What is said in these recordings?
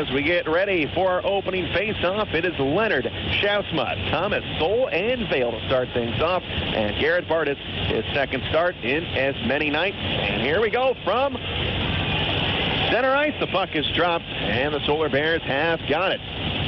as we get ready for our opening face-off. It is Leonard, Schaafsma, Thomas, Soul, and Vail to start things off. And Garrett Bartus, his second start in as many nights. And here we go from center ice. The puck is dropped, and the Solar Bears have got it.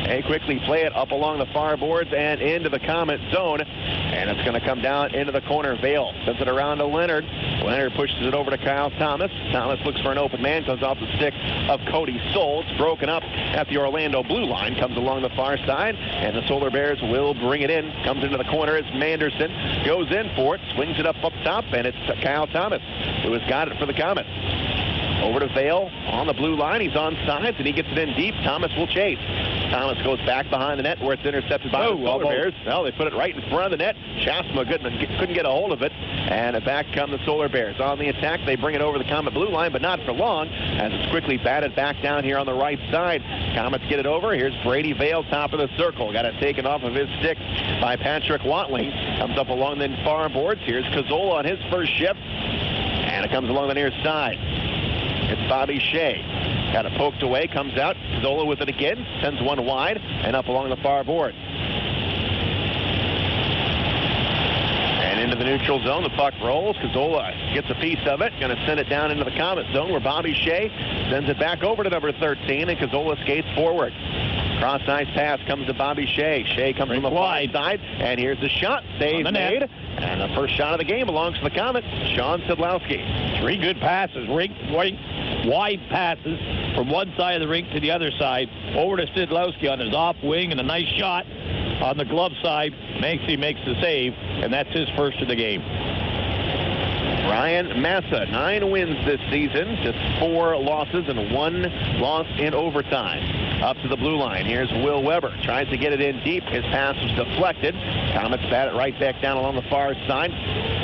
They quickly play it up along the far boards and into the Komet zone. And it's going to come down into the corner. Vail sends it around to Leonard. Leonard pushes it over to Kyle Thomas. Thomas looks for an open man. Comes off the stick of Cody Soul. It's broken up at the Orlando blue line. Comes along the far side. And the Solar Bears will bring it in. Comes into the corner as Manderson goes in for it. Swings it up top. And it's Kyle Thomas who has got it for the Komets. Over to Vail on the blue line. He's on sides, and he gets it in deep. Thomas will chase. Thomas goes back behind the net where it's intercepted by the Solar Bears. Well, they put it right in front of the net. Schaafsma couldn't get a hold of it. And back come the Solar Bears. On the attack, they bring it over the Komet blue line, but not for long, as it's quickly batted back down here on the right side. Komets get it over. Here's Brady Vail, top of the circle. Got it taken off of his stick by Patrick Watling. Comes up along the far boards. Here's Cazzola on his first shift. And it comes along the near side. It's Bobby Shea. Got it poked away, comes out. Cazzola with it again, sends one wide, and up along the far board. And into the neutral zone, the puck rolls. Cazzola gets a piece of it, going to send it down into the Komet zone, where Bobby Shea sends it back over to number 13, and Cazzola skates forward. Cross-ice pass comes to Bobby Shea. Shea comes from the wide side, and here's the shot. Save made. And the first shot of the game belongs to the Komets, Sean Szydlowski. Three good passes, wide passes from one side of the rink to the other side, over to Szydlowski on his off wing, and a nice shot on the glove side. He makes the save, and that's his first of the game. Ryan Mantha, 9 wins this season, just 4 losses and 1 loss in overtime. Up to the blue line. Here's Will Weber. Tries to get it in deep. His pass was deflected. Komets bat it right back down along the far side.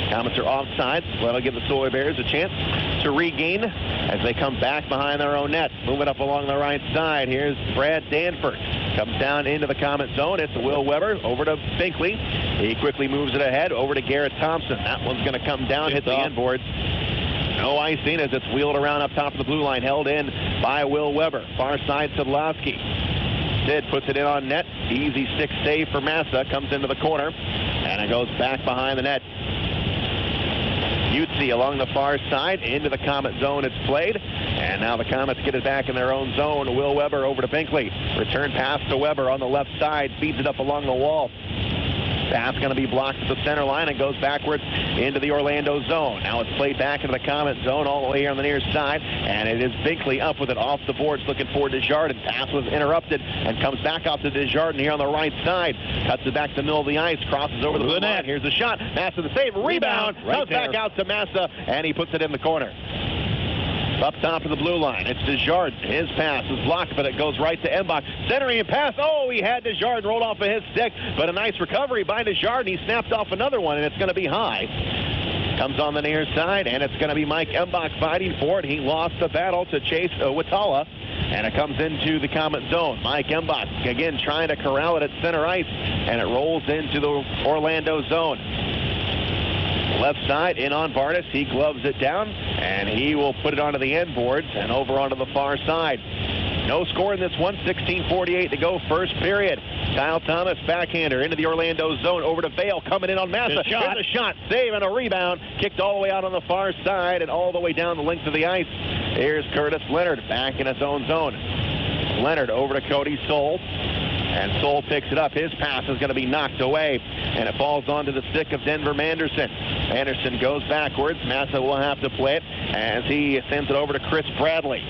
Komets are offside. That'll give the Solar Bears a chance to regain as they come back behind their own net. Moving up along the right side. Here's Brad Danford. Comes down into the Komet zone. It's Will Weber over to Binkley. He quickly moves it ahead over to Garrett Thompson. That one's going to come down, hit the end boards. No icing as it's wheeled around up top of the blue line, held in by Will Weber. Far side, Szydlowski. Sid puts it in on net. Easy stick save for Mantha. Comes into the corner, and it goes back behind the net. Utsi along the far side, into the Komet zone it's played. And now the Komets get it back in their own zone. Will Weber over to Binkley. Return pass to Weber on the left side, feeds it up along the wall. Pass going to be blocked at the center line and goes backwards into the Orlando zone. Now it's played back into the Komet zone all the way here on the near side, and it is Binkley up with it off the boards looking for Desjardins. Pass was interrupted and comes back out to Desjardins here on the right side. Cuts it back to the middle of the ice, crosses over the blue net. Here's the shot. Mantha the save, rebound, comes back out to Mantha, and he puts it in the corner. Up top of the blue line, it's Desjardins. His pass is blocked, but it goes right to Embach. Centering and pass. Oh, he had Desjardins rolled off of his stick, but a nice recovery by Desjardins. He snapped off another one, and it's going to be high. Comes on the near side, and it's going to be Mike Embach fighting for it. He lost the battle to Chase Watala, and it comes into the Komet zone. Mike Embach, again, trying to corral it at center ice, and it rolls into the Orlando zone. Left side, in on Bartus. He gloves it down, and he will put it onto the end boards and over onto the far side. No score in this one, 16:48 to go, first period. Kyle Thomas, backhander, into the Orlando zone, over to Vail, coming in on Mantha. Here's a shot, save, and a rebound. Kicked all the way out on the far side and all the way down the length of the ice. Here's Curtis Leonard, back in his own zone. Leonard over to Cody Soul. And Soul picks it up. His pass is going to be knocked away, and it falls onto the stick of Denver Manderson. Manderson goes backwards. Mantha will have to play it as he sends it over to Chris Bradley.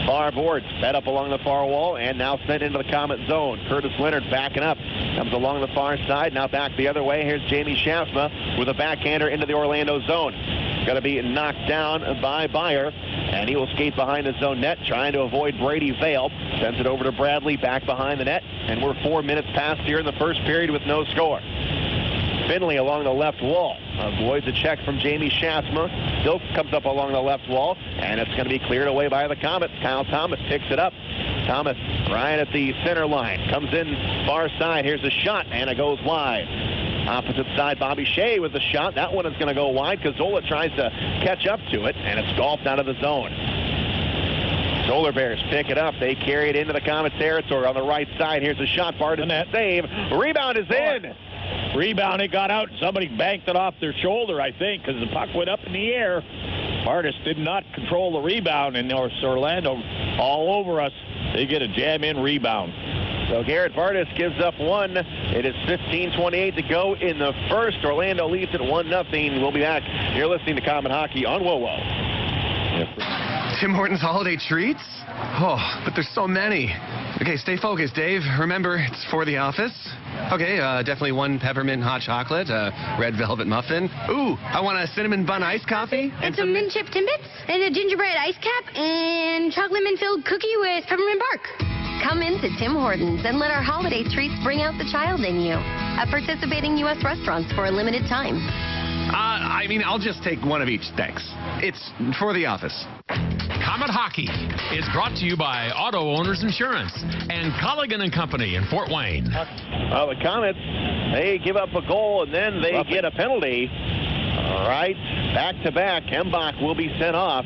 Far boards, fed up along the far wall, and now sent into the Komet zone. Curtis Leonard backing up. Comes along the far side, now back the other way. Here's Jamie Schaafsma with a backhander into the Orlando zone. Going to be knocked down by Beyer, and he will skate behind his own net, trying to avoid Brady Vail. Sends it over to Bradley, back behind the net, and we're 4 minutes past here in the first period with no score. Finley along the left wall avoids a check from Jamie Schaafsma. Still comes up along the left wall, and it's going to be cleared away by the Komets. Kyle Thomas picks it up. Thomas right at the center line. Comes in far side. Here's a shot, and it goes wide. Opposite side, Bobby Shea with the shot. That one is going to go wide. Cazzola tries to catch up to it, and it's golfed out of the zone. Solar Bears pick it up. They carry it into the Komets territory on the right side. Here's a shot. Bartus save. Rebound is in. Rebound, it got out. Somebody banked it off their shoulder, I think, because the puck went up in the air. Bartus did not control the rebound, and Orlando all over us. They get a jam-in rebound. So Garrett Bartus gives up one. It is 15:28 to go in the first. Orlando leads at 1-0. We'll be back. You're listening to Comet Hockey on WoWo. Tim Hortons holiday treats? Oh, but there's so many. Okay, stay focused, Dave. Remember, it's for the office. Okay, definitely one peppermint hot chocolate, red velvet muffin. Ooh, I want a cinnamon bun iced coffee. And some mint chip Timbits, and a gingerbread ice cap, and chocolate mint-filled cookie with peppermint bark. Come into Tim Hortons and let our holiday treats bring out the child in you. At participating U.S. restaurants for a limited time. I'll just take one of each, thanks. It's for the office. Comet Hockey is brought to you by Auto Owners Insurance and Colligan & Company in Fort Wayne. Well, the Komets, they give up a goal, and then they get a penalty. All right, back-to-back. Hembach will be sent off.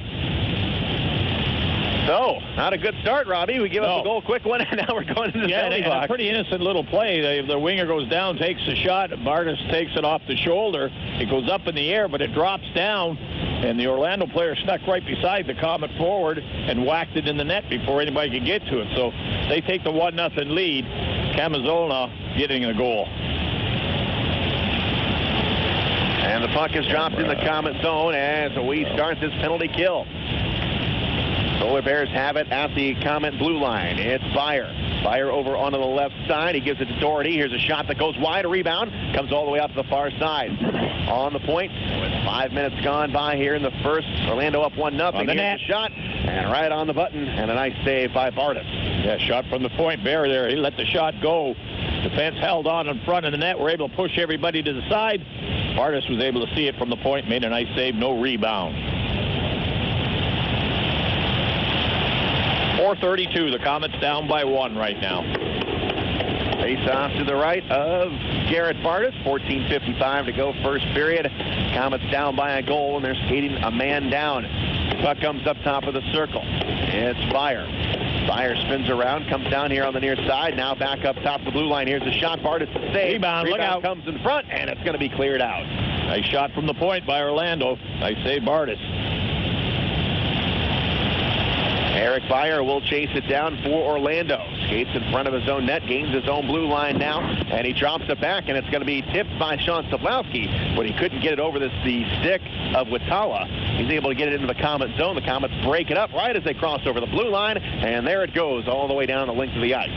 So, not a good start, Robbie. We give up a goal, quick one, and now we're going into the penalty box. A pretty innocent little play. The winger goes down, takes the shot. Bartus takes it off the shoulder. It goes up in the air, but it drops down, and the Orlando player snuck right beside the Komet forward and whacked it in the net before anybody could get to it. So they take the 1-0 lead. Cazzola getting a goal. And the puck is dropped in the Komet zone as we start this penalty kill. Solar Bears have it at the Komet blue line. It's Beyer. Beyer over onto the left side. He gives it to Doherty. Here's a shot that goes wide. A rebound. Comes all the way out to the far side. On the point with 5 minutes gone by here in the first. Orlando up 1-0. On the net. Here's the shot. And right on the button. And a nice save by Bartus. Yeah, shot from the point. Bear there. He let the shot go. Defense held on in front of the net. We're able to push everybody to the side. Bartus was able to see it from the point. Made a nice save. No rebound. 4:32. The Komets down by 1 right now. Face off to the right of Garrett Bartus. 14:55 to go first period. Komets down by a goal, and they're skating a man down. Puck comes up top of the circle. It's Beyer. Beyer spins around, comes down here on the near side. Now back up top of the blue line. Here's the shot. Bartus to save. Rebound, look out. Comes in front, and it's going to be cleared out. Nice shot from the point by Orlando. Nice save, Bartus. Eric Beyer will chase it down for Orlando. Skates in front of his own net, gains his own blue line now, and he drops it back, and it's going to be tipped by Szydlowski, but he couldn't get it over the stick of Watala. He's able to get it into the Komet zone. The Komets break it up right as they cross over the blue line, and there it goes all the way down the length of the ice.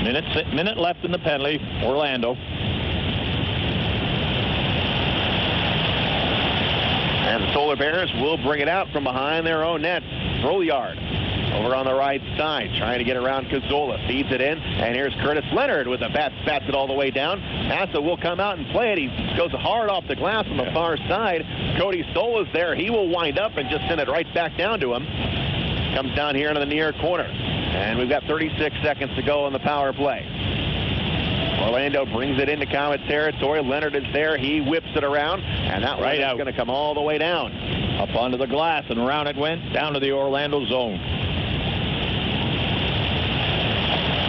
Minute left in the penalty, Orlando. And the Solar Bears will bring it out from behind their own net. Rolliard over on the right side, trying to get around Cazzola. Feeds it in, and here's Curtis Leonard with a bat, spats it all the way down. Mantha will come out and play it. He goes hard off the glass on the far side. Cody Stola's there. He will wind up and just send it right back down to him. Comes down here into the near corner. And we've got 36 seconds to go on the power play. Orlando brings it into Komet territory. Leonard is there. He whips it around, and that right out is going to come all the way down. Up onto the glass, and around it went, down to the Orlando zone.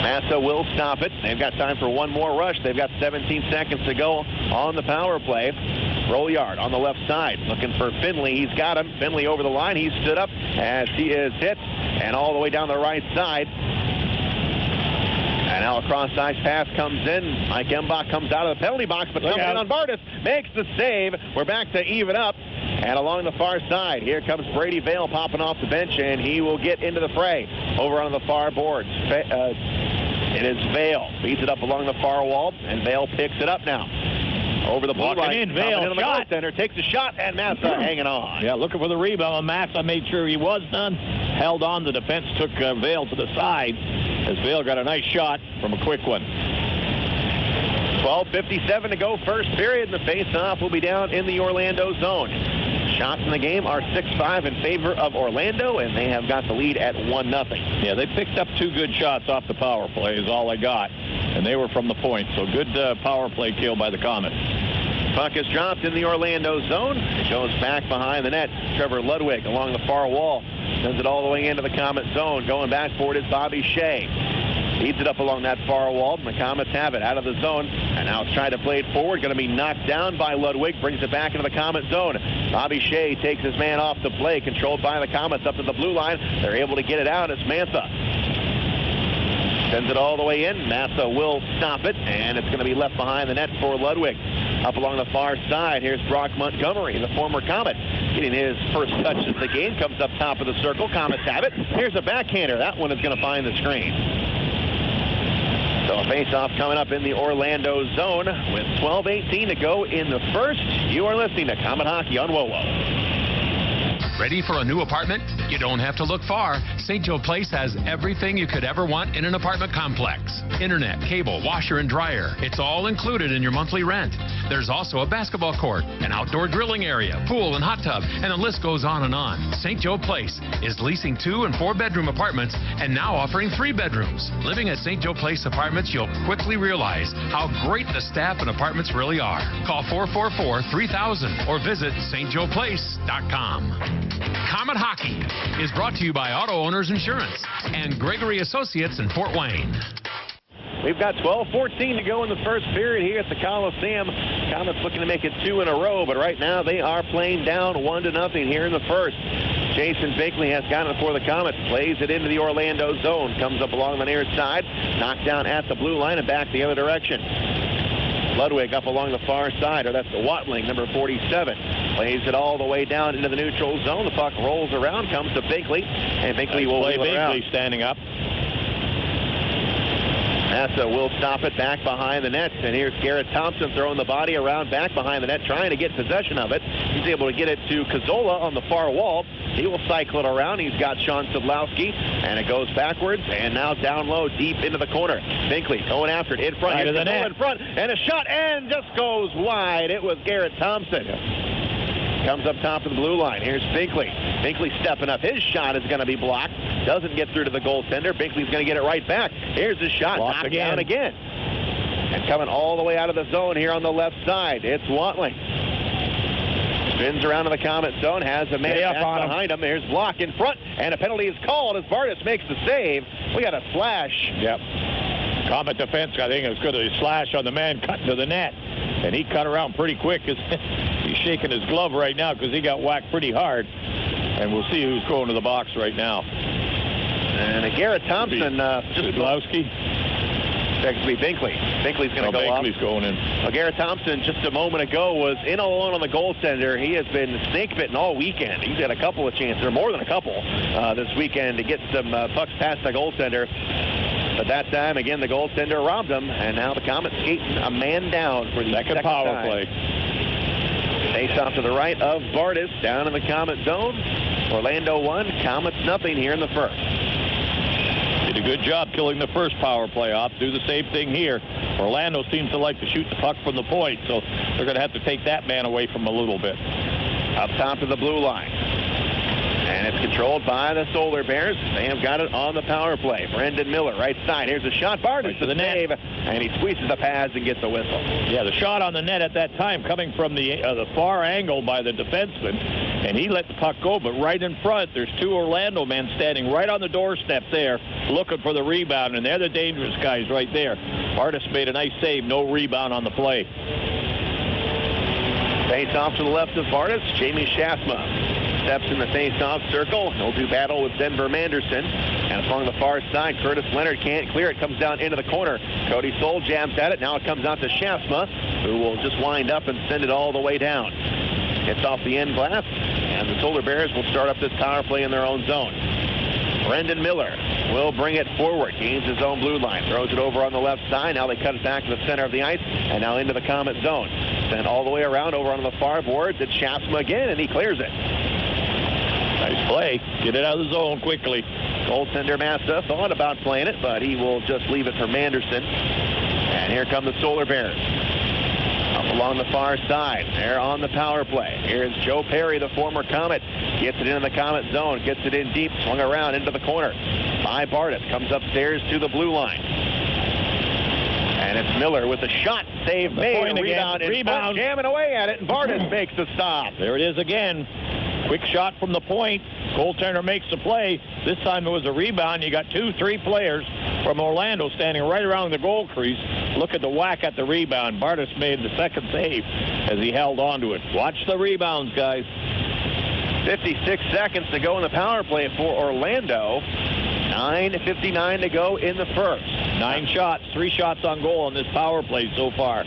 Mantha will stop it. They've got time for one more rush. They've got 17 seconds to go on the power play. Rolliard on the left side, looking for Finley. He's got him. Finley over the line. He stood up as he is hit, and all the way down the right side. And now a cross-ice pass comes in. Mike Embach comes out of the penalty box, but coming in on Bartus, makes the save. We're back to even up. And along the far side, here comes Brady Vail popping off the bench, and he will get into the fray. Over on the far boards, it is Vail. Feeds it up along the far wall, and Vail picks it up now. Over the blue line. In, Vail, in the goaltender, takes a shot, and Mantha hanging on. Yeah, looking for the rebound. Mantha made sure he was done. Held on. The defense took Vail to the side as Vail got a nice shot from a quick one. 12:57 to go first period, and the face-off will be down in the Orlando zone. Shots in the game are 6-5 in favor of Orlando, and they have got the lead at 1-0. Yeah, they picked up 2 good shots off the power play is all they got, and they were from the point. So good power play kill by the Komets. Puck is dropped in the Orlando zone. It goes back behind the net. Trevor Ludwig along the far wall. Sends it all the way into the Comet zone. Going back for it is Bobby Shea. Feeds it up along that far wall, and the Comets have it out of the zone. And now it's trying to play it forward. Going to be knocked down by Ludwig. Brings it back into the Comet zone. Bobby Shea takes his man off the play. Controlled by the Comets up to the blue line. They're able to get it out. It's Mantha. Sends it all the way in. Mantha will stop it, and it's going to be left behind the net for Ludwig. Up along the far side, here's Brock Montgomery, the former Comet, getting his first touch of the game. Comes up top of the circle. Comets have it. Here's a backhander. That one is going to find the screen. So a face-off coming up in the Orlando zone with 12:18 to go in the first. You are listening to Comet Hockey on WOWO. Ready for a new apartment? You don't have to look far. St. Joe Place has everything you could ever want in an apartment complex. Internet, cable, washer and dryer. It's all included in your monthly rent. There's also a basketball court, an outdoor grilling area, pool and hot tub, and the list goes on and on. St. Joe Place is leasing 2- and 4-bedroom apartments and now offering 3 bedrooms. Living at St. Joe Place Apartments, you'll quickly realize how great the staff and apartments really are. Call 444-3000 or visit stjoeplace.com. Comet Hockey is brought to you by Auto Owners Insurance and Gregory Associates in Fort Wayne. We've got 12:14 to go in the first period here at the Coliseum. Comets looking to make it 2 in a row, but right now they are playing down 1-0 here in the first. Jason Binkley has got it for the Comets. Plays it into the Orlando zone. Comes up along the near side. Knocked down at the blue line and back the other direction. Ludwig up along the far side, or that's the Watling, number 47. Plays it all the way down into the neutral zone. The puck rolls around, comes to Binkley, and Binkley will wheel it around. Binkley standing up. Mantha will stop it back behind the net, and here's Garrett Thompson throwing the body around back behind the net, trying to get possession of it. He's able to get it to Cazzola on the far wall. He will cycle it around. He's got Szydlowski, and it goes backwards, and now down low, deep into the corner. Binkley going after it in front. Right Here's of the net. In front, and a shot, and just goes wide. It was Garrett Thompson. Comes up top of the blue line. Here's Binkley. Binkley stepping up. His shot is going to be blocked. Doesn't get through to the goaltender. Binkley's going to get it right back. Here's his shot. Blocked Knocked down again. And coming all the way out of the zone here on the left side, it's Watling. Spins around to the Comet zone. Has a man back behind him. There's Block in front. And a penalty is called as Bartus makes the save. We got a slash. Yep. Comet defense, I think it was good. A slash on the man cutting to the net. And he cut around pretty quick. He's shaking his glove right now because he got whacked pretty hard. And we'll see who's going to the box right now. And Garrett Thompson, Szydlowski. That could be Binkley. Binkley's going to go off. Binkley's going in. Garrett Thompson, just a moment ago, was in alone on the goaltender. He has been snake-bitten all weekend. He's had a couple of chances, or more than a couple, this weekend to get some pucks past the goaltender. But that time, again, the goaltender robbed him, and now the Comets skating a man down for the second power time. play. Face off to the right of Bartus, down in the Comet zone. Orlando 1, Comets nothing here in the first. Did a good job killing the first power play off. Do the same thing here. Orlando seems to like to shoot the puck from the point, so they're going to have to take that man away from a little bit. Up top of the blue line. And it's controlled by the Solar Bears. They have got it on the power play. Brendan Miller, right side. Here's a shot. Bartus right to the net. save, and he squeezes the pads and gets a whistle. Yeah, the shot on the net at that time coming from the far angle by the defenseman, and he let the puck go, but right in front, there's 2 Orlando men standing right on the doorstep there looking for the rebound, and they're the dangerous guys right there. Bartus made a nice save, no rebound on the play. Face off to the left of Bartus, Jamie Schaafsma. Steps in the face-off circle. He'll do battle with Denver Manderson. And along the far side, Curtis Leonard can't clear it. Comes down into the corner. Cody Soul jabs at it. Now it comes out to Schaafsma, who will just wind up and send it all the way down. Hits off the end glass, and the Solar Bears will start up this power play in their own zone. Brendan Miller will bring it forward. Gains his own blue line. Throws it over on the left side. Now they cut it back to the center of the ice, and now into the Comet zone. Sent all the way around over on the far boards. It's Schaafsma again, and he clears it. Nice play. Get it out of the zone quickly. Goaltender Mantha thought about playing it, but he will just leave it for Manderson. And here come the Solar Bears. Up along the far side. They're on the power play. Here's Joe Perry, the former Comet. Gets it into the Comet zone. Gets it in deep. Swung around into the corner. By Bartus. Comes upstairs to the blue line. And it's Miller with a shot. Save made. Rebound. Jamming away at it. And Bartus makes the stop. There it is again. Quick shot from the point. Goaltender makes the play. This time it was a rebound. You got 2-3 players from Orlando standing right around the goal crease. Look at the whack at the rebound. Bartus made the second save as he held on to it. Watch the rebounds, guys. 56 seconds to go in the power play for Orlando. 9:59 to go in the first. 9 shots, 3 shots on goal on this power play so far.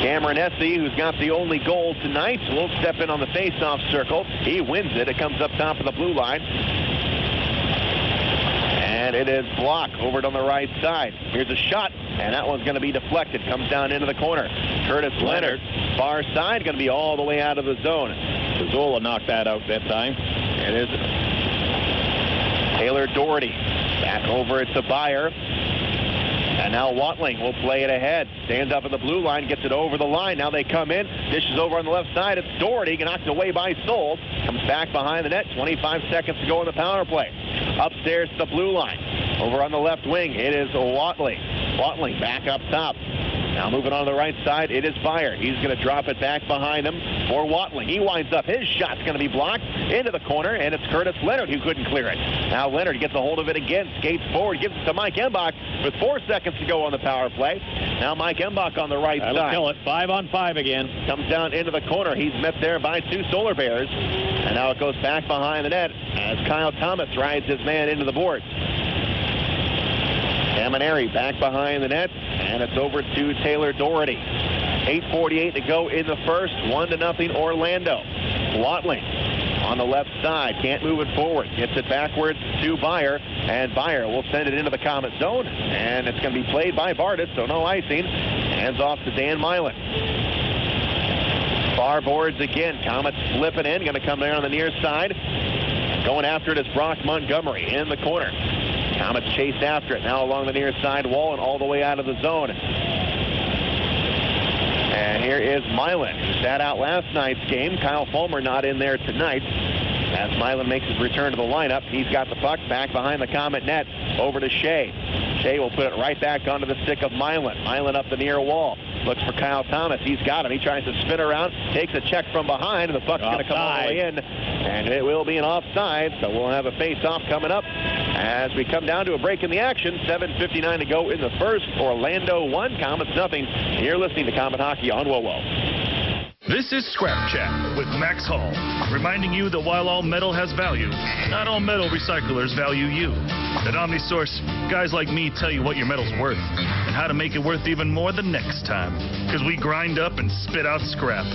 Cameron Essie, who's got the only goal tonight, will step in on the face-off circle. He wins it. It comes up top of the blue line. And it is blocked over on the right side. Here's a shot, and that one's going to be deflected. Comes down into the corner. Curtis Leonard, far side, going to be all the way out of the zone. Cazzola knocked that out that time. It is Taylor Doherty. Back over it to Byer. And now Watling will play it ahead. Stands up in the blue line, gets it over the line. Now they come in. Dishes over on the left side. It's Doherty, knocked away by Soul. Comes back behind the net. 25 seconds to go in the power play. Upstairs to the blue line. Over on the left wing, it is Watling. Watling back up top. Now moving on the right side, it is Byer. He's going to drop it back behind him for Watling. He winds up. His shot's going to be blocked into the corner, and it's Curtis Leonard who couldn't clear it. Now Leonard gets a hold of it again, skates forward, gives it to Mike Embach with 4 seconds to go on the power play. Now Mike Embach on the right side. That'll kill it. 5-on-5 again. Comes down into the corner. He's met there by 2 Solar Bears. And now it goes back behind the net as Kyle Thomas rides his man into the boards. Camineri back behind the net, and it's over to Taylor Doherty. 8:48 to go in the first. 1-0 Orlando. Watling on the left side, can't move it forward. Gets it backwards to Byer, and Byer will send it into the Komet zone, and it's going to be played by Bartus, so no icing. Hands off to Dan Milan. Far boards again. Comets flipping in, going to come there on the near side. Going after it is Brock Montgomery in the corner. Comets chase after it, now along the near side wall and all the way out of the zone. And here is Milan, who sat out last night's game. Kyle Fulmer not in there tonight. As Milan makes his return to the lineup, he's got the puck back behind the Komet net over to Shea. Shea will put it right back onto the stick of Milan. Milan up the near wall. Looks for Kyle Thomas. He's got him. He tries to spin around, takes a check from behind, and the puck's going to come all the way in. And it will be an offside, so we'll have a face-off coming up as we come down to a break in the action. 7:59 to go in the first. Orlando 1, Comets nothing. You're listening to Komet Hockey on WoWo. This is Scrap Chat with Max Hall, reminding you that while all metal has value, not all metal recyclers value you. At OmniSource, guys like me tell you what your metal's worth and how to make it worth even more the next time. Because we grind up and spit out scrap,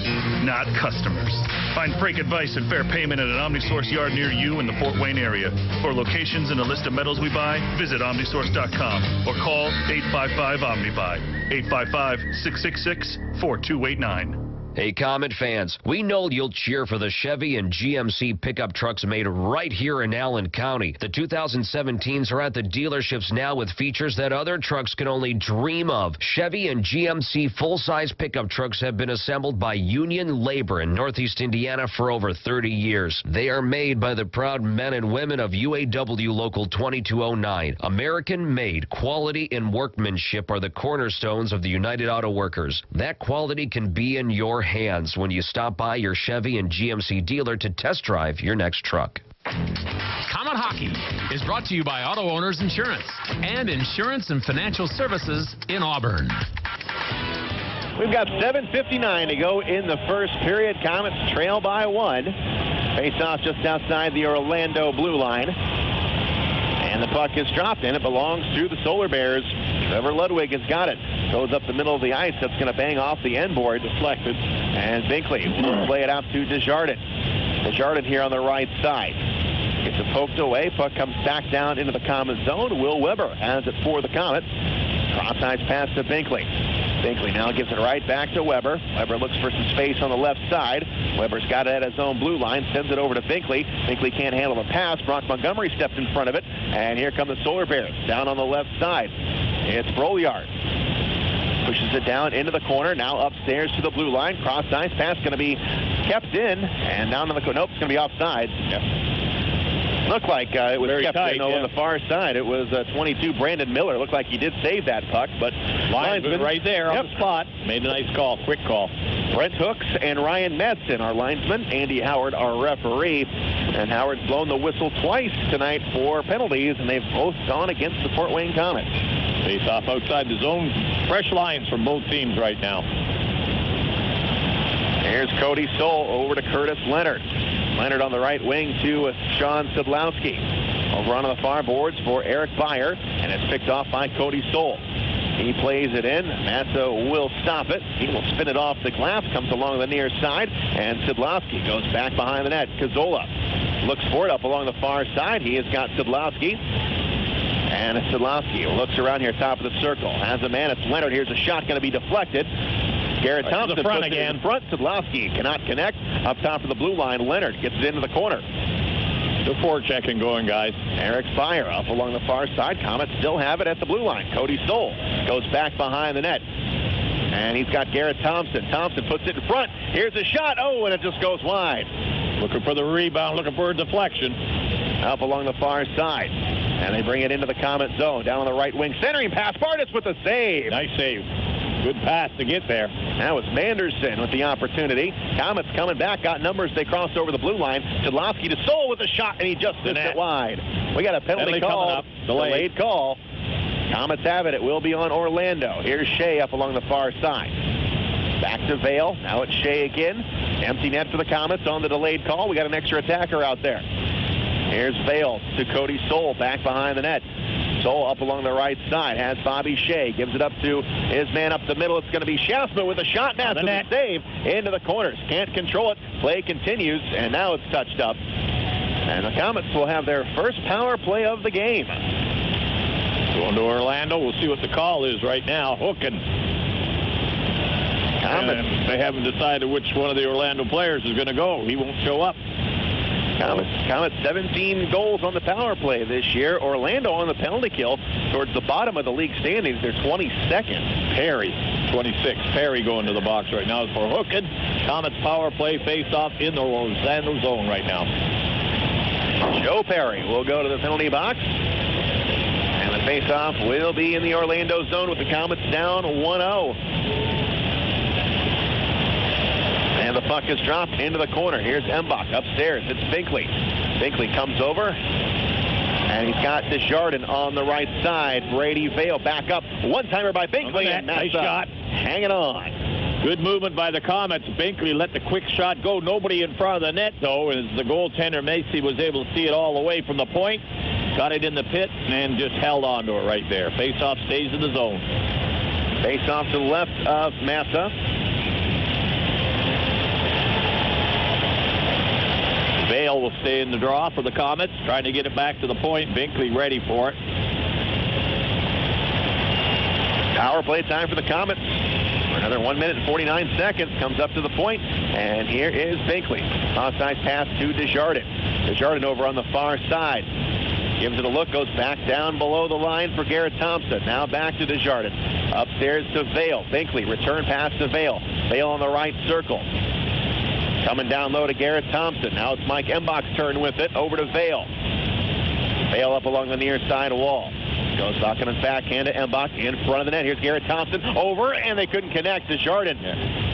not customers. Find freight advice and fair payment at an OmniSource yard near you in the Fort Wayne area. For locations and a list of metals we buy, visit OmniSource.com or call 855-OmniBuy, 855-666-4289. Hey, Komet fans, we know you'll cheer for the Chevy and GMC pickup trucks made right here in Allen County. The 2017s are at the dealerships now with features that other trucks can only dream of. Chevy and GMC full-size pickup trucks have been assembled by union labor in Northeast Indiana for over 30 years. They are made by the proud men and women of UAW Local 2209. American-made quality and workmanship are the cornerstones of the United Auto Workers. That quality can be in your hands when you stop by your Chevy and GMC dealer to test drive your next truck. Komet Hockey is brought to you by Auto Owners Insurance and Insurance and Financial Services in Auburn. We've got 7:59 to go in the first period. Comets trail by 1. Face-off just outside the Orlando blue line. And the puck is dropped, and it belongs to the Solar Bears. Trevor Ludwig has got it. Goes up the middle of the ice. That's going to bang off the end board. Deflected. And Binkley will play it out to Desjardins. Desjardins here on the right side. Gets it poked away. Puck comes back down into the Komet zone. Will Weber has it for the Comets. Cross-ice pass to Binkley. Binkley now gives it right back to Weber. Weber looks for some space on the left side. Weber's got it at his own blue line. Sends it over to Binkley. Binkley can't handle the pass. Brock Montgomery stepped in front of it. And here come the Solar Bears. Down on the left side. It's Brolyard. Pushes it down into the corner. Now upstairs to the blue line. Cross-ice pass going to be kept in. And down on the corner. Nope, it's going to be offside. Yep. Looked like it was very kept tight, in on the far side. It was 22 Brandon Miller. Looked like he did save that puck, but linesman right there on the spot. Made a nice call, quick call. Brent Hooks and Ryan Madsen, our linesman. Andy Howard, our referee. And Howard's blown the whistle twice tonight for penalties, and they've both gone against the Fort Wayne Komets. Face off outside the zone. Fresh lines from both teams right now. Here's Cody Stoll over to Curtis Leonard. Leonard on the right wing to Sean Szydlowski. Over on the far boards for Eric Beyer, and it's picked off by Cody Stoll. He plays it in. Mantha will stop it. He will spin it off the glass, comes along the near side, and Szydlowski goes back behind the net. Cazzola looks for it up along the far side. He has got Szydlowski. And Szydlowski looks around here, top of the circle. Has a man. It's Leonard. Here's a shot going to be deflected. Garrett Thompson puts it in front. Szydlowski cannot connect. Up top of the blue line, Leonard gets it into the corner. The forechecking going, guys. Eric Beyer up along the far side. Komets still have it at the blue line. Cody Stoll goes back behind the net. And he's got Garrett Thompson. Thompson puts it in front. Here's a shot. Oh, and it just goes wide. Looking for the rebound, looking for a deflection. Up along the far side. And they bring it into the Komet zone. Down on the right wing. Centering pass. Bartus with a save. Nice save. Good pass to get there. That was Manderson with the opportunity. Komets coming back, got numbers. They cross over the blue line. Szydlowski to Stoll with a shot, and he just missed it wide. We got a penalty call. Coming up. Delayed call. Komets have it. It will be on Orlando. Here's Shea up along the far side. Back to Vail. Now it's Shea again. Empty net for the Komets on the delayed call. We got an extra attacker out there. Here's Vail to Cody Stoll back behind the net. Stoll up along the right side, has Bobby Shea, gives it up to his man up the middle. It's going to be Schaafsma with a shot. Now to the save into the corners. Can't control it. Play continues, and now it's touched up. And the Komets will have their first power play of the game. Going to Orlando. We'll see what the call is right now. Hooking. They haven't decided which one of the Orlando players is going to go. He won't show up. Komets 17 goals on the power play this year. Orlando on the penalty kill towards the bottom of the league standings. They're 22nd. Perry, 26. Perry going to the box right now for hooking. Komets power play face-off in the Orlando zone right now. Joe Perry will go to the penalty box. And the face-off will be in the Orlando zone with the Komets down 1-0. And the puck is dropped into the corner. Here's Embach upstairs. It's Binkley. Binkley comes over. And he's got Desjardins on the right side. Brady Vail back up. One-timer by Binkley. And nice shot. Hanging on. Good movement by the Komets. Binkley let the quick shot go. Nobody in front of the net, though, as the goaltender, Macy, was able to see it all the way from the point. Got it in the pit and just held on to it right there. Face-off stays in the zone. Face-off to the left of Mantha. Vail will stay in the draw for the Komets, trying to get it back to the point. Binkley ready for it. Power play time for the Komets. For another 1 minute and 49 seconds. Comes up to the point, and here is Binkley. Offside pass to Desjardins. Desjardins over on the far side. Gives it a look, goes back down below the line for Garrett Thompson. Now back to Desjardins. Upstairs to Vail. Binkley, return pass to Vail. Vail on the right circle. Coming down low to Garrett Thompson. Now it's Mike Embach's turn with it. Over to Vail. Vail up along the near side wall. Goes Vakanen's backhand to Embach in front of the net. Here's Garrett Thompson over, and they couldn't connect. Desjardins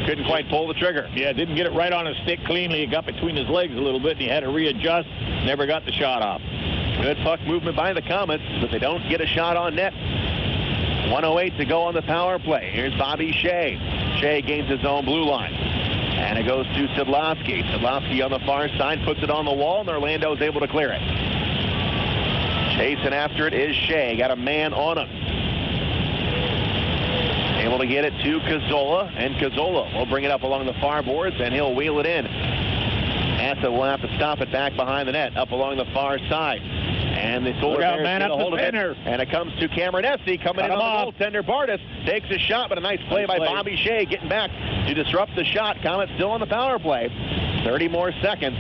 couldn't quite pull the trigger. Yeah, didn't get it right on his stick cleanly. It got between his legs a little bit, and he had to readjust. Never got the shot off. Good puck movement by the Komets, but they don't get a shot on net. 1:08 to go on the power play. Here's Bobby Shea. Shea gains his own blue line. And it goes to Szydlowski. Szydlowski on the far side puts it on the wall, and Orlando is able to clear it. Chasing after it is Shea. Got a man on him. Able to get it to Cazzola, and Cazzola will bring it up along the far boards, and he'll wheel it in. Mantha will have to stop it back behind the net, up along the far side. And the Solar Bears get a hold of it. And it comes to Cameron Essie coming in on the goaltender. Bartus takes a shot, but a nice play by Bobby Shea getting back to disrupt the shot. Komets still on the power play. 30 more seconds.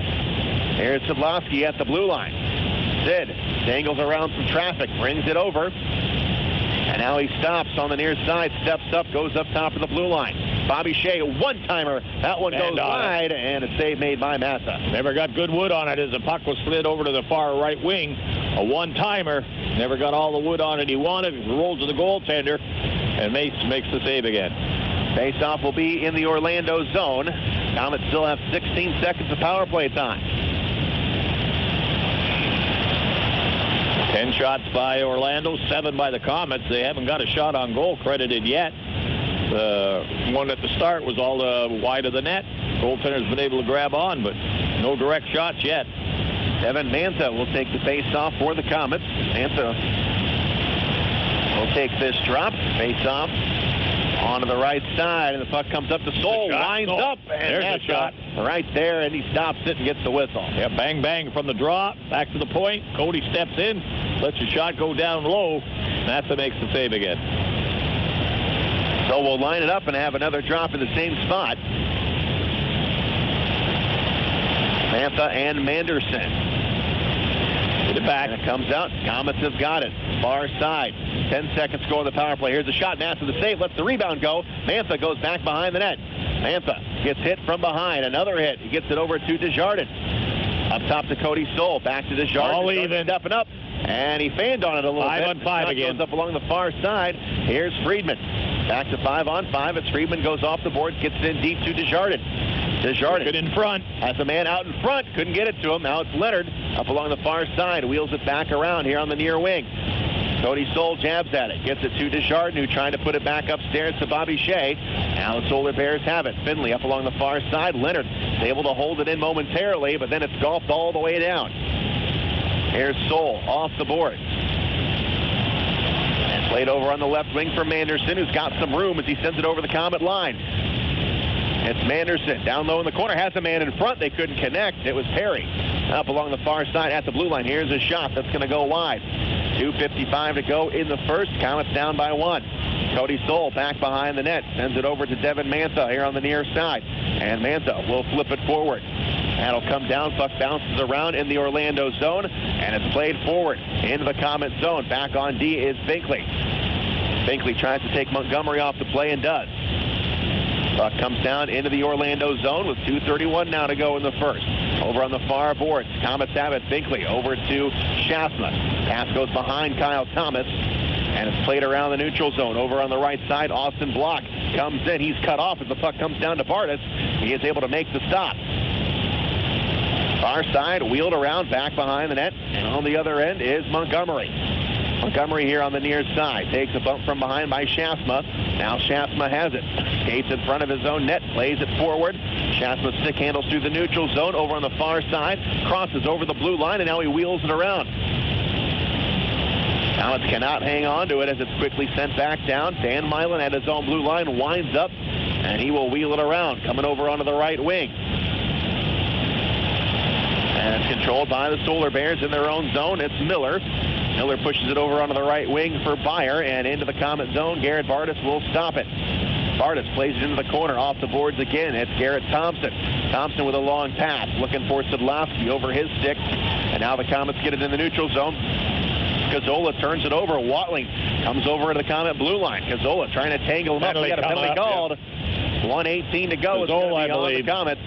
Here's Szydlowski at the blue line. Sid dangles around some traffic, brings it over. And now he stops on the near side, steps up, goes up top of the blue line. Bobby Shea, one-timer. That one goes wide, and a save made by Mantha. Never got good wood on it as the puck was slid over to the far right wing. A one-timer. Never got all the wood on it he wanted. Rolled to the goaltender, and Mace makes the save again. Face-off will be in the Orlando zone. Komets still have 16 seconds of power play time. 10 shots by Orlando, 7 by the Komets. They haven't got a shot on goal credited yet. The one at the start was all wide of the net. Goaltender's been able to grab on, but no direct shots yet. Devin Mantha will take the face-off for the Komets. Mantha will take this drop. Face-off onto the right side, and the puck comes up to Soul. Lines up, and there's a shot right there, and he stops it and gets the whistle. Yeah, bang, bang from the drop. Back to the point. Cody steps in, lets your shot go down low. Mantha makes the save again. So we'll line it up and have another drop in the same spot. Mantha and Manderson. Get it back. And it comes out. Komets have got it. Far side. 10 seconds score on the power play. Here's a shot. Mantha the save. Lets the rebound go. Mantha goes back behind the net. Mantha gets hit from behind. Another hit. He gets it over to Desjardins. Up top to Cody Soul. Back to Desjardins. All even. Stepping up. And he fanned on it a little bit. 5-on-5 again. Goes up along the far side. Here's Friedman. Back to 5-on-5 as Friedman goes off the boards. Gets it in deep to Desjardins. Desjardins Good in front. has a man out in front. Couldn't get it to him. Now it's Leonard up along the far side. Wheels it back around here on the near wing. Cody Soul jabs at it. Gets it to Desjardins, who trying to put it back upstairs to Bobby Shea. Now the Solar Bears have it. Finley up along the far side. Leonard is able to hold it in momentarily, but then it's golfed all the way down. Here's Soul off the boards. And played over on the left wing for Manderson, who's got some room as he sends it over the Komet line. It's Manderson down low in the corner. Has a man in front. They couldn't connect. It was Perry up along the far side at the blue line. Here's a shot that's going to go wide. 2:55 to go in the first. Komets down by 1. Cody Soul back behind the net. Sends it over to Devin Mantha here on the near side. And Mantha will flip it forward. That'll come down. Puck bounces around in the Orlando zone. And it's played forward into the Komet zone. Back on D is Binkley. Binkley tries to take Montgomery off the play and does. Puck comes down into the Orlando zone with 2:31 now to go in the first. Over on the far boards, Komets have it. Binkley over to Schaafsma. Pass goes behind Kyle Thomas, and it's played around the neutral zone. Over on the right side, Austin Block comes in. He's cut off as the puck comes down to Bartus. He is able to make the stop. Far side, wheeled around, back behind the net, and on the other end is Montgomery. Montgomery here on the near side. Takes a bump from behind by Schaafsma. Now Schaafsma has it. Skates in front of his own net. Plays it forward. Schaafsma stick handles through the neutral zone. Over on the far side. Crosses over the blue line, and now he wheels it around. Komets cannot hang on to it as it's quickly sent back down. Dan Milan at his own blue line winds up, and he will wheel it around. Coming over onto the right wing. And it's controlled by the Solar Bears in their own zone. It's Miller. Miller pushes it over onto the right wing for Beyer, and into the Komet zone. Garrett Bartus will stop it. Bartus plays it into the corner, off the boards again. It's Garrett Thompson. Thompson with a long pass, looking for Szydlowski over his stick. And now the Komets get it in the neutral zone. Cazzola turns it over. Watling comes over to the Komet blue line. Cazzola trying to tangle him up. He got a penalty called. 1:18 to go. Cazzola, I believe. The Komets.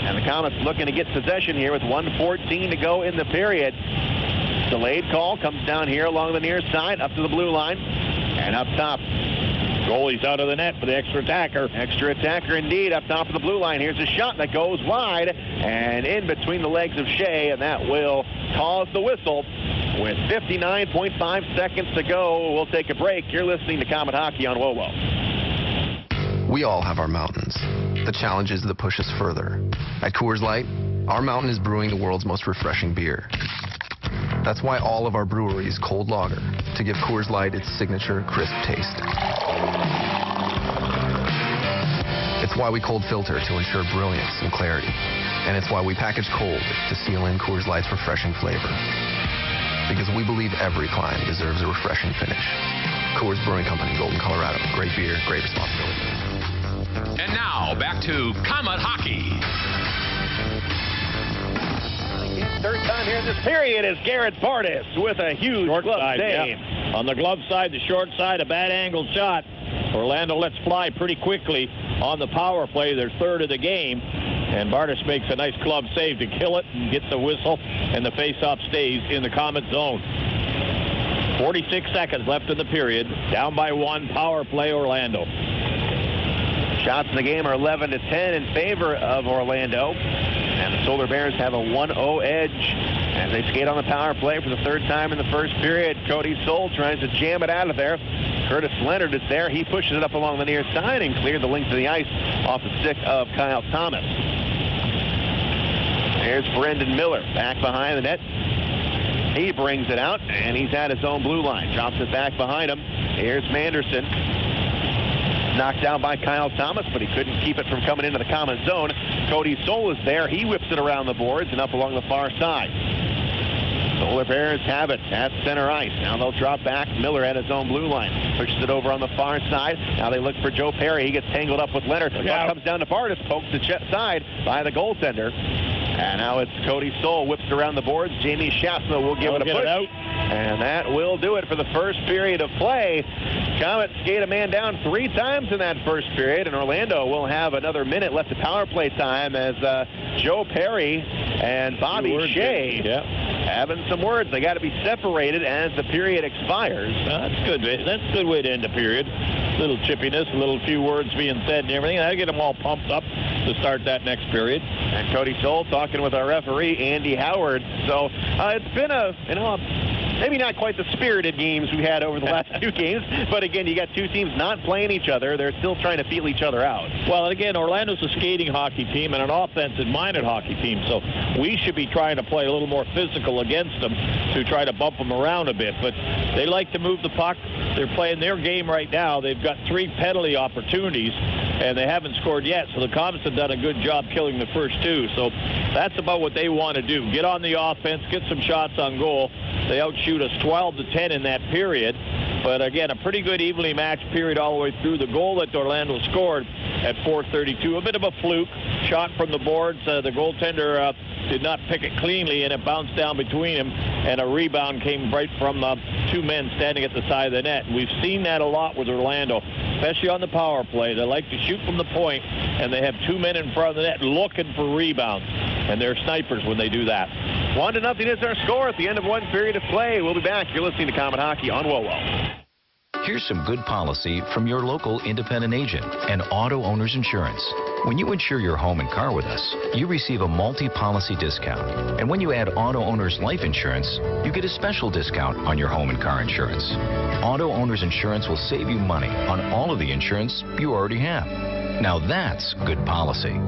And the Komets looking to get possession here with 1:14 to go in the period. Delayed call comes down here along the near side, up to the blue line, and up top. Goalie's out of the net for the extra attacker. Extra attacker indeed, up top of the blue line. Here's a shot that goes wide and in between the legs of Shea, and that will cause the whistle. With 59.5 seconds to go, we'll take a break. You're listening to Komet Hockey on WOWO. We all have our mountains. The challenge is to push us further. At Coors Light, our mountain is brewing the world's most refreshing beer. That's why all of our brewery is cold lager, to give Coors Light its signature crisp taste. It's why we cold filter to ensure brilliance and clarity. And it's why we package cold to seal in Coors Light's refreshing flavor. Because we believe every climb deserves a refreshing finish. Coors Brewing Company, Golden, Colorado. Great beer, great responsibility. And now, back to Komet Hockey. Third time here in this period is Garrett Bartus with a huge glove save. Yeah. On the glove side, the short side, a bad angled shot. Orlando lets fly pretty quickly on the power play, their third of the game. And Bartus makes a nice glove save to kill it and gets the whistle, and the faceoff stays in the Komet zone. 46 seconds left in the period. Down by 1, power play Orlando. Shots in the game are 11-10 in favor of Orlando. And the Solar Bears have a 1-0 edge as they skate on the power play for the third time in the first period. Cody Soul tries to jam it out of there. Curtis Leonard is there. He pushes it up along the near side and cleared the length of the ice off the stick of Kyle Thomas. There's Brendan Miller back behind the net. He brings it out, and he's at his own blue line. Drops it back behind him. Here's Manderson. Knocked down by Kyle Thomas, but he couldn't keep it from coming into the common zone. Cody Soul is there. He whips it around the boards and up along the far side. Solar Bears have it at center ice. Now they'll drop back. Miller at his own blue line. Pushes it over on the far side. Now they look for Joe Perry. He gets tangled up with Leonard. The puck comes down to Bartus. Pokes the side by the goaltender. And now it's Cody Soul. Whips it around the boards. Jamie Schaafsma will give it a push. And that will do it for the first period of play. Komets skate a man down 3 times in that first period, and Orlando will have another minute left of power play time as Joe Perry and Bobby Shea having some words. They got to be separated as the period expires. That's good. That's a good way to end the period. A little chippiness, a little few words being said and everything. That'll get them all pumped up to start that next period. And Cody Soul talking with our referee, Andy Howard. So it's been maybe not quite the spirited games we had over the last 2 games, but again, you got 2 teams not playing each other. They're still trying to feel each other out. Well, and again, Orlando's a skating hockey team and an offensive-minded hockey team, so we should be trying to play a little more physical against them to try to bump them around a bit. But they like to move the puck. They're playing their game right now. They've got 3 penalty opportunities, and they haven't scored yet, so the Komets have done a good job killing the first 2. So that's about what they want to do. Get on the offense, get some shots on goal. They outshoot us 12-10 in that period. But again, a pretty good evenly matched period all the way through. The goal that Orlando scored at 4:32, a bit of a fluke. Shot from the boards. The goaltender did not pick it cleanly, and it bounced down between him, and a rebound came right from 2 men standing at the side of the net. We've seen that a lot with Orlando, especially on the power play. They like to shoot from the point, and they have 2 men in front of the net looking for rebounds, and they're snipers when they do that. 1-0 is our score at the end of 1 period of play. We'll be back. You're listening to Komet Hockey on WOWO. Here's some good policy from your local independent agent and Auto Owners Insurance. When you insure your home and car with us, you receive a multi-policy discount. And when you add Auto Owners Life Insurance, you get a special discount on your home and car insurance. Auto Owners Insurance will save you money on all of the insurance you already have. Now that's good policy.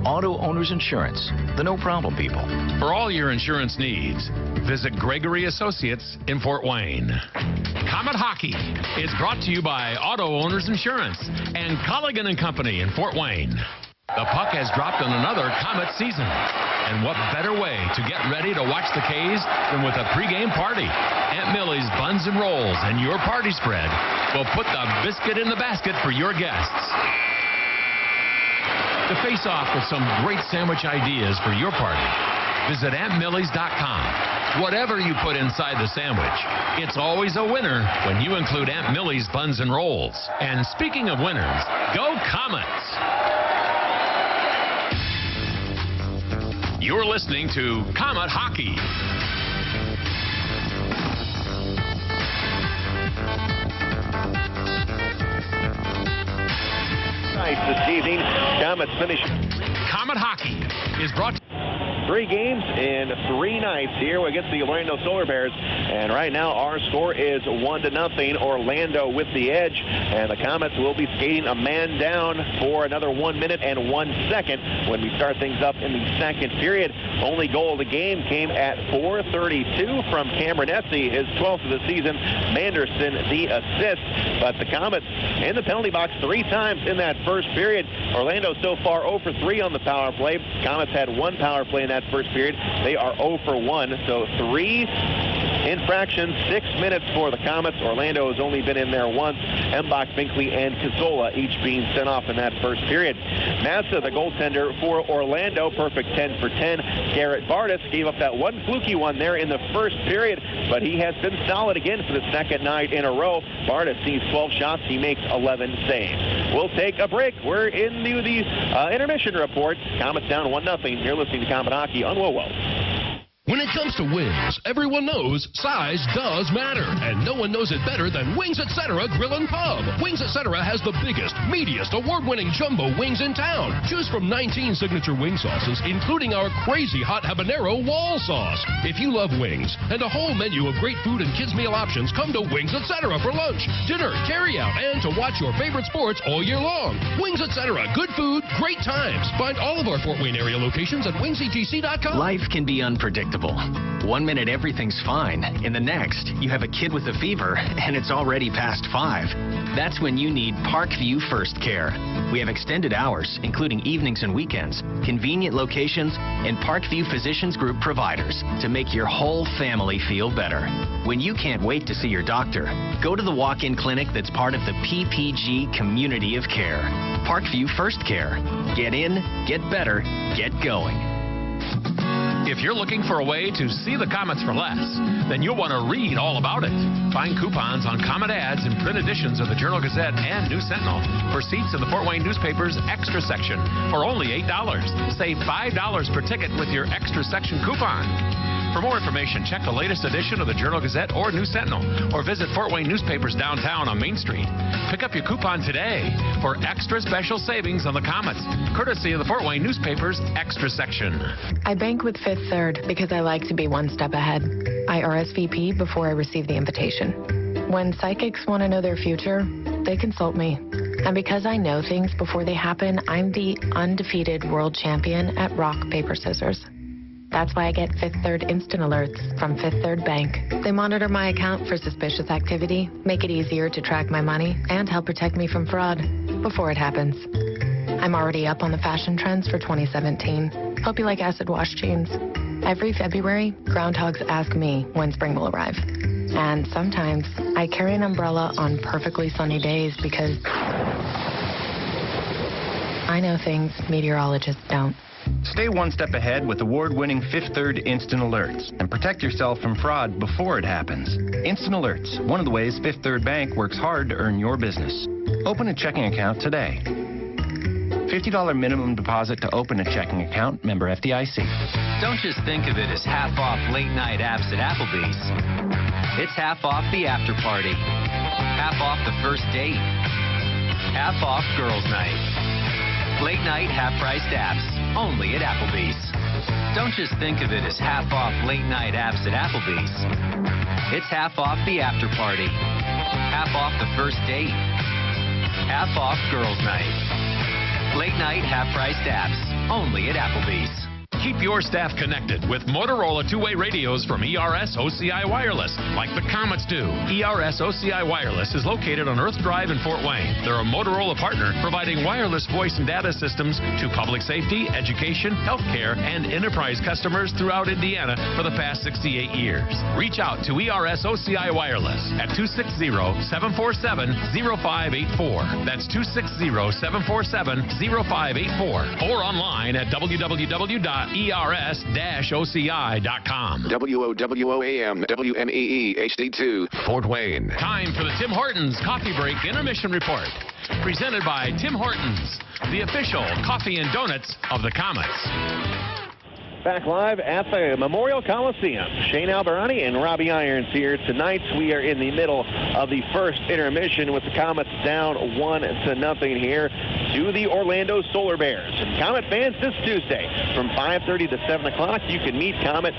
Auto Owners Insurance, the no-problem people. For all your insurance needs, visit Gregory Associates in Fort Wayne. Komet Hockey is brought to you by Auto Owners Insurance and Colligan & Company in Fort Wayne. The puck has dropped on another Komet season. And what better way to get ready to watch the K's than with a pregame party? Aunt Millie's Buns and Rolls and your party spread will put the biscuit in the basket for your guests. To face off with some great sandwich ideas for your party, visit AuntMillie's.com. Whatever you put inside the sandwich, it's always a winner when you include Aunt Millie's Buns and Rolls. And speaking of winners, go Komets! You're listening to Komet Hockey. This evening, Komets finish. Komet Hockey is brought to 3 games in 3 nights here against the Orlando Solar Bears. And right now our score is 1-0. Orlando with the edge. And the Komets will be skating a man down for another 1 minute and 1 second when we start things up in the second period. Only goal of the game came at 4:32 from Cameron Essie, his 12th of the season. Manderson the assist. But the Komets in the penalty box 3 times in that first period. Orlando so far 0 for 3 on the power play. Komets had 1 power play in that first period. They are 0 for 1. So 3 infractions, 6 minutes for the Komets. Orlando has only been in there once. Embach, Binkley, and Cazzola each being sent off in that first period. Mantha, the goaltender for Orlando, perfect 10 for 10. Garrett Bartus gave up that 1 fluky one there in the first period, but he has been solid again for the second night in a row. Bartus sees 12 shots. He makes 11 saves. We'll take a break. We're into the intermission report. Komets down 1-0. You're listening to Komet Hockey on WOWO. When it comes to wings, everyone knows size does matter, and no one knows it better than Wings Etc. Grill and Pub. Wings Etc. has the biggest, meatiest, award-winning jumbo wings in town. Choose from 19 signature wing sauces, including our crazy hot habanero wall sauce. If you love wings and a whole menu of great food and kids' meal options, come to Wings Etc. for lunch, dinner, carry-out, and to watch your favorite sports all year long. Wings Etc. Good food, great times. Find all of our Fort Wayne area locations at wingsetc.com. Life can be unpredictable. 1 minute everything's fine. In the next, you have a kid with a fever and it's already past 5. That's when you need Parkview First Care. We have extended hours, including evenings and weekends, convenient locations, and Parkview Physicians Group providers to make your whole family feel better. When you can't wait to see your doctor, go to the walk-in clinic that's part of the PPG community of care. Parkview First Care. Get in, get better, get going. If you're looking for a way to see the Komets for less, then you'll want to read all about it. Find coupons on Komet ads in print editions of the Journal-Gazette and News Sentinel for seats in the Fort Wayne newspaper's Extra section for only $8. Save $5 per ticket with your Extra section coupon. For more information, check the latest edition of the Journal-Gazette or News Sentinel, or visit Fort Wayne Newspapers downtown on Main Street. Pick up your coupon today for extra special savings on the Komets, courtesy of the Fort Wayne Newspapers Extra section. I bank with Fifth Third because I like to be one step ahead. I RSVP before I receive the invitation. When psychics want to know their future, they consult me. And because I know things before they happen, I'm the undefeated world champion at rock, paper, scissors. That's why I get Fifth Third instant alerts from Fifth Third Bank. They monitor my account for suspicious activity, make it easier to track my money, and help protect me from fraud before it happens. I'm already up on the fashion trends for 2017. Hope you like acid wash jeans. Every February, groundhogs ask me when spring will arrive. And sometimes I carry an umbrella on perfectly sunny days because I know things meteorologists don't. Stay one step ahead with award-winning Fifth Third Instant Alerts and protect yourself from fraud before it happens. Instant Alerts, one of the ways Fifth Third Bank works hard to earn your business. Open a checking account today. $50 minimum deposit to open a checking account, member FDIC. Don't just think of it as half off late night apps at Applebee's. It's half off the after party, half off the first date, half off girls' night. Late night half-priced apps, only at Applebee's. Don't just think of it as half off late night apps at Applebee's. It's half off the after party, half off the first date, half off girls' night. Late night half-priced apps, only at Applebee's. Keep your staff connected with Motorola two-way radios from ERS OCI Wireless, like the Komets do. ERS OCI Wireless is located on Earth Drive in Fort Wayne. They're a Motorola partner providing wireless voice and data systems to public safety, education, healthcare, and enterprise customers throughout Indiana for the past 68 years. Reach out to ERS OCI Wireless at 260-747-0584. That's 260-747-0584. Or online at www.ers-oci.com. WOWOAM, WMEE, HD2, Fort Wayne. Time for the Tim Hortons Coffee Break Intermission Report. Presented by Tim Hortons, the official coffee and donuts of the Komets. Back live at the Memorial Coliseum. Shane Alberani and Robbie Irons here tonight. We are in the middle of the first intermission with the Komets down 1-0 here to the Orlando Solar Bears. And Komet fans, this Tuesday from 5:30 to 7 o'clock, you can meet Komet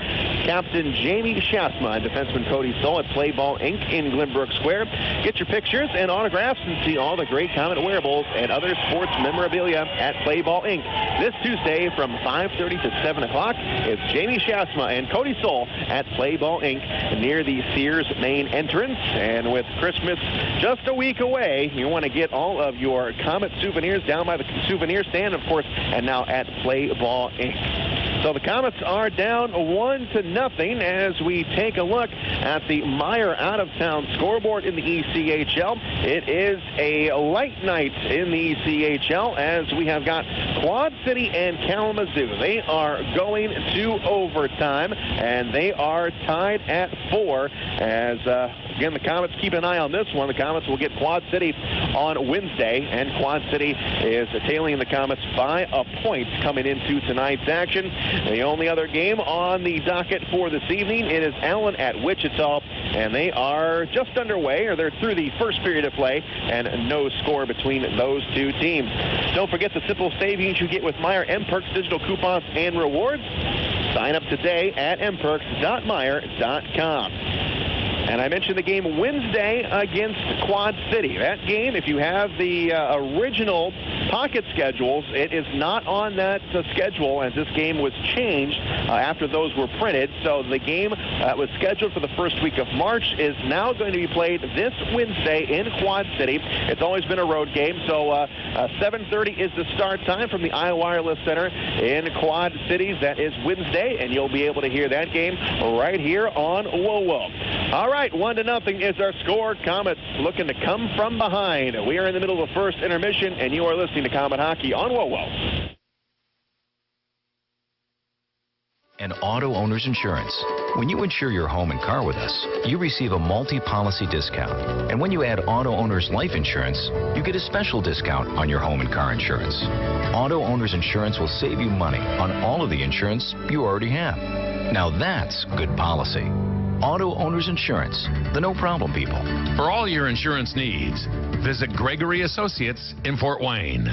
Captain Jamie Schaafsma and defenseman Cody Soul at Play Ball Inc. in Glenbrook Square. Get your pictures and autographs and see all the great Komet wearables and other sports memorabilia at Play Ball Inc. This Tuesday from 5:30 to 7 o'clock is Jamie Schaafsma and Cody Soul at Play Ball Inc. near the Sears main entrance. And with Christmas just a week away, you want to get all of your Komet souvenirs down by the souvenir stand, of course, and now at Play Ball Inc. So the Komets are down 1-0 as we take a look at the Meyer out-of-town scoreboard in the ECHL. It is a light night in the ECHL as we have got Quad City and Kalamazoo. They are going to overtime. and they are tied at 4 as, again, the Komets keep an eye on this one. The Komets will get Quad City on Wednesday, and Quad City is tailing the Komets by a point coming into tonight's action. The only other game on the docket for this evening, it is Allen at Wichita, and they are just underway, or they're through the first period of play, and no score between those two teams. Don't forget the simple savings you get with Meijer M-Perks digital coupons and rewards. Sign up today at mperks.meijer.com. And I mentioned the game Wednesday against Quad City. That game, if you have the original pocket schedules, it is not on that schedule, as this game was changed after those were printed. So the game that was scheduled for the first week of March is now going to be played this Wednesday in Quad City. It's always been a road game, so 7:30 is the start time from the iWireless Center in Quad Cities. That is Wednesday, and you'll be able to hear that game right here on WOWO. All right, 1-0 is our score. Komets looking to come from behind. We are in the middle of the first intermission, and you are listening to Komet Hockey on WOWO. And Auto Owners Insurance. When you insure your home and car with us, you receive a multi-policy discount. And when you add Auto Owners Life Insurance, you get a special discount on your home and car insurance. Auto Owners Insurance will save you money on all of the insurance you already have. Now that's good policy. Auto Owners Insurance, the no-problem people. For all your insurance needs, visit Gregory Associates in Fort Wayne.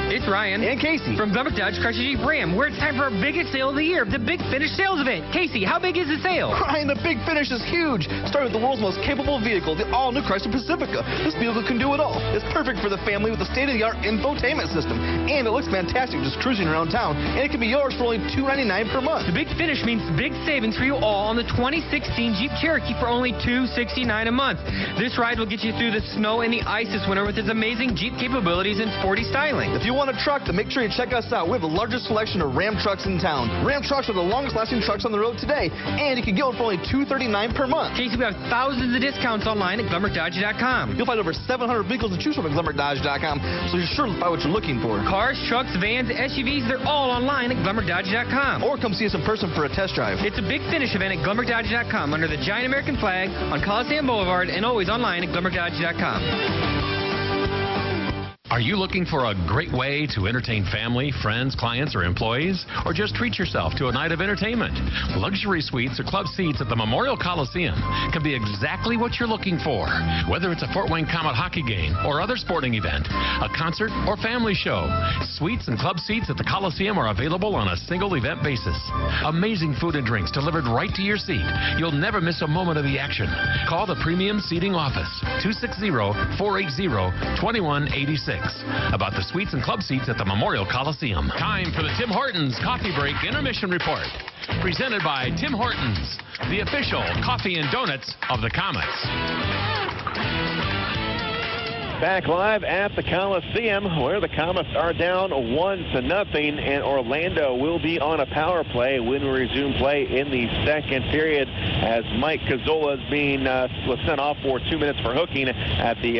It's Ryan and Casey from Glenbrook Dodge Chrysler Jeep Ram, where it's time for our biggest sale of the year, the Big Finish sales event. Casey, how big is the sale? Ryan, the Big Finish is huge. Starting with the world's most capable vehicle, the all-new Chrysler Pacifica. This vehicle can do it all. It's perfect for the family with a state-of-the-art infotainment system, and it looks fantastic just cruising around town. And it can be yours for only $299 per month. The Big Finish means big savings for you all on the 2016 Jeep Cherokee for only $269 a month. This ride will get you through the snow and the ice this winter with its amazing Jeep capabilities and sporty styling. If you want a truck, then make sure you check us out. We have the largest selection of Ram trucks in town. Ram trucks are the longest-lasting trucks on the road today, and you can get one for only $239 per month. Casey, we have thousands of discounts online at GlenbrookDodge.com. You'll find over 700 vehicles to choose from at GlenbrookDodge.com, so you're sure to find what you're looking for. Cars, trucks, vans, SUVs, they're all online at GlenbrookDodge.com. Or come see us in person for a test drive. It's a Big Finish event at GlenbrookDodge.com under the giant American flag on Coliseum Boulevard, and always online at GlenbrookDodge.com. Are you looking for a great way to entertain family, friends, clients, or employees? Or just treat yourself to a night of entertainment? Luxury suites or club seats at the Memorial Coliseum can be exactly what you're looking for. Whether it's a Fort Wayne Komet hockey game or other sporting event, a concert or family show, suites and club seats at the Coliseum are available on a single event basis. Amazing food and drinks delivered right to your seat. You'll never miss a moment of the action. Call the Premium Seating Office, 260-480-2186. About the suites and club seats at the Memorial Coliseum. Time for the Tim Hortons Coffee Break Intermission Report. Presented by Tim Hortons, the official coffee and donuts of the Komets. Back live at the Coliseum, where the Komets are down 1-0, and Orlando will be on a power play when we resume play in the second period, as Mike Cazzola is being was sent off for 2 minutes for hooking at the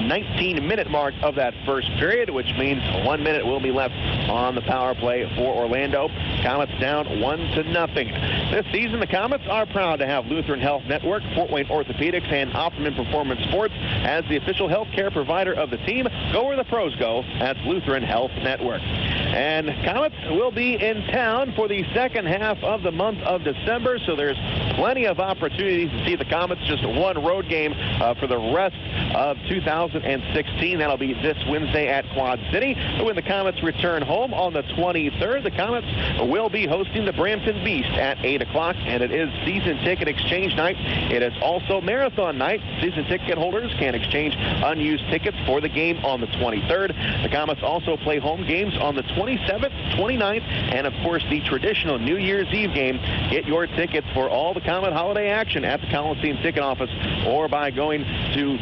19-minute mark of that first period, which means 1 minute will be left on the power play for Orlando. Komets down 1-0. This season, the Komets are proud to have Lutheran Health Network, Fort Wayne Orthopedics, and Optimum Performance Sports as the official health care provider of the team. Go where the pros go. That's Lutheran Health Network. And Komets will be in town for the second half of the month of December, so there's plenty of opportunities to see the Komets. Just one road game for the rest of 2016. That'll be this Wednesday at Quad City. When the Komets return home on the 23rd, the Komets will be hosting the Brampton Beast at 8 o'clock, and it is season ticket exchange night. It is also marathon night. Season ticket holders can exchange unused tickets for the game on the 23rd. The Komets also play home games on the 27th, 29th, and of course the traditional New Year's Eve game. Get your tickets for all the Komet holiday action at the Coliseum ticket office or by going to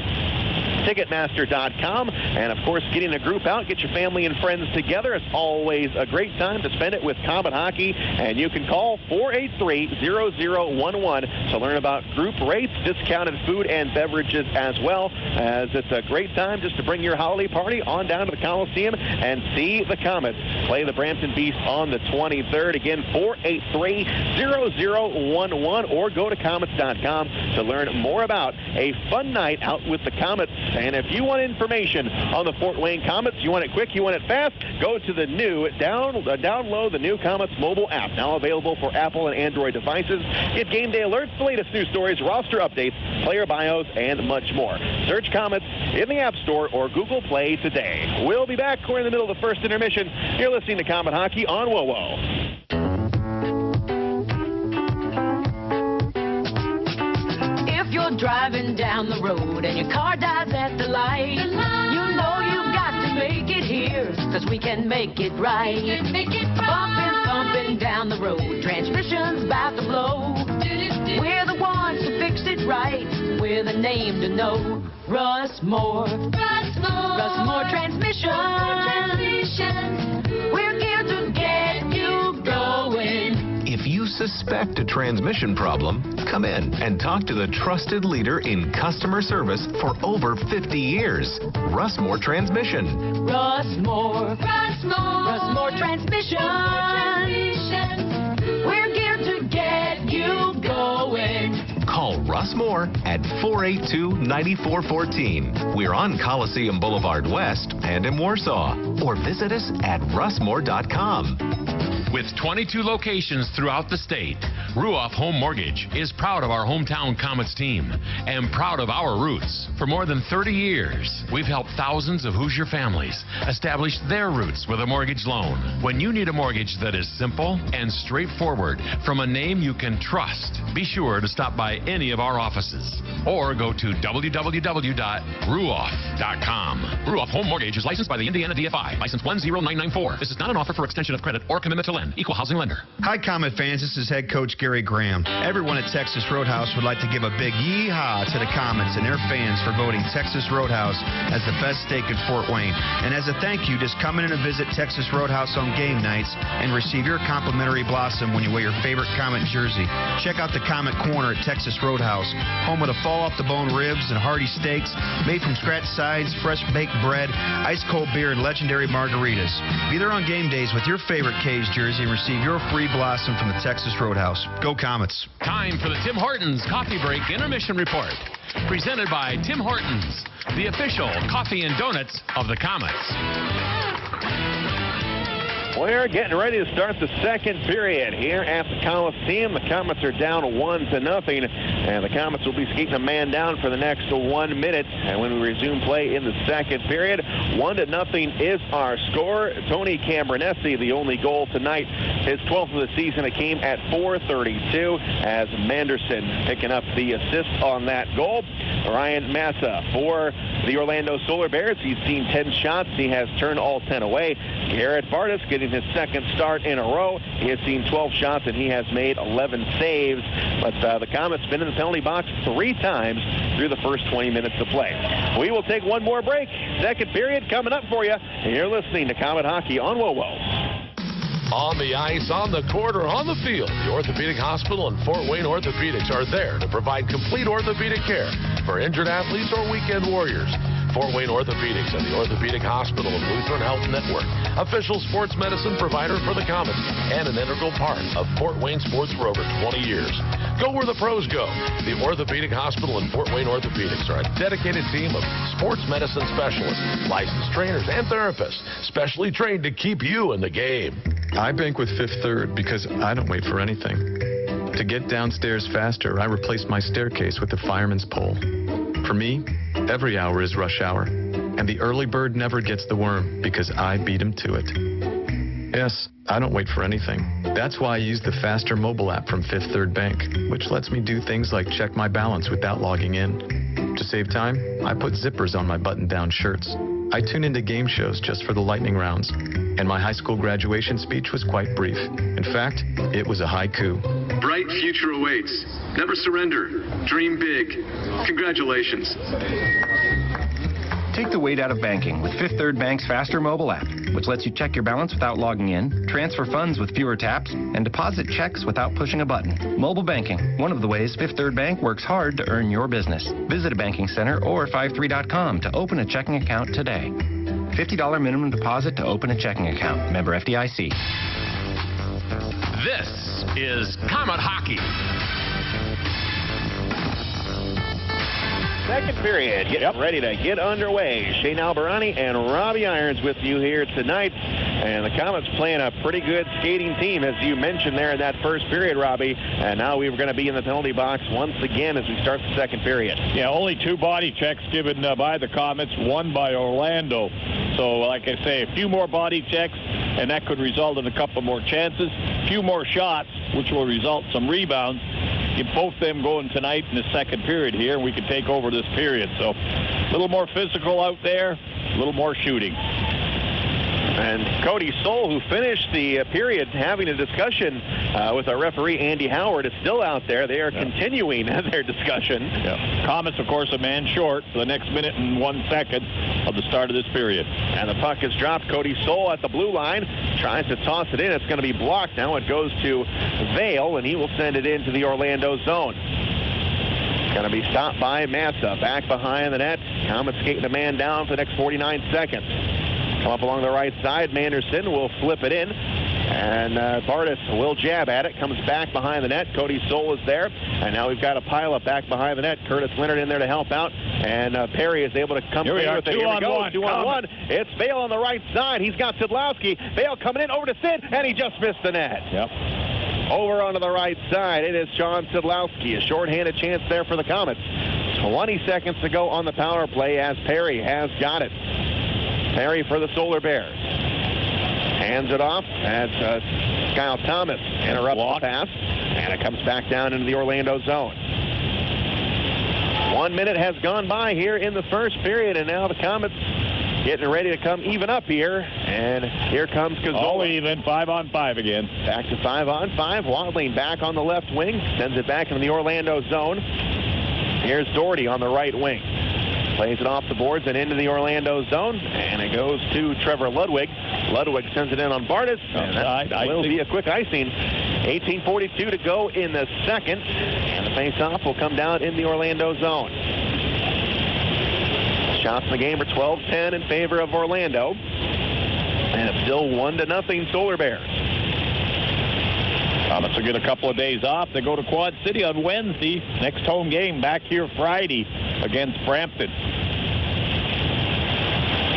Ticketmaster.com. And, of course, getting a group out, get your family and friends together. It's always a great time to spend it with Komet Hockey. And you can call 483-0011 to learn about group rates, discounted food and beverages as well, as it's a great time just to bring your holiday party on down to the Coliseum and see the Komets play the Brampton Beast on the 23rd. Again, 483-0011, or go to Komets.com to learn more about a fun night out with the Komets. And if you want information on the Fort Wayne Komets, you want it quick, you want it fast, go to the new, download the new Komets mobile app, now available for Apple and Android devices. Get game day alerts, the latest news stories, roster updates, player bios, and much more. Search Komets in the App Store or Google Play today. We'll be back. We're in the middle of the first intermission. You're listening to Komet Hockey on WoWo. If you're driving down the road and your car dies at the light, you know you've got to make it here, because we can make it right. Bumping, thumping down the road, transmission's about to blow. We're the ones who fix it right, we're the name to know. Russ Moore Transmission. We're here to get you going. If you suspect a transmission problem, come in and talk to the trusted leader in customer service for over 50 years, Russ Moore Transmission. Russ Moore Transmission. We're here to get you going. Call Russ Moore at 482-9414. We're on Coliseum Boulevard West and in Warsaw. Or visit us at russmore.com. With 22 locations throughout the state, Ruoff Home Mortgage is proud of our hometown Komets team and proud of our roots. For more than 30 years, we've helped thousands of Hoosier families establish their roots with a mortgage loan. When you need a mortgage that is simple and straightforward from a name you can trust, be sure to stop by any of our offices or go to www.ruoff.com. Ruoff Home Mortgage is licensed by the Indiana DFI, license 10994. This is not an offer for extension of credit or commitment to lend. Equal housing lender. Hi, Komet fans. This is head coach Gary Graham. Everyone at Texas Roadhouse would like to give a big yee-haw to the Komets and their fans for voting Texas Roadhouse as the best steak in Fort Wayne. And as a thank you, just come in and visit Texas Roadhouse on game nights and receive your complimentary blossom when you wear your favorite Komet jersey. Check out the Komet Corner at Texas Roadhouse, home of the fall-off-the-bone ribs and hearty steaks made from scratch sides, fresh baked bread, ice-cold beer, and legendary margaritas. Be there on game days with your favorite K's jersey and receive your free blossom from the Texas Roadhouse. Go Komets. Time for the Tim Hortons Coffee Break Intermission Report. Presented by Tim Hortons, the official coffee and donuts of the Komets. We're getting ready to start the second period here at the Coliseum. The Komets are down 1-0, and the Komets will be skating a man down for the next 1 minute. And when we resume play in the second period, 1-0 is our score. Tony Cambronesi, the only goal tonight, his 12th of the season. It came at 4:32 as Manderson picking up the assist on that goal. Ryan Mantha for the Orlando Solar Bears. He's seen 10 shots. He has turned all 10 away. Garrett Bartus getting his second start in a row. He has seen 12 shots and he has made 11 saves. But the Komets been in the penalty box 3 times through the first 20 minutes of play. We will take one more break. Second period coming up for you. And you're listening to Komet Hockey on WoWo. On the ice, on the court, or on the field, the Orthopedic Hospital and Fort Wayne Orthopedics are there to provide complete orthopedic care for injured athletes or weekend warriors. Fort Wayne Orthopedics and the Orthopedic Hospital of Lutheran Health Network, official sports medicine provider for the Komets, and an integral part of Fort Wayne sports for over 20 years. Go where the pros go. The Orthopedic Hospital and Fort Wayne Orthopedics are a dedicated team of sports medicine specialists, licensed trainers, and therapists, specially trained to keep you in the game. I bank with Fifth Third because I don't wait for anything. To get downstairs faster, I replace my staircase with the fireman's pole. For me, every hour is rush hour, and the early bird never gets the worm because I beat him to it. Yes, I don't wait for anything. That's why I use the faster mobile app from Fifth Third Bank, which lets me do things like check my balance without logging in. To save time, I put zippers on my button-down shirts. I tune into game shows just for the lightning rounds, and my high school graduation speech was quite brief. In fact, it was a haiku. Bright future awaits. Never surrender. Dream big. Congratulations. Take the weight out of banking with Fifth Third Bank's faster mobile app, which lets you check your balance without logging in, transfer funds with fewer taps, and deposit checks without pushing a button. Mobile banking, one of the ways Fifth Third Bank works hard to earn your business. Visit a banking center or 53.com to open a checking account today. $50 minimum deposit to open a checking account. Member FDIC. This is Comet Hockey. Second period, getting ready to get underway. Shea Alberani and Robbie Irons with you here tonight. And the Komets playing a pretty good skating team, as you mentioned there in that first period, Robbie. And now we're going to be in the penalty box once again as we start the second period. Yeah, only 2 body checks given by the Komets, 1 by Orlando. So, like I say, a few more body checks, and that could result in a couple more chances. A few more shots, which will result in some rebounds. Get both them going tonight in the second period here, and we can take over this period. So a little more physical out there, a little more shooting. And Cody Soul, who finished the period having a discussion with our referee, Andy Howard, is still out there. They are continuing their discussion. Komets, of course, a man short for the next minute and 1 second of the start of this period. And the puck is dropped. Cody Soul at the blue line tries to toss it in. It's going to be blocked. Now it goes to Vail, and he will send it into the Orlando zone. It's going to be stopped by Mantha. Back behind the net. Komets skating a man down for the next 49 seconds. Come up along the right side. Manderson will flip it in. And Bartus will jab at it. Comes back behind the net. Cody Soul is there. And now we've got a pileup back behind the net. Curtis Leonard in there to help out. And Perry is able to come through with it. Here we go. 2-on-1. It's Vail on the right side. He's got Szydlowski. Vail coming in over to Sid. And he just missed the net. Over onto the right side. It is Sean Szydlowski. A shorthanded chance there for the Komets. 20 seconds to go on the power play as Perry has got it. Perry for the Solar Bears. Hands it off. That's Kyle Thomas interrupts the pass. And it comes back down into the Orlando zone. 1 minute has gone by here in the first period, and now the Komets getting ready to come even up here. And here comes Cazzola. All even, 5-on-5 again. Back to 5-on-5. Wadling back on the left wing. Sends it back into the Orlando zone. Here's Doherty on the right wing. Plays it off the boards and into the Orlando zone. And it goes to Trevor Ludwig. Ludwig sends it in on Bartus. And that will be a quick icing. 18:42 to go in the second. And the face-off will come down in the Orlando zone. Shots in the game are 12-10 in favor of Orlando. And it's still 1-0 Solar Bears. Komets will get a couple of days off. They go to Quad City on Wednesday. Next home game back here Friday against Brampton.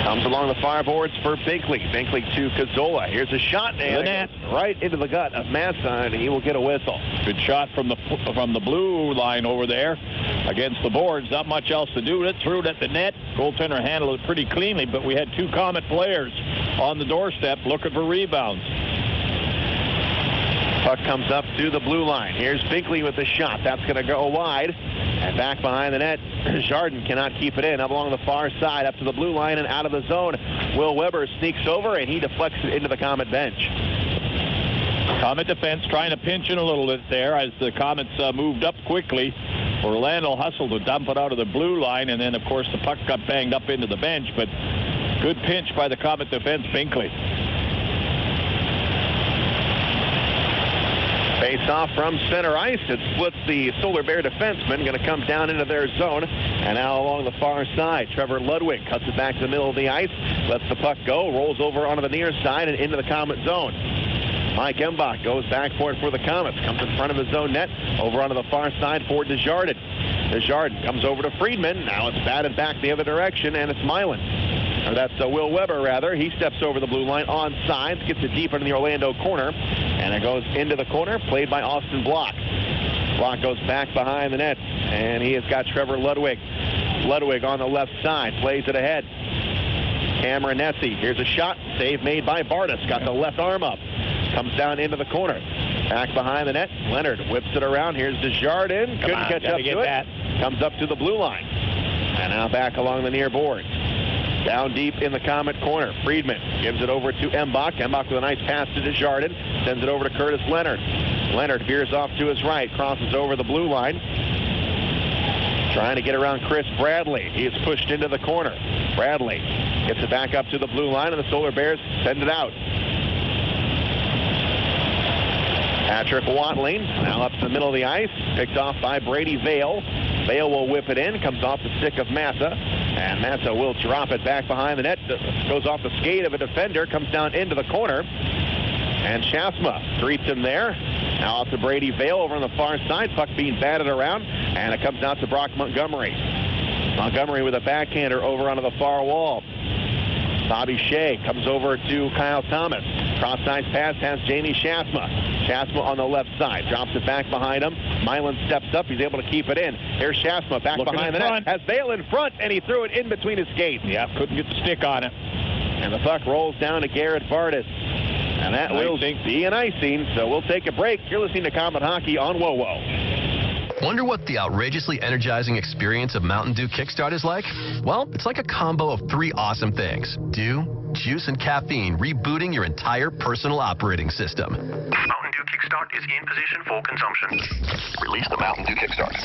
Comes along the far boards for Binkley. Binkley to Cazzola. Here's a shot, and right into the gut of Mantha, and he will get a whistle. Good shot from the blue line over there against the boards. Not much else to do with it. Threw it at the net. Goaltender handled it pretty cleanly, but we had 2 Komet players on the doorstep looking for rebounds. Puck comes up to the blue line. Here's Binkley with the shot. That's going to go wide. And back behind the net, Desjardins cannot keep it in. Up along the far side, up to the blue line and out of the zone. Will Weber sneaks over, and he deflects it into the Komet bench. Komet defense trying to pinch in a little bit there as the Komets moved up quickly. Orlando hustled to dump it out of the blue line, and then, of course, the puck got banged up into the bench. But good pinch by the Komet defense, Binkley. Face off from center ice. It splits the Solar Bear defenseman. Going to come down into their zone. And now along the far side, Trevor Ludwig cuts it back to the middle of the ice. Lets the puck go. Rolls over onto the near side and into the Komet zone. Mike Embach goes back for it for the Komets. Comes in front of his own net. Over onto the far side for Desjardins. Desjardins comes over to Friedman. Now it's batted back the other direction, and it's Milan. Or that's Will Weber, rather. He steps over the blue line on sides, gets it deep into the Orlando corner, and it goes into the corner, played by Austin Block. Block goes back behind the net, and he has got Trevor Ludwig. Ludwig on the left side, plays it ahead. Cameron Nessie, here's a shot, save made by Bartus, got the left arm up, comes down into the corner. Back behind the net, Leonard whips it around, here's Desjardins, couldn't catch up to it, comes up to the blue line, and now back along the near boards. Down deep in the Komet corner. Friedman gives it over to Embach. Embach with a nice pass to Desjardins. Sends it over to Curtis Leonard. Leonard veers off to his right. Crosses over the blue line. Trying to get around Chris Bradley. He is pushed into the corner. Bradley gets it back up to the blue line, and the Solar Bears send it out. Patrick Watling now up to the middle of the ice. Picked off by Brady Vail. Vail will whip it in. Comes off the stick of Mantha. And Mantha will drop it back behind the net. Goes off the skate of a defender. Comes down into the corner. And Schaafsma greets him there. Now out to Brady Vail over on the far side. Puck being batted around. And it comes out to Brock Montgomery. Montgomery with a backhander over onto the far wall. Bobby Shea comes over to Kyle Thomas. Cross-ice pass has Jamie Schaafsma. Schaafsma on the left side. Drops it back behind him. Milan steps up. He's able to keep it in. Here's Schaafsma back behind the net. Has Vail in front, and he threw it in between his skates. Yeah, couldn't get the stick on it. And the puck rolls down to Garrett Bartus. And that will be an icing, so we'll take a break. You're listening to Comet Hockey on WoWo. Wonder what the outrageously energizing experience of Mountain Dew Kickstart is like? Well, it's like a combo of 3 awesome things. Dew, juice, and caffeine rebooting your entire personal operating system. Mountain Dew Kickstart is in position for consumption. Release the Mountain Dew Kickstart.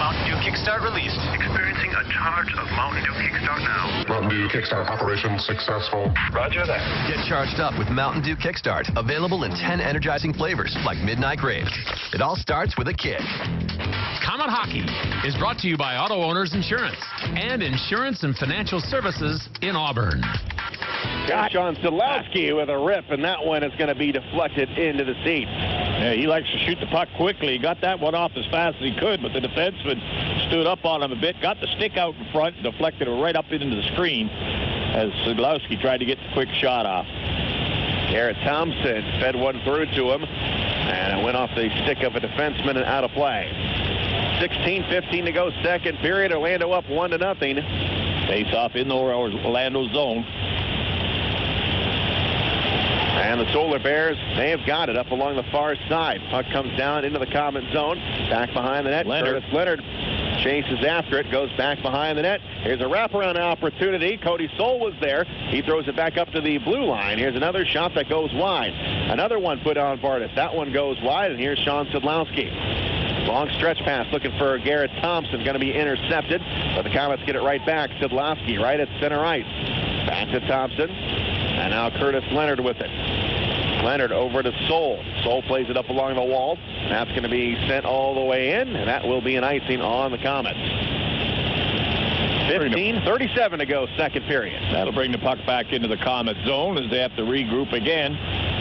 Mountain Dew Kickstart released. Experiencing a charge of Mountain Dew Kickstart now. Mountain Dew Kickstart operation successful. Roger that. Get charged up with Mountain Dew Kickstart. Available in 10 energizing flavors like Midnight Rave. It all starts with a kick. Comet Hockey is brought to you by Auto Owners Insurance and Insurance and Financial Services in Auburn. Got Sean Szydlowski with a rip, and that one is going to be deflected into the seat. Yeah, he likes to shoot the puck quickly. He got that one off as fast as he could, but the defenseman stood up on him a bit, got the stick out in front, deflected it right up into the screen as Szydlowski tried to get the quick shot off. Garrett Thompson fed one through to him, and it went off the stick of a defenseman and out of play. 16:15 to go, second period. Orlando up 1-0. Face off in the Orlando zone. And the Solar Bears, they have got it up along the far side. Puck comes down into the Comet zone. Back behind the net. Curtis Leonard chases after it. Goes back behind the net. Here's a wraparound opportunity. Cody Soul was there. He throws it back up to the blue line. Here's another shot that goes wide. Another one put on Bartus. That one goes wide. And here's Sean Szydlowski. Long stretch pass looking for Garrett Thompson. Going to be intercepted. But the Comets get it right back. Szydlowski right at center ice. Back to Thompson. And now Curtis Leonard with it. Leonard over to Soul. Soul plays it up along the wall. And that's going to be sent all the way in. And that will be an icing on the Comets. 15:37 to go, second period. That'll bring the puck back into the Comet zone as they have to regroup again.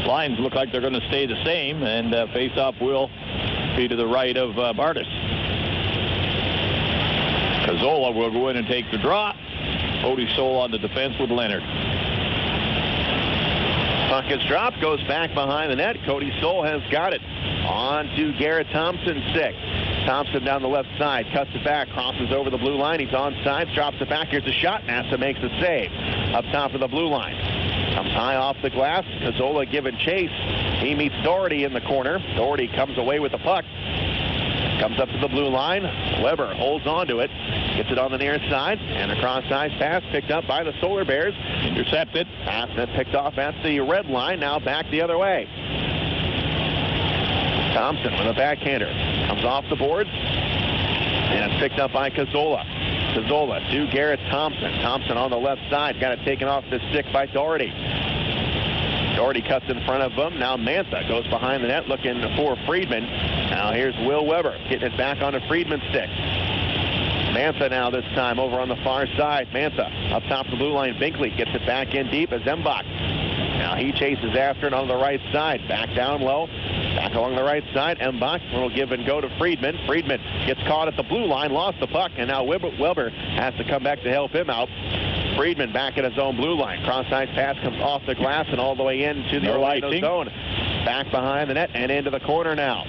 Lines look like they're going to stay the same. And face-off will be to the right of Bartus. Cazzola will go in and take the drop. Cody Soul on the defense with Leonard. Puck is dropped, goes back behind the net. Cody Soul has got it. On to Garrett Thompson, 6. Thompson down the left side, cuts it back, crosses over the blue line. He's onside, drops it back. Here's a shot. Mantha makes the save. Up top of the blue line. Comes high off the glass. Cazzola giving chase. He meets Doherty in the corner. Doherty comes away with the puck. Comes up to the blue line. Weber holds on to it. Gets it on the near side. And a cross-ice pass picked up by the Solar Bears. Intercepted. Pass that picked off at the red line. Now back the other way. Thompson with a backhander. Comes off the boards. And it's picked up by Cazzola. Cazzola to Garrett Thompson. Thompson on the left side. Got it taken off the stick by Doherty. Doherty cuts in front of him. Now Mantha goes behind the net looking for Friedman. Now here's Will Weber getting it back onto Friedman's stick. Mantha now this time over on the far side. Mantha up top of the blue line. Binkley gets it back in deep as Mbach. Now he chases after it on the right side. Back down low. Back along the right side. Mbach will give and go to Friedman. Friedman gets caught at the blue line. Lost the puck. And now Weber has to come back to help him out. Friedman back at his own blue line. Cross-ice pass comes off the glass and all the way into the Orlando zone. Back behind the net and into the corner now.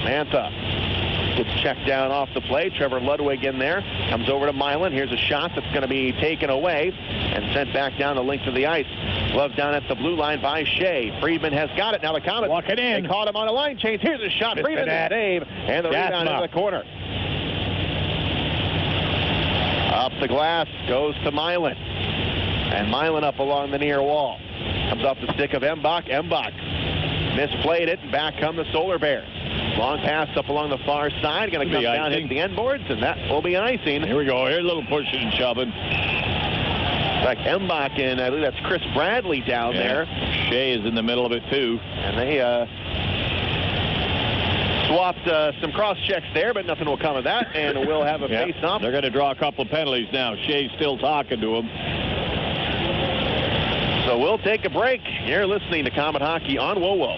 Mantha gets checked down off the play. Trevor Ludwig in there. Comes over to Milan. Here's a shot that's going to be taken away and sent back down the length of the ice. Glove down at the blue line by Shea. Friedman has got it. Now the Comets walking in. They caught him on a line change. Here's a shot. Friedman the save. And the rebound into the corner. Up the glass goes to Milan. And Milan up along the near wall. Comes off the stick of Mbach. Mbach misplayed it. Back come the Solar Bears. Long pass up along the far side. Going to come down, hit the end boards, and that will be icing. Here we go. Here's a little pushing and shoving. Like Embach and I believe that's Chris Bradley down there. Shea is in the middle of it, too. And they swapped some cross checks there, but nothing will come of that, and we'll have a face-off. They're going to draw a couple of penalties now. Shea's still talking to him. So we'll take a break. You're listening to Comet Hockey on WoWo.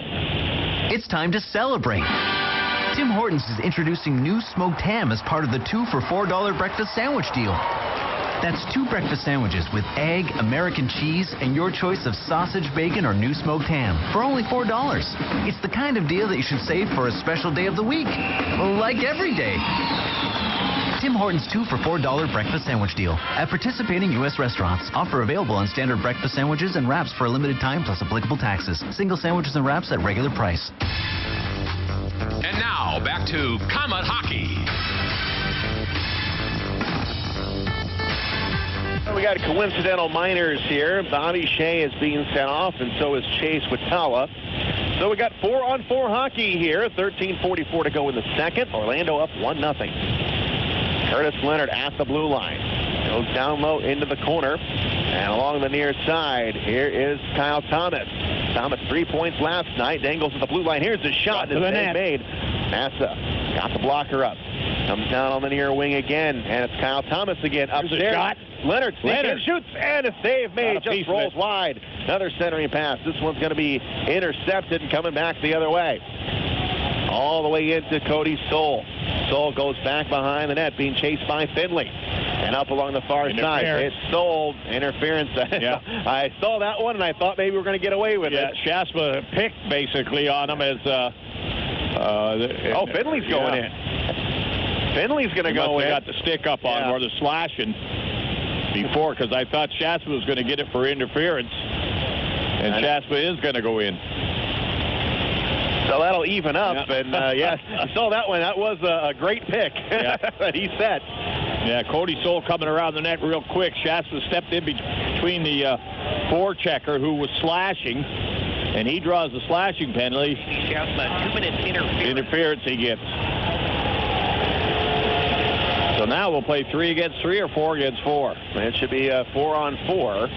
It's time to celebrate. Tim Hortons is introducing new smoked ham as part of the 2 for $4 breakfast sandwich deal. That's 2 breakfast sandwiches with egg, American cheese, and your choice of sausage, bacon, or new smoked ham for only $4. It's the kind of deal that you should save for a special day of the week, like every day. Tim Hortons 2 for $4 breakfast sandwich deal at participating U.S. restaurants. Offer available on standard breakfast sandwiches and wraps for a limited time plus applicable taxes. Single sandwiches and wraps at regular price. And now, back to Comet Hockey. We got coincidental minors here. Bobby Shea is being sent off, and so is Chase Watala. So we got 4-on-4 hockey here. 13:44 to go in the second. Orlando up 1-0. Curtis Leonard at the blue line. Goes down low into the corner. And along the near side, here is Kyle Thomas. Thomas 3 points last night. Dangles at the blue line. Here's the shot that they made. Mantha got the blocker up. Comes down on the near wing again. And it's Kyle Thomas again. Up there. Shot. Leonard shoots, and a save made. Just rolls wide. Another centering pass. This one's going to be intercepted and coming back the other way. All the way into Cody Soul. Soul goes back behind the net, being chased by Finley. And up along the far side. It's Soul. Interference. I saw that one, and I thought maybe we were going to get away with it. Schaafsma picked basically on him as... Finley's going in. Finley's going to go in. They got the stick up on him, or the slashing before, because I thought Schaafsma was going to get it for interference. And Schaafsma is going to go in. So that'll even up. And, you saw that one. That was a great pick that he set. Yeah, Cody Soul coming around the net real quick. Schaafsma stepped in between the forechecker who was slashing, and he draws the slashing penalty. Schaafsma, 2 minutes interference he gets. So now we'll play 3 against 3 or 4 against 4. It should be 4-on-4.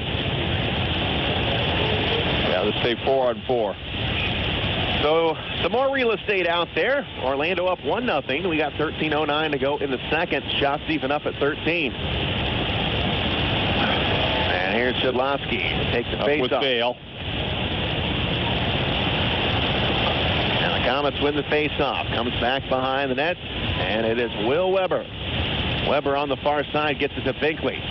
Yeah, let's say 4-on-4. So some more real estate out there. Orlando up 1-0. We got 13:09 to go in the second. Shots even up at 13. And here's Szydlowski. Takes the face with off. Vail. And the Komets win the face-off. Comes back behind the net. And it is Will Weber. Weber on the far side gets it to Binkley.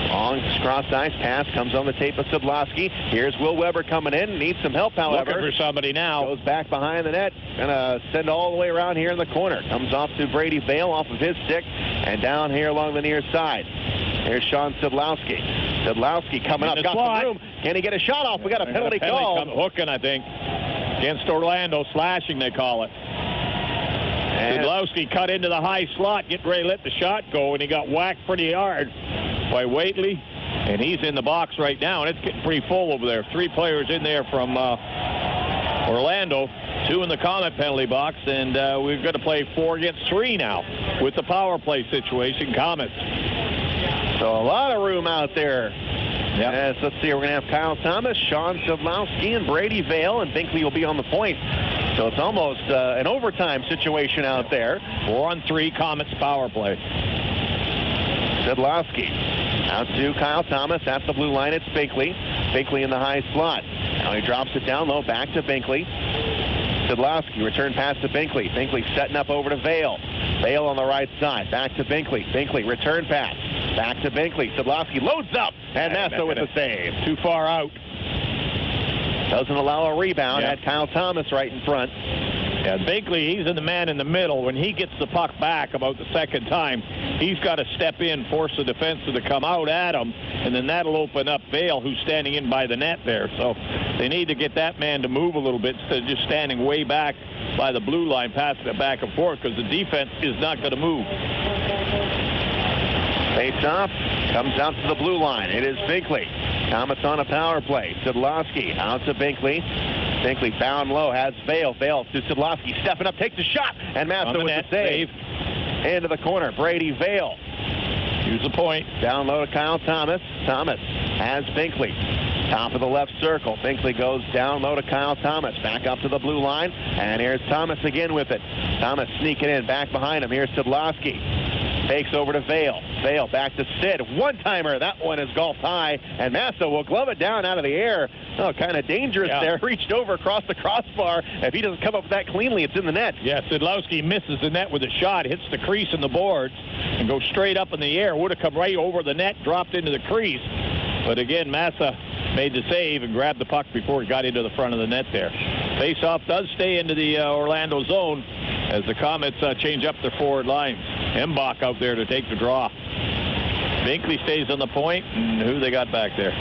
Long cross-ice pass comes on the tape of Szydlowski. Here's Will Weber coming in. Needs some help, however. Looking for somebody now. Goes back behind the net. Gonna send all the way around here in the corner. Comes off to Brady Vail off of his stick. And down here along the near side. Here's Sean Szydlowski. Szydlowski coming up. Got some room. Can he get a shot off? We got a penalty call. Hooking, I think. Against Orlando. Slashing, they call it. Szydlowski cut into the high slot, getting ready to let the shot go, and he got whacked pretty hard by Waitley, and he's in the box right now, and it's getting pretty full over there. 3 players in there from Orlando, 2 in the Comet penalty box, and we're going to play 4 against 3 now with the power play situation, Comets. So a lot of room out there. Yes, let's see. We're going to have Kyle Thomas, Sean Szydlowski, and Brady Vail, and Binkley will be on the point. So it's almost an overtime situation out there. 4-on-3 Comets power play. Szydlowski out to Kyle Thomas at the blue line. It's Binkley. Binkley in the high slot. Now he drops it down low, back to Binkley. Szydlowski, return pass to Binkley. Binkley setting up over to Vail. Vail on the right side, back to Binkley. Binkley, return pass, back to Binkley. Szydlowski loads up, and Mantha with the save. Too far out. Doesn't allow a rebound. Had Kyle Thomas right in front. Yeah, Binkley, he's the man in the middle. When he gets the puck back about the second time, he's got to step in, force the defenseman to come out at him, and then that'll open up Vail, who's standing in by the net there. So they need to get that man to move a little bit instead of just standing way back by the blue line, passing it back and forth, because the defense is not going to move. Face off, comes out to the blue line. It is Binkley. Comets on a power play. Szydlowski out to Binkley. Binkley down low, has Vail. Vail to Szydlowski, stepping up, takes a shot, and Mantha with the save. Into the corner, Brady Vail. Use the point. Down low to Kyle Thomas. Thomas has Binkley. Top of the left circle. Binkley goes down low to Kyle Thomas. Back up to the blue line. And here's Thomas again with it. Thomas sneaking in. Back behind him. Here's Szydlowski. Takes over to Vail. Vail back to Sid. One-timer. That one is golf high. And Mantha will glove it down out of the air. Oh, kind of dangerous there. Reached over across the crossbar. If he doesn't come up with that cleanly, it's in the net. Yeah, Szydlowski misses the net with a shot. Hits the crease in the boards and goes straight up in the air. Would have come right over the net, dropped into the crease. But again, Mantha made the save and grabbed the puck before it got into the front of the net there. Face-off does stay into the Orlando zone as the Komets change up their forward lines. Embach out there to take the draw. Binkley stays on the point. And who they got back there?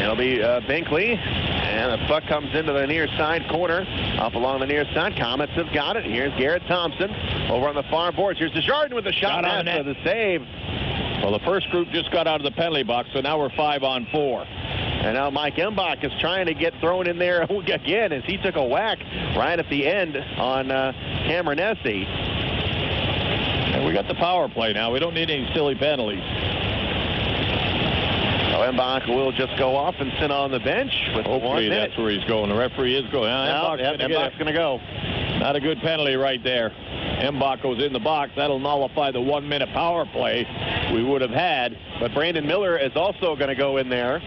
It'll be Binkley. And the puck comes into the near side corner. Up along the near side. Komets have got it. Here's Garrett Thompson over on the far boards. Here's Desjardins with the shot. Mantha the save. Well, the first group just got out of the penalty box, so now we're 5-on-4. And now Mike Embach is trying to get thrown in there again as he took a whack right at the end on Cameronesi. And we got the power play now. We don't need any silly penalties. So Embach will just go off and sit on the bench with Hopefully that's where he's going. The referee is going. Embach's going to go. Not a good penalty right there. Embach goes in the box. That'll nullify the 1-minute power play we would have had. But Brandon Miller is also going to go in there.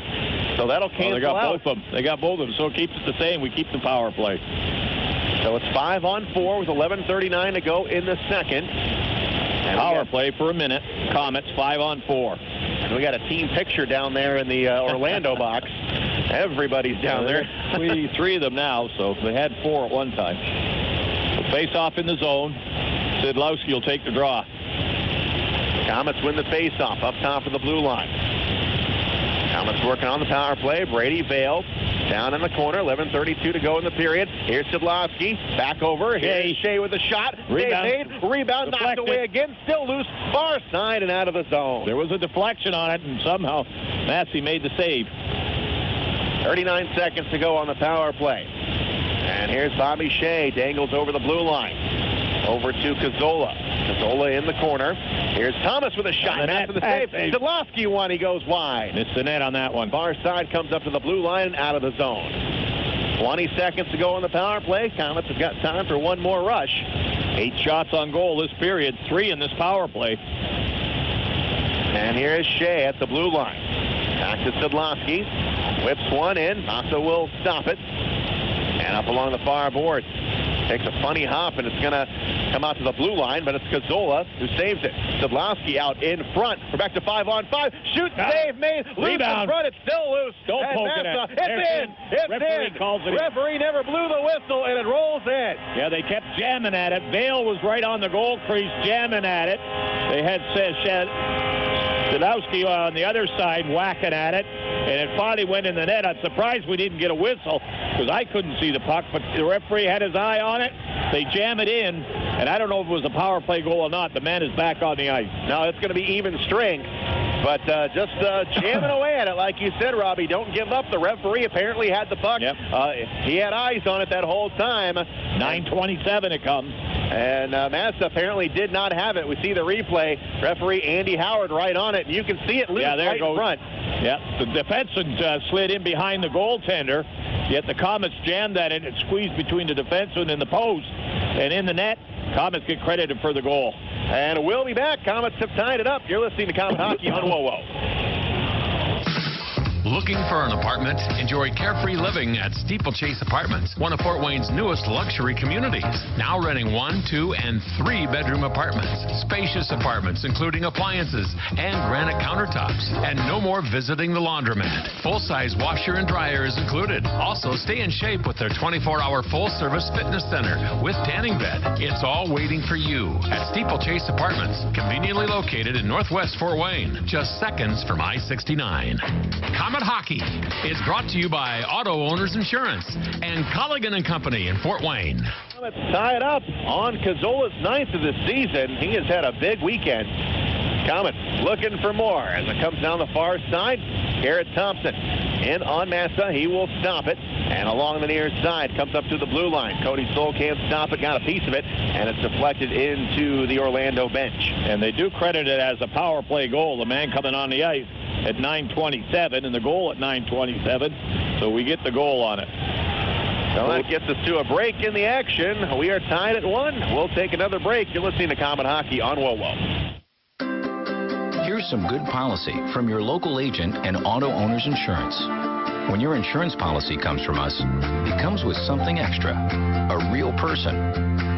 So that'll cancel they got out. Both of them. They got both of them. So it keeps it the same. We keep the power play. So it's 5-on-4 with 11:39 to go in the second. And power play for a minute. Komets 5-on-4. And we got a team picture down there in the Orlando box. Everybody's down there. Three of them now, so they had 4 at one time. So face off in the zone. Szydlowski will take the draw. Komets win the face-off up top of the blue line. Komets working on the power play. Brady Vail down in the corner. 11:32 to go in the period. Here's Szydlowski. Back over. Here's Shea with a shot. Rebound knocked away again. Still loose. Far side and out of the zone. There was a deflection on it, and somehow Massey made the save. 39 seconds to go on the power play. And here's Bobby Shea. Dangles over the blue line. Over to Cazzola. Cazzola in the corner. Here's Thomas with a shot. After the save. Szydlowski one. He goes wide. Missed the net on that one. Far side comes up to the blue line and out of the zone. 20 seconds to go on the power play. Komets have got time for one more rush. 8 shots on goal this period. 3 in this power play. And here is Shea at the blue line. Back to Szydlowski. Whips one in. Mantha will stop it. And up along the far boards. Takes a funny hop, and it's going to come out to the blue line, but it's Cazzola who saves it. Szydlowski out in front. We're back to 5-on-5. Shoot, save made. Loose in front. It's still loose. Don't poke it at. It's in. It's in. Calls it Referee never blew the whistle, and it rolls in. Yeah, they kept jamming at it. Vail was right on the goal crease jamming at it. They had Szydlowski on the other side whacking at it, and it finally went in the net. I'm surprised we didn't get a whistle because I couldn't see the puck, but the referee had his eye on it. They jam it in, and I don't know if it was a power play goal or not. The man is back on the ice. Now it's going to be even strength, but just jamming away at it like you said, Robbie. Don't give up. The referee apparently had the puck. Yep. He had eyes on it that whole time. 9:27 it comes. And Mantha apparently did not have it. We see the replay. Referee Andy Howard right on it, and you can see it loose right in front. Yeah, the defenseman slid in behind the goaltender, yet the Komets jammed that in and squeezed between the defenseman and the post, and in the net. Komets get credited for the goal. And we'll be back. Komets have tied it up. You're listening to Komet Hockey on WOWO. Looking for an apartment? Enjoy carefree living at Steeplechase Apartments, one of Fort Wayne's newest luxury communities. Now renting 1, 2, and 3 bedroom apartments. Spacious apartments including appliances and granite countertops. And no more visiting the laundromat. Full-size washer and dryer is included. Also, stay in shape with their 24-hour full-service fitness center with tanning bed. It's all waiting for you at Steeplechase Apartments, conveniently located in Northwest Fort Wayne, just seconds from I-69. Komet Hockey is brought to you by Auto Owners Insurance and Colligan & Company in Fort Wayne. Let's tie it up on Cazzola's 9th of the season. He has had a big weekend. Komets looking for more as it comes down the far side. Garrett Thompson in on Mantha. He will stop it. And along the near side, comes up to the blue line. Cody Stoll can't stop it, got a piece of it, and it's deflected into the Orlando bench. And they do credit it as a power play goal. The man coming on the ice at 9:27 and the goal at 9:27. So we get the goal on it. So that gets us to a break in the action. We are tied at 1. We'll take another break. You're listening to Comet Hockey on WOWO. Here's some good policy from your local agent and Auto Owners Insurance. When your insurance policy comes from us, it comes with something extra, a real person.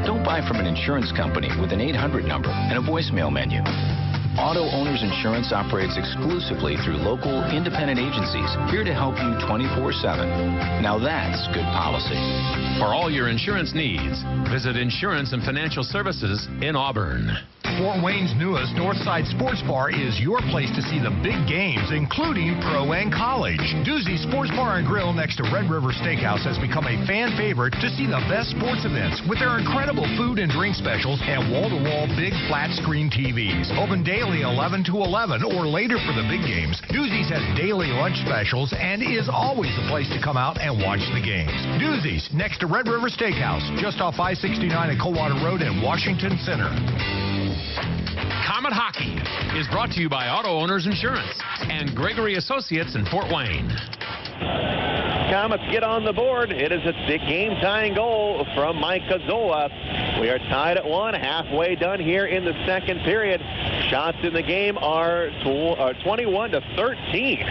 Don't buy from an insurance company with an 800 number and a voicemail menu. Auto Owners Insurance operates exclusively through local independent agencies here to help you 24/7. Now that's good policy. For all your insurance needs, visit Insurance and Financial Services in Auburn. Fort Wayne's newest Northside Sports Bar is your place to see the big games, including pro and college. Doozy's Sports Bar and Grill next to Red River Steakhouse has become a fan favorite to see the best sports events with their incredible food and drink specials and wall-to-wall big flat screen TVs. Open daily 11 to 11 or later for the big games. Doozy's has daily lunch specials and is always the place to come out and watch the games. Doozy's next to Red River Steakhouse, just off I-69 at Coldwater Road in Washington Center. Comet Hockey is brought to you by Auto Owners Insurance and Gregory Associates in Fort Wayne. Comets get on the board. It is a game-tying goal from Mike Cazzola. We are tied at 1, halfway done here in the second period. Shots in the game are 21-13.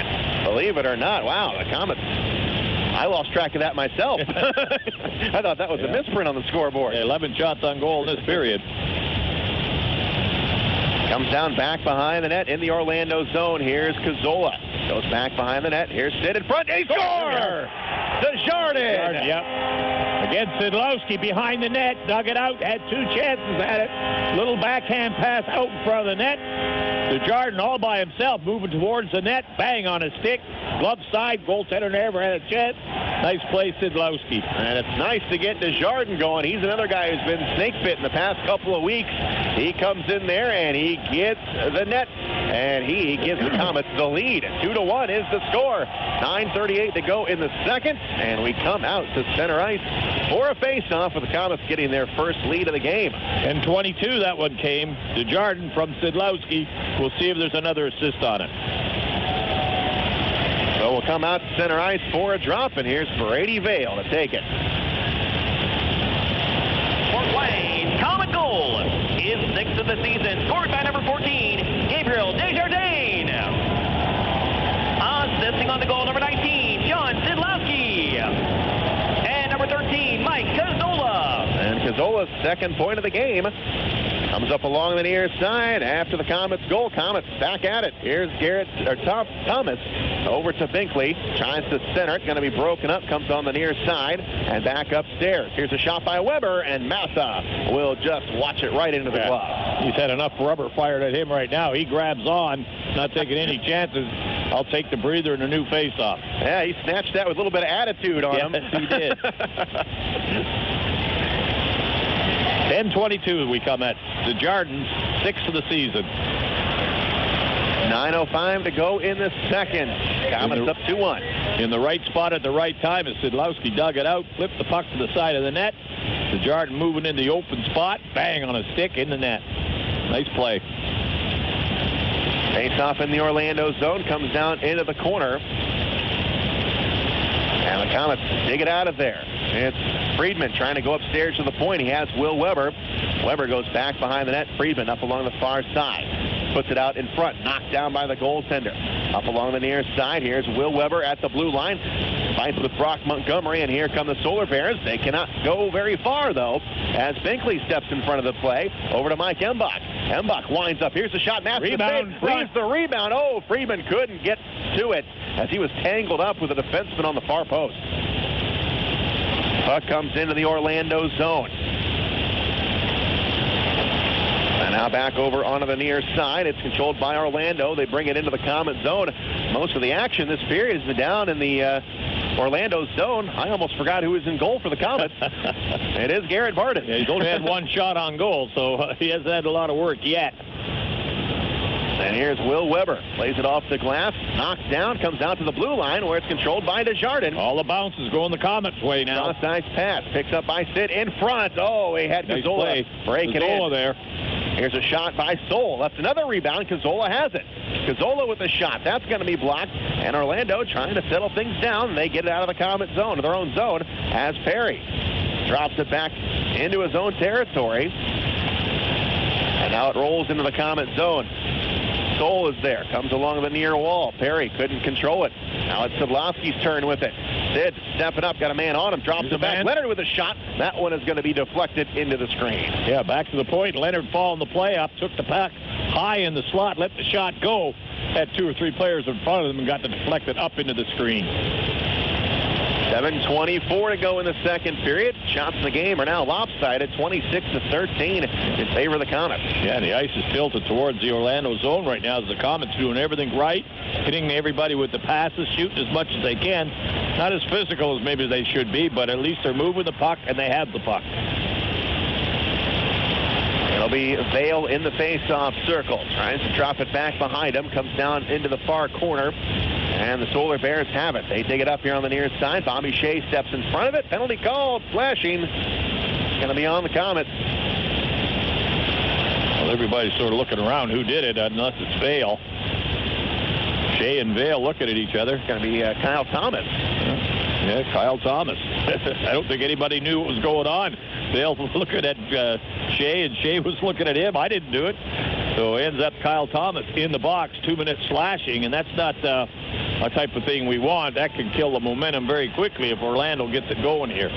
Believe it or not. Wow, the Comets. I lost track of that myself. I thought that was a misprint on the scoreboard. 11 shots on goal in this period. Comes down back behind the net in the Orlando zone. Here's Cazzola. Goes back behind the net. Here's Sid in front. He scores! Desjardins! Yep. Again, Szydlowski behind the net. Dug it out. Had 2 chances at it. Little backhand pass out in front of the net. Desjardins all by himself moving towards the net. Bang on his stick. Glove side. Goaltender never had a chance. Nice play, Szydlowski. And it's nice to get Desjardins going. He's another guy who's been snake bit in the past couple of weeks. He comes in there and he gets the net. And he gives the Comets the lead. 2-1 is the score. 9:38 to go in the second. And we come out to center ice for a face-off with the Comets getting their first lead of the game. And 22, that one came. Desjardins from Szydlowski. We'll see if there's another assist on it. So we'll come out to center ice for a drop, and here's Brady Vail to take it. Fort Wayne, Comet goal is 6th of the season, scored by number 14, Gabriel Desjardins. Assisting on the goal, number 19, John Szydlowski. And number 13, Mike Cazzola. And Cazzola's second point of the game. Comes up along the near side after the Komets goal. Komets back at it. Here's Thomas over to Binkley. Tries to center it. Going to be broken up. Comes on the near side and back upstairs. Here's a shot by Weber, and Mantha will just watch it right into the glove. He's had enough rubber fired at him right now. He grabs on, not taking any chances. I'll take the breather and a new face-off. Yeah, he snatched that with a little bit of attitude on him. Yes, he did. 10:22 we come at. Desjardins, 6th of the season. 9:05 to go in the second. Comets up 2-1. In the right spot at the right time as Szydlowski dug it out, flipped the puck to the side of the net. Desjardins moving in the open spot, bang on a stick in the net. Nice play. Face off in the Orlando zone, comes down into the corner. And the Comets dig it out of there. It's Friedman trying to go upstairs to the point. He has Will Weber. Weber goes back behind the net. Friedman up along the far side. Puts it out in front. Knocked down by the goaltender. Up along the near side. Here's Will Weber at the blue line. Fights with Brock Montgomery, and here come the Solar Bears. They cannot go very far, though, as Binkley steps in front of the play. Over to Mike Embach. Embach winds up. Here's the shot. Rebound. Frees the rebound. Oh, Friedman couldn't get to it as he was tangled up with a defenseman on the far post. Puck comes into the Orlando zone. And now back over onto the near side. It's controlled by Orlando. They bring it into the Comet zone. Most of the action this period has been down in the Orlando zone. I almost forgot who was in goal for the Comets. It is Garrett Bartus. Yeah, he's only had 1 shot on goal, so he hasn't had a lot of work yet. And here's Will Weber. Plays it off the glass. Knocks down. Comes out to the blue line where it's controlled by Desjardins. All the bounces going the Komets' way now. Cross-ice pass. Picks up by Sid in front. Oh, he had Nice Cazzola play. break it Cazzola in. there. Here's a shot by Soul. That's another rebound. Cazzola has it. Cazzola with a shot. That's going to be blocked. And Orlando trying to settle things down. They get it out of the Komet zone, to their own zone, as Perry drops it back into his own territory. And now it rolls into the Komet zone. Soul is there. Comes along the near wall. Perry couldn't control it. Now it's Szydlowski's turn with it. Sid stepping up. Got a man on him. Drops it back. Leonard with a shot. That one is going to be deflected into the screen. Yeah, back to the point. Leonard following the play up. Took the puck high in the slot. Let the shot go. Had 2 or 3 players in front of them and got to deflect it up into the screen. 7:24 to go in the second period. Shots in the game are now lopsided, 26-13 in favor of the Komets. Yeah, the ice is tilted towards the Orlando zone right now as the Komets doing everything right, hitting everybody with the passes, shooting as much as they can. Not as physical as maybe they should be, but at least they're moving the puck and they have the puck. It'll be Vail in the face-off circle. Tries to drop it back behind him. Comes down into the far corner. And the Solar Bears have it. They dig it up here on the near side. Bobby Shea steps in front of it. Penalty called. Slashing. It's going to be on the Komets. Well, everybody's sort of looking around who did it, unless it's Vail. Shea and Vail looking at each other. It's going to be Kyle Thomas. Yeah, Kyle Thomas. I don't think anybody knew what was going on. Vail was looking at Shea, and Shea was looking at him. I didn't do it. So it ends up Kyle Thomas in the box, 2-minute slashing, and that's not a type of thing we want. That can kill the momentum very quickly if Orlando gets it going here.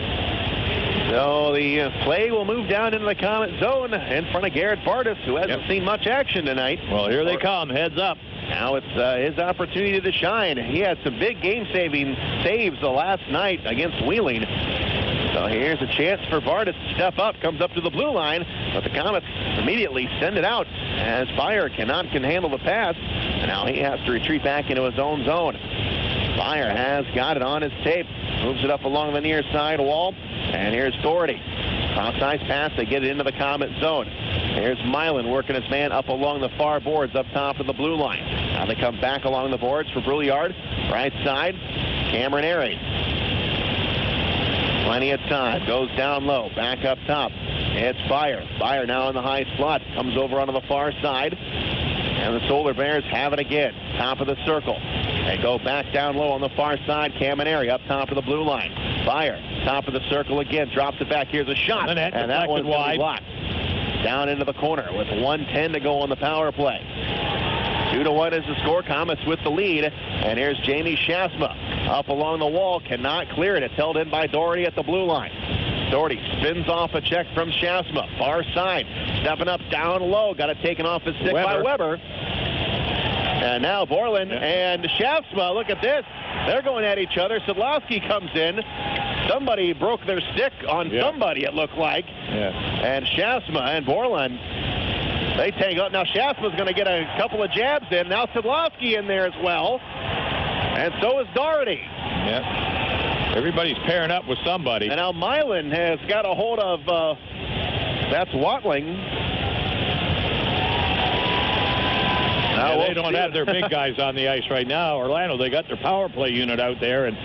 So the play will move down into the Komet zone in front of Garrett Bartus, who hasn't seen much action tonight. Well, here they come. Heads up. Now it's his opportunity to shine. He had some big game-saving saves the last night against Wheeling. So here's a chance for Bartus to step up. Comes up to the blue line, but the Komets immediately send it out as Fire can handle the pass. And now he has to retreat back into his own zone. Fire has got it on his tape. Moves it up along the near side wall. And here's Doherty. Cross-ice pass. They get it into the Komet zone. Here's Milan working his man up along the far boards up top of the blue line. Now they come back along the boards for Brouillard. Right side, Cameron Airy. Plenty of time. Goes down low. Back up top. It's Fire. Fire now in the high slot. Comes over onto the far side. And the Solar Bears have it again. Top of the circle. They go back down low on the far side. Cameron Airy up top of the blue line. Fire. Top of the circle again. Drops it back. Here's a shot. And that one's wide. Blocked. Down into the corner with 1:10 to go on the power play. 2-1 is the score. Komets with the lead. And here's Jamie Schaafsma up along the wall. Cannot clear it. It's held in by Doherty at the blue line. Doherty spins off a check from Schaafsma. Far side. Stepping up down low. Got it taken off his stick by Weber. And now Borland and Schaafsma. Look at this. They're going at each other. Szydlowski comes in. Somebody broke their stick on somebody, it looked like. And Schaafsma and Borland, they tank up. Now Schaafsma's going to get a couple of jabs in. Now Szydlowski in there as well. And so is Doherty. Everybody's pairing up with somebody. And now Milan has got a hold of, that's Watling. Yeah, they don't have their big guys on the ice right now. Orlando, they got their power play unit out there, and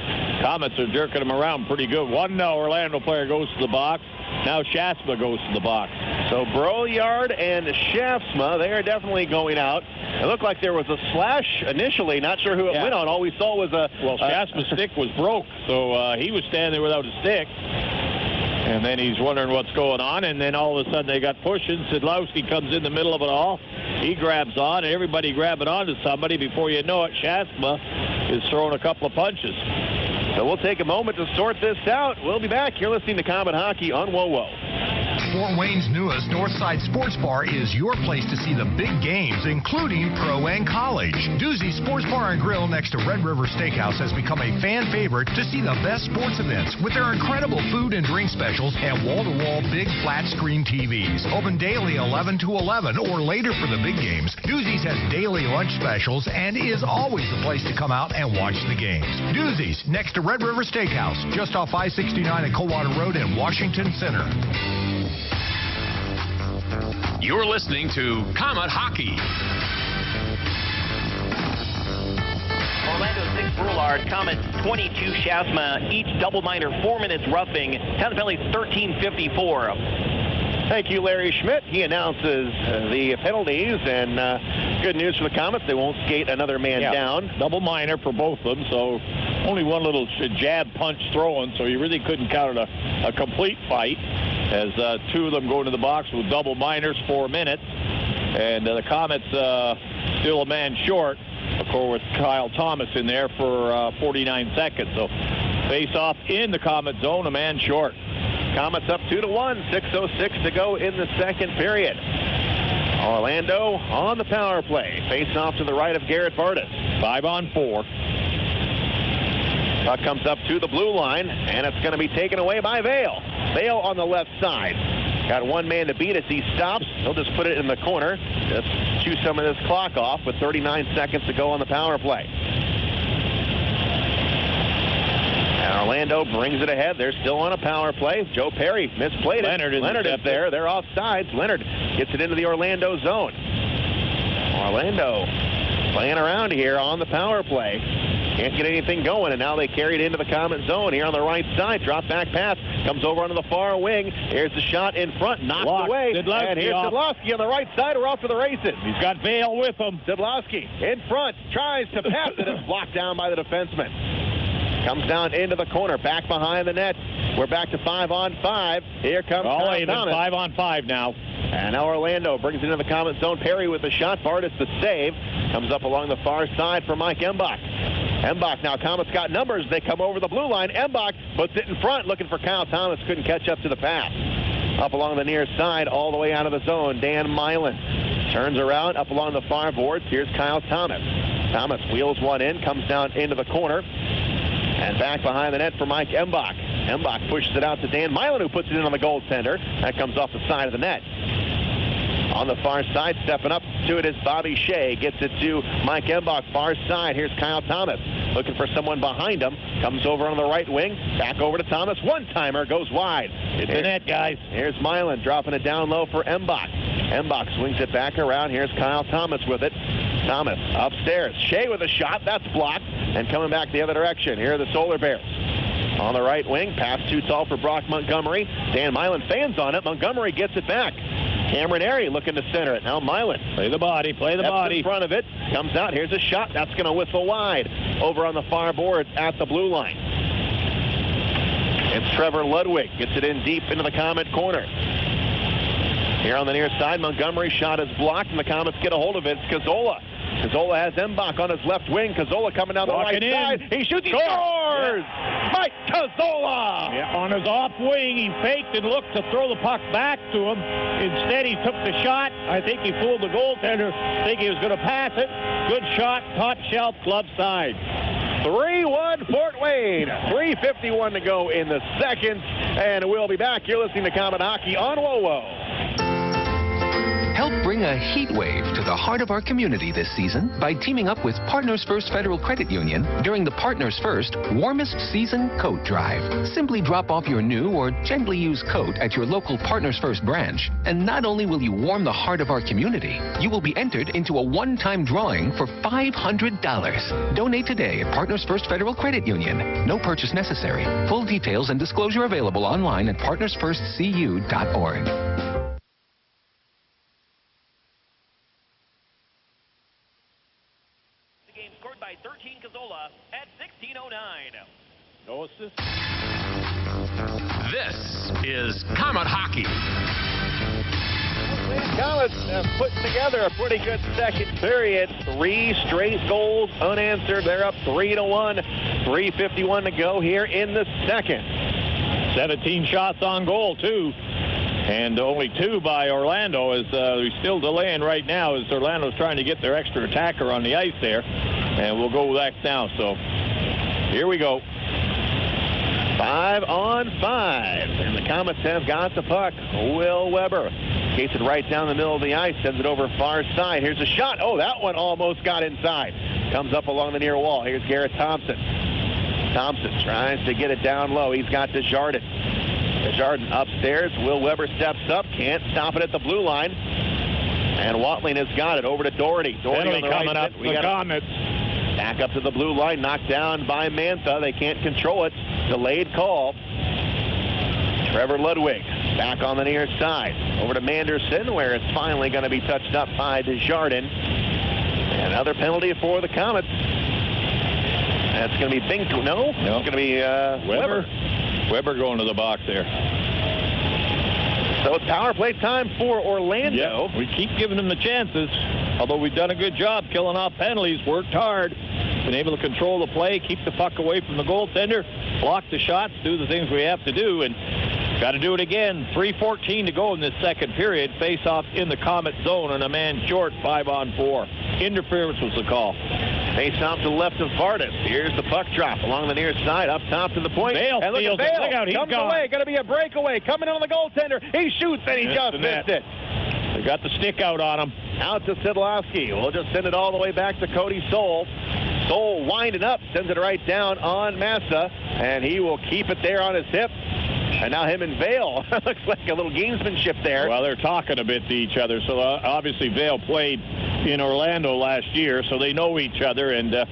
Komets are jerking them around pretty good. One Orlando player goes to the box. Now Schaafsma goes to the box. So Brouillard and Schaafsma, they are definitely going out. It looked like there was a slash initially. Not sure who it went on. All we saw was a... Well, Schaafsma's stick was broke, so he was standing there without a stick. And then he's wondering what's going on, and then all of a sudden they got pushing. Szydlowski comes in the middle of it all. He grabs on, and everybody grabbing on to somebody. Before you know it, Schaafsma is throwing a couple of punches. So we'll take a moment to sort this out. We'll be back. You're listening to Komet Hockey on WoWo. Fort Wayne's newest Northside Sports Bar is your place to see the big games, including pro and college. Doozy Sports Bar and Grill next to Red River Steakhouse has become a fan favorite to see the best sports events with their incredible food and drink specials and wall-to-wall big flat screen TVs. Open daily 11 to 11 or later for the big games. Doozy's has daily lunch specials and is always the place to come out and watch the games. Doozy's next to Red River Steakhouse, just off I-69 at Coldwater Road in Washington Center. You're listening to Komet Hockey. card. Komets 22, Schaafsma, each double minor, 4 minutes roughing. Time penalty 13:54. Thank you, Larry Schmidt. He announces the penalties, and good news for the Komets. They won't skate another man down. Double minor for both of them, so only one little jab punch throwing, so you really couldn't count it a complete fight, as two of them go into the box with double minors, 4 minutes. And the Komets still a man short, of course, with Kyle Thomas in there for 49 seconds. So face off in the Komet zone, a man short. Komets up 2-1, 6:06 to go in the second period. Orlando on the power play. Face off to the right of Garrett Bartus. 5-on-4. Puck comes up to the blue line, and it's going to be taken away by Vail. Vail on the left side. Got one man to beat as he stops. He'll just put it in the corner. Just chew some of this clock off with 39 seconds to go on the power play. And Orlando brings it ahead. They're still on a power play. Joe Perry misplayed it. Leonard is there. They're offsides. Leonard gets it into the Orlando zone. Orlando playing around here on the power play. Can't get anything going, and now they carry it into the Komet zone here on the right side. Drop back pass. Comes over onto the far wing. Here's the shot in front. Knocked away. Szydlowski, and here's Szydlowski on the right side. We're off to the races. He's got Vail with him. Szydlowski in front. Tries to pass it. It's blocked down by the defenseman. Comes down into the corner. Back behind the net. We're back to 5-on-5. Here comes Thomas. 5-on-5 now. And now Orlando brings it into the Komet zone. Perry with the shot. Bartus the save. Comes up along the far side for Mike Embach. Embach now, Komets got numbers. They come over the blue line. Embach puts it in front, looking for Kyle Thomas. Couldn't catch up to the pass. Up along the near side, all the way out of the zone. Dan Milan turns around, up along the far boards. Here's Kyle Thomas. Thomas wheels one in, comes down into the corner. And back behind the net for Mike Embach. Embach pushes it out to Dan Milan, who puts it in on the goaltender. That comes off the side of the net. On the far side, stepping up to it is Bobby Shea. Gets it to Mike Embach, far side. Here's Kyle Thomas, looking for someone behind him. Comes over on the right wing, back over to Thomas. One-timer goes wide. It's the net, guys. Here's Milan dropping it down low for Embach. Embach swings it back around. Here's Kyle Thomas with it. Thomas upstairs. Shea with a shot. That's blocked. And coming back the other direction. Here are the Solar Bears. On the right wing, pass too tall for Brock Montgomery. Dan Milan fans on it. Montgomery gets it back. Cameron Airy looking to center it. Now Milan. Play the body. In front of it. Comes out. Here's a shot. That's going to whistle wide. Over on the far boards at the blue line. It's Trevor Ludwig. Gets it in deep into the Komet corner. Here on the near side, Montgomery's shot is blocked, and the Komets get a hold of it. It's Cazzola. Cazzola has Embach on his left wing. Cazzola coming down the right side. He shoots. He scores! Yeah. Mike Cazzola! Yeah, on his off wing, he faked and looked to throw the puck back to him. Instead, he took the shot. I think he fooled the goaltender, thinking he was going to pass it. Good shot, top shelf, glove side. 3-1 Fort Wayne. 3:51 to go in the second. And we'll be back. You're listening to Komet Hockey on WoWo. Help bring a heat wave to the heart of our community this season by teaming up with Partners First Federal Credit Union during the Partners First Warmest Season Coat Drive. Simply drop off your new or gently used coat at your local Partners First branch, and not only will you warm the heart of our community, you will be entered into a one-time drawing for $500. Donate today at Partners First Federal Credit Union. No purchase necessary. Full details and disclosure available online at partnersfirstcu.org. Scored by 13 Cazzola at 16:09. No assist. This is Komet Hockey. Komets putting together a pretty good second period. 3 straight goals unanswered. They're up 3-1. 3:51 to go here in the second. 17 shots on goal, too. And only 2 by Orlando, as we're still delaying right now as Orlando's trying to get their extra attacker on the ice there. And we'll go with that now. So here we go. 5-on-5. And the Komets have got the puck. Will Weber skates it right down the middle of the ice, sends it over far side. Here's a shot. Oh, that one almost got inside. Comes up along the near wall. Here's Garrett Thompson. Thompson tries to get it down low. He's got Desjardins. Desjardins upstairs. Will Weber steps up. Can't stop it at the blue line. And Watling has got it over to Doherty. Doherty on the coming right up. We got Komets. Back up to the blue line, knocked down by Mantha. They can't control it. Delayed call. Trevor Ludwig back on the near side. Over to Manderson, where it's finally going to be touched up by Desjardins. Another penalty for the Komets. That's going to be Bing. No, it's going to be Weber. Weber going to the box there. So it's power play time for Orlando. Yeah, we keep giving them the chances. Although we've done a good job killing off penalties, worked hard, been able to control the play, keep the puck away from the goaltender, block the shots, do the things we have to do, and got to do it again. 3:14 to go in this second period. Face-off in the Komet zone and a man short, 5-on-4. Interference was the call. Face-off to the left of Bartus. Here's the puck drop along the near side, up top to the point. Vail and look at steals Vail. it. Look out, he's comes gone. away. Going to be a breakaway. Coming in on the goaltender. He shoots and he just missed it. They got the stick out on him. Out to Szydlowski. We'll just send it all the way back to Cody Soul. Soul winding up, sends it right down on Mantha, and he will keep it there on his hip. And now him and Vail. Looks like a little gamesmanship there. Well, they're talking a bit to each other. So obviously Vail played in Orlando last year, so they know each other, and a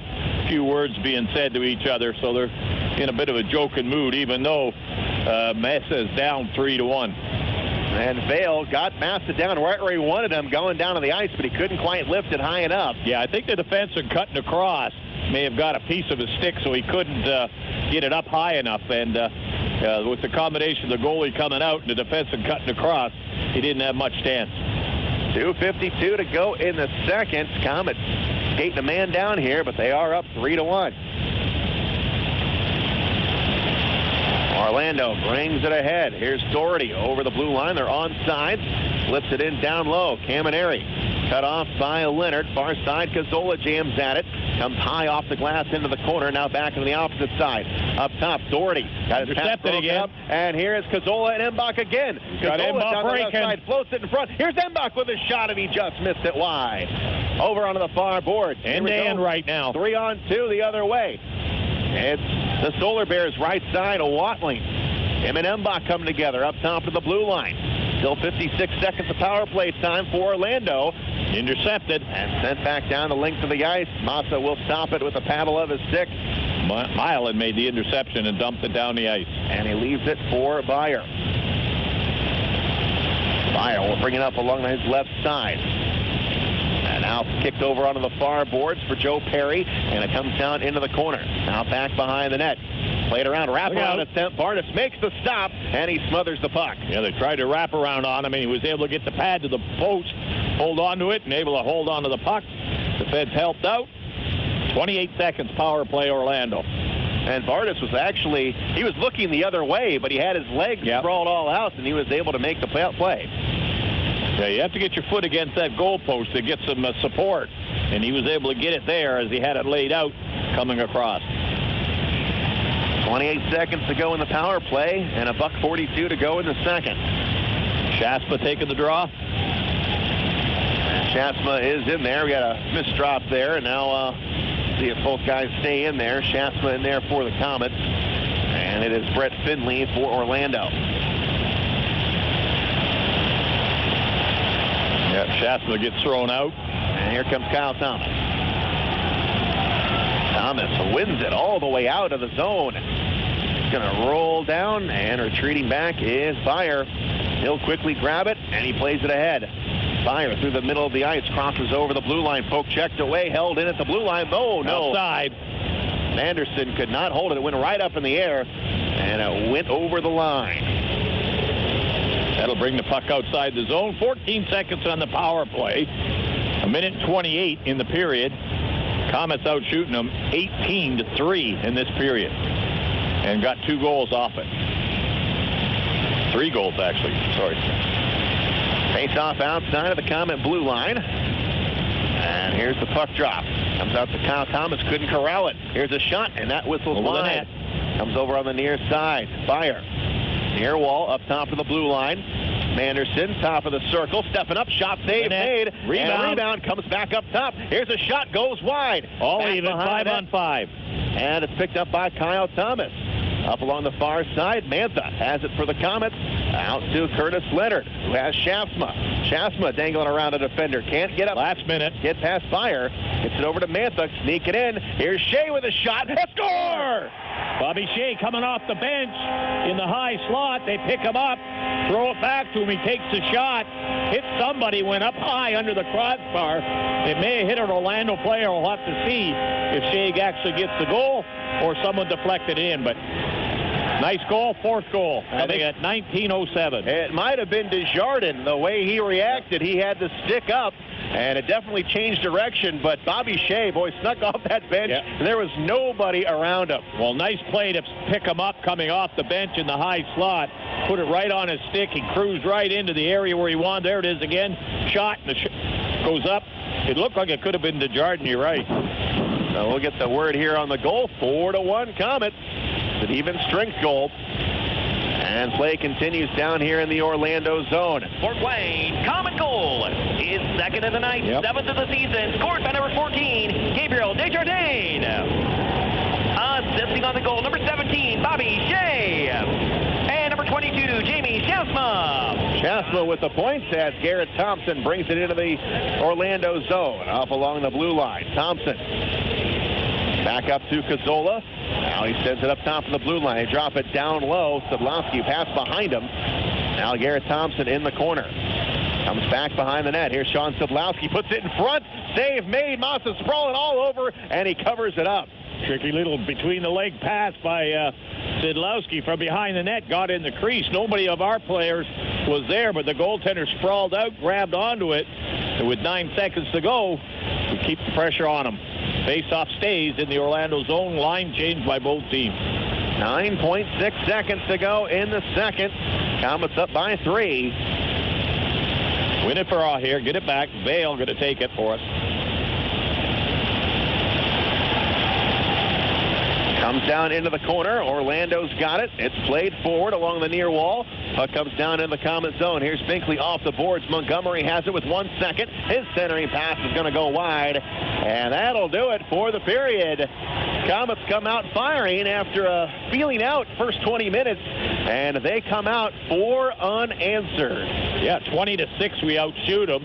few words being said to each other. So they're in a bit of a joking mood, even though Mantha is down 3-1. And Vail got Mantha down right where he wanted him, going down to the ice, but he couldn't quite lift it high enough. Yeah, I think the defenseman cutting across may have got a piece of his stick, so he couldn't get it up high enough. And with the combination of the goalie coming out and the defenseman cutting across, he didn't have much chance. 2:52 to go in the second. Komets skating a man down here, but they are up 3-1. Orlando brings it ahead. Here's Doherty over the blue line. They're onside. Flips it in down low. Camineri cut off by Leonard. Far side, Cazzola jams at it. Comes high off the glass into the corner. Now back to the opposite side. Up top, Doherty got his pass broken up. And here is Cazzola and Embach again. Got Cazzola Embach down the left breaking. side, floats it in front. Here's Embach with a shot, and he just missed it wide. Over onto the far board. End to end right now. 3-on-2 the other way. It's the Solar Bears right side of Watling. Him and Embach come together up top of the blue line. Still 56 seconds of power play time for Orlando. Intercepted. And sent back down the length of the ice. Mantha will stop it with a paddle of his stick. Milan made the interception and dumped it down the ice. And he leaves it for Beyer. Beyer will bring it up along his left side. And now kicked over onto the far boards for Joe Perry, and it comes down into the corner. Now back behind the net. Played around, wrap around attempt. Bartus makes the stop, and he smothers the puck. Yeah, they tried to wrap around on him, and he was able to get the pad to the post, hold on to it, and able to hold on to the puck. Defense helped out. 28 seconds power play Orlando. And Bartus was actually, he was looking the other way, but he had his legs sprawled all out, and he was able to make the play. Yeah, you have to get your foot against that goalpost to get some support. And he was able to get it there as he had it laid out coming across. 28 seconds to go in the power play, and $1:42 to go in the second. Schaafsma taking the draw. And Schaafsma is in there. We got a missed drop there, and now see if both guys stay in there. Schaafsma in there for the Komets, and it is Brett Finley for Orlando. Yeah, Schaafsma gets thrown out. And here comes Kyle Thomas. Thomas wins it all the way out of the zone. He's going to roll down, and retreating back is Beyer. He'll quickly grab it, and he plays it ahead. Beyer through the middle of the ice, crosses over the blue line. Poke checked away, held in at the blue line. No. Outside. Anderson could not hold it. It went right up in the air, and it went over the line. That'll bring the puck outside the zone. 14 seconds on the power play. 1:28 in the period. Komets out shooting them 18-3 in this period. And got 2 goals off it. 3 goals, actually. Sorry. Face-off outside of the Komet blue line. And here's the puck drop. Comes out to Kyle Thomas. Couldn't corral it. Here's a shot, and that whistles wide. Comes over on the near side. Beyer. Near wall, up top of the blue line. Manderson, top of the circle, stepping up, shot save made. Rebound comes back up top. Here's a shot, goes wide. All even, 5-on-5. And it's picked up by Kyle Thomas. Up along the far side, Mantha has it for the Komets. Out to Curtis Leonard, who has Schaafsma. Schaafsma dangling around a defender. Can't get up. Last minute. Get past Fire. Gets it over to Mantha. Sneak it in. Here's Shea with a shot. A score! Bobby Shea coming off the bench in the high slot. They pick him up. Throw it back to him. He takes the shot. Hit somebody. Went up high under the crossbar. They may have hit an Orlando player. We'll have to see if Shea actually gets the goal or someone deflected in. But nice goal, fourth goal, coming at 19:07. It might have been Desjardins. The way he reacted, he had to stick up, and it definitely changed direction. But Bobby Shea, boy, snuck off that bench, and there was nobody around him. Well, nice play to pick him up coming off the bench in the high slot. Put it right on his stick. He cruised right into the area where he wanted. There it is again. Shot, and goes up. It looked like it could have been Desjardins. You're right. So we'll get the word here on the goal. 4-1 Komets. An even strength goal. And play continues down here in the Orlando zone. Fort Wayne, Komet goal is second of the night, seventh of the season, scored by number 14, Gabriel Desjardins. Assisting on the goal, number 17, Bobby Shea. And number 22, Jamie Schaafsma. Schaafsma with the points as Garrett Thompson brings it into the Orlando zone. Off along the blue line. Thompson back up to Cazzola. Now he sends it up top of the blue line. They drop it down low. Szydlowski pass behind him. Now Garrett Thompson in the corner. Comes back behind the net. Here's Sean Szydlowski. Puts it in front. Save made. Mantha sprawling all over, and he covers it up. Tricky little between-the-leg pass by Szydlowski from behind the net. Got in the crease. Nobody of our players was there, but the goaltender sprawled out, grabbed onto it. And with 9 seconds to go, we keep the pressure on him. Face-off stays in the Orlando zone. Line changed by both teams. 9.6 seconds to go in the second. Komets up by 3. Win it for all here. Get it back. Vail going to take it for us. Comes down into the corner. Orlando's got it. It's played forward along the near wall. Puck comes down in the Komets zone. Here's Binkley off the boards. Montgomery has it with 1 second. His centering pass is going to go wide. And that'll do it for the period. Komets come out firing after feeling out first 20 minutes. And they come out 4 unanswered. Yeah, 20-6 we outshoot them.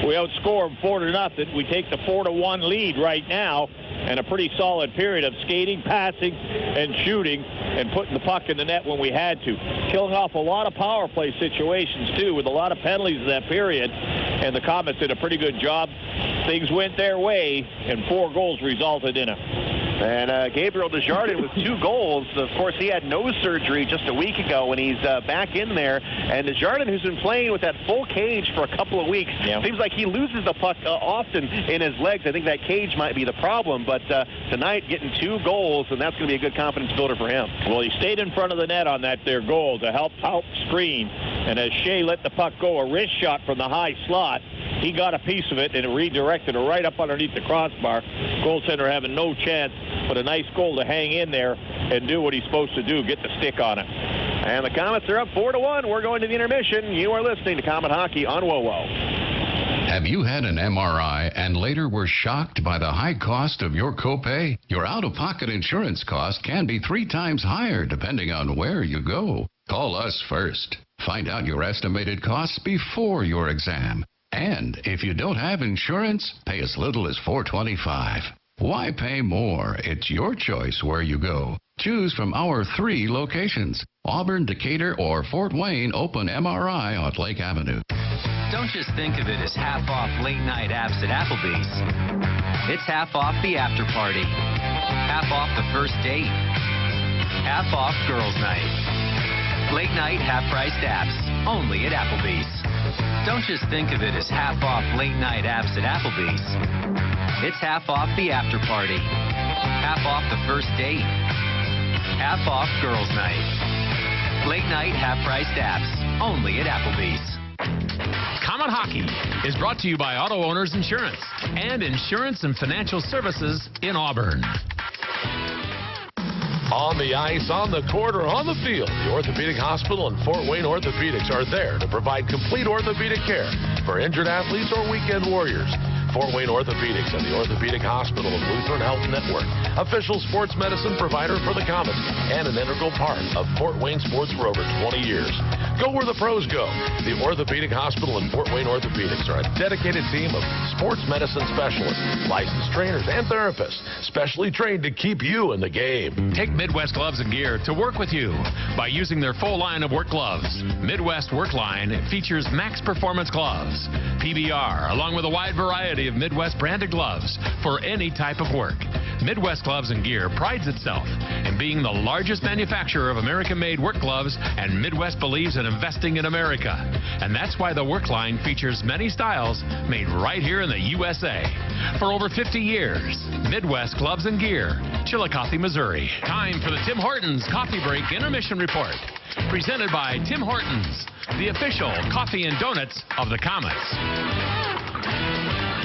We outscore them 4-0. We take the 4-1 lead right now. And a pretty solid period of skating, passing, and shooting, and putting the puck in the net when we had to. Killing off a lot of power play situations, too, with a lot of penalties in that period. And the Komets did a pretty good job. Things went their way, and 4 goals resulted in it. And Gabriel Desjardins with 2 goals. Of course, he had nose surgery just a week ago when he's back in there. And Desjardins, who's been playing with that full cage for a couple of weeks, seems like he loses the puck often in his legs. I think that cage might be the problem. But tonight, getting 2 goals, and that's going to be a good confidence builder for him. Well, he stayed in front of the net on that there goal to help screen. And as Shea let the puck go, a wrist shot from the high slot, he got a piece of it and it redirected it right up underneath the crossbar. Goaltender having no chance, but a nice goal to hang in there and do what he's supposed to do, get the stick on it. And the Komets are up 4-1. We're going to the intermission. You are listening to Komet Hockey on WoWo. Have you had an MRI and later were shocked by the high cost of your copay? Your out-of-pocket insurance cost can be 3 times higher depending on where you go. Call us first. Find out your estimated costs before your exam. And if you don't have insurance, pay as little as $4.25. Why pay more? It's your choice where you go. Choose from our 3 locations. Auburn, Decatur, or Fort Wayne open MRI on Lake Avenue. Don't just think of it as half off late night apps at Applebee's. It's half off the after party. Half off the first date. Half off girls' night. Late night half-priced apps, only at Applebee's. Don't just think of it as half off late night apps at Applebee's. It's half off the after party. Half off the first date. Half off girls' night. Late night half-priced apps, only at Applebee's. Komet Hockey is brought to you by Auto Owners Insurance and Insurance and Financial Services in Auburn. On the ice, on the court, or on the field, the Orthopedic Hospital and Fort Wayne Orthopedics are there to provide complete orthopedic care for injured athletes or weekend warriors. Fort Wayne Orthopedics and the Orthopedic Hospital of Lutheran Health Network, official sports medicine provider for the Komets and an integral part of Fort Wayne sports for over 20 years. Go where the pros go. The Orthopedic Hospital and Fort Wayne Orthopedics are a dedicated team of sports medicine specialists, licensed trainers, and therapists, specially trained to keep you in the game. Take Midwest Gloves and Gear to work with you by using their full line of work gloves. Midwest Work Line features Max Performance gloves, PBR, along with a wide variety of Midwest branded gloves for any type of work. Midwest Gloves and Gear prides itself in being the largest manufacturer of American-made work gloves, and Midwest believes in investing in America. And that's why the Work Line features many styles made right here in the USA. For over 50 years, Midwest Gloves and Gear, Chillicothe, Missouri. Time for the Tim Hortons Coffee Break Intermission Report. Presented by Tim Hortons, the official coffee and donuts of the Komets.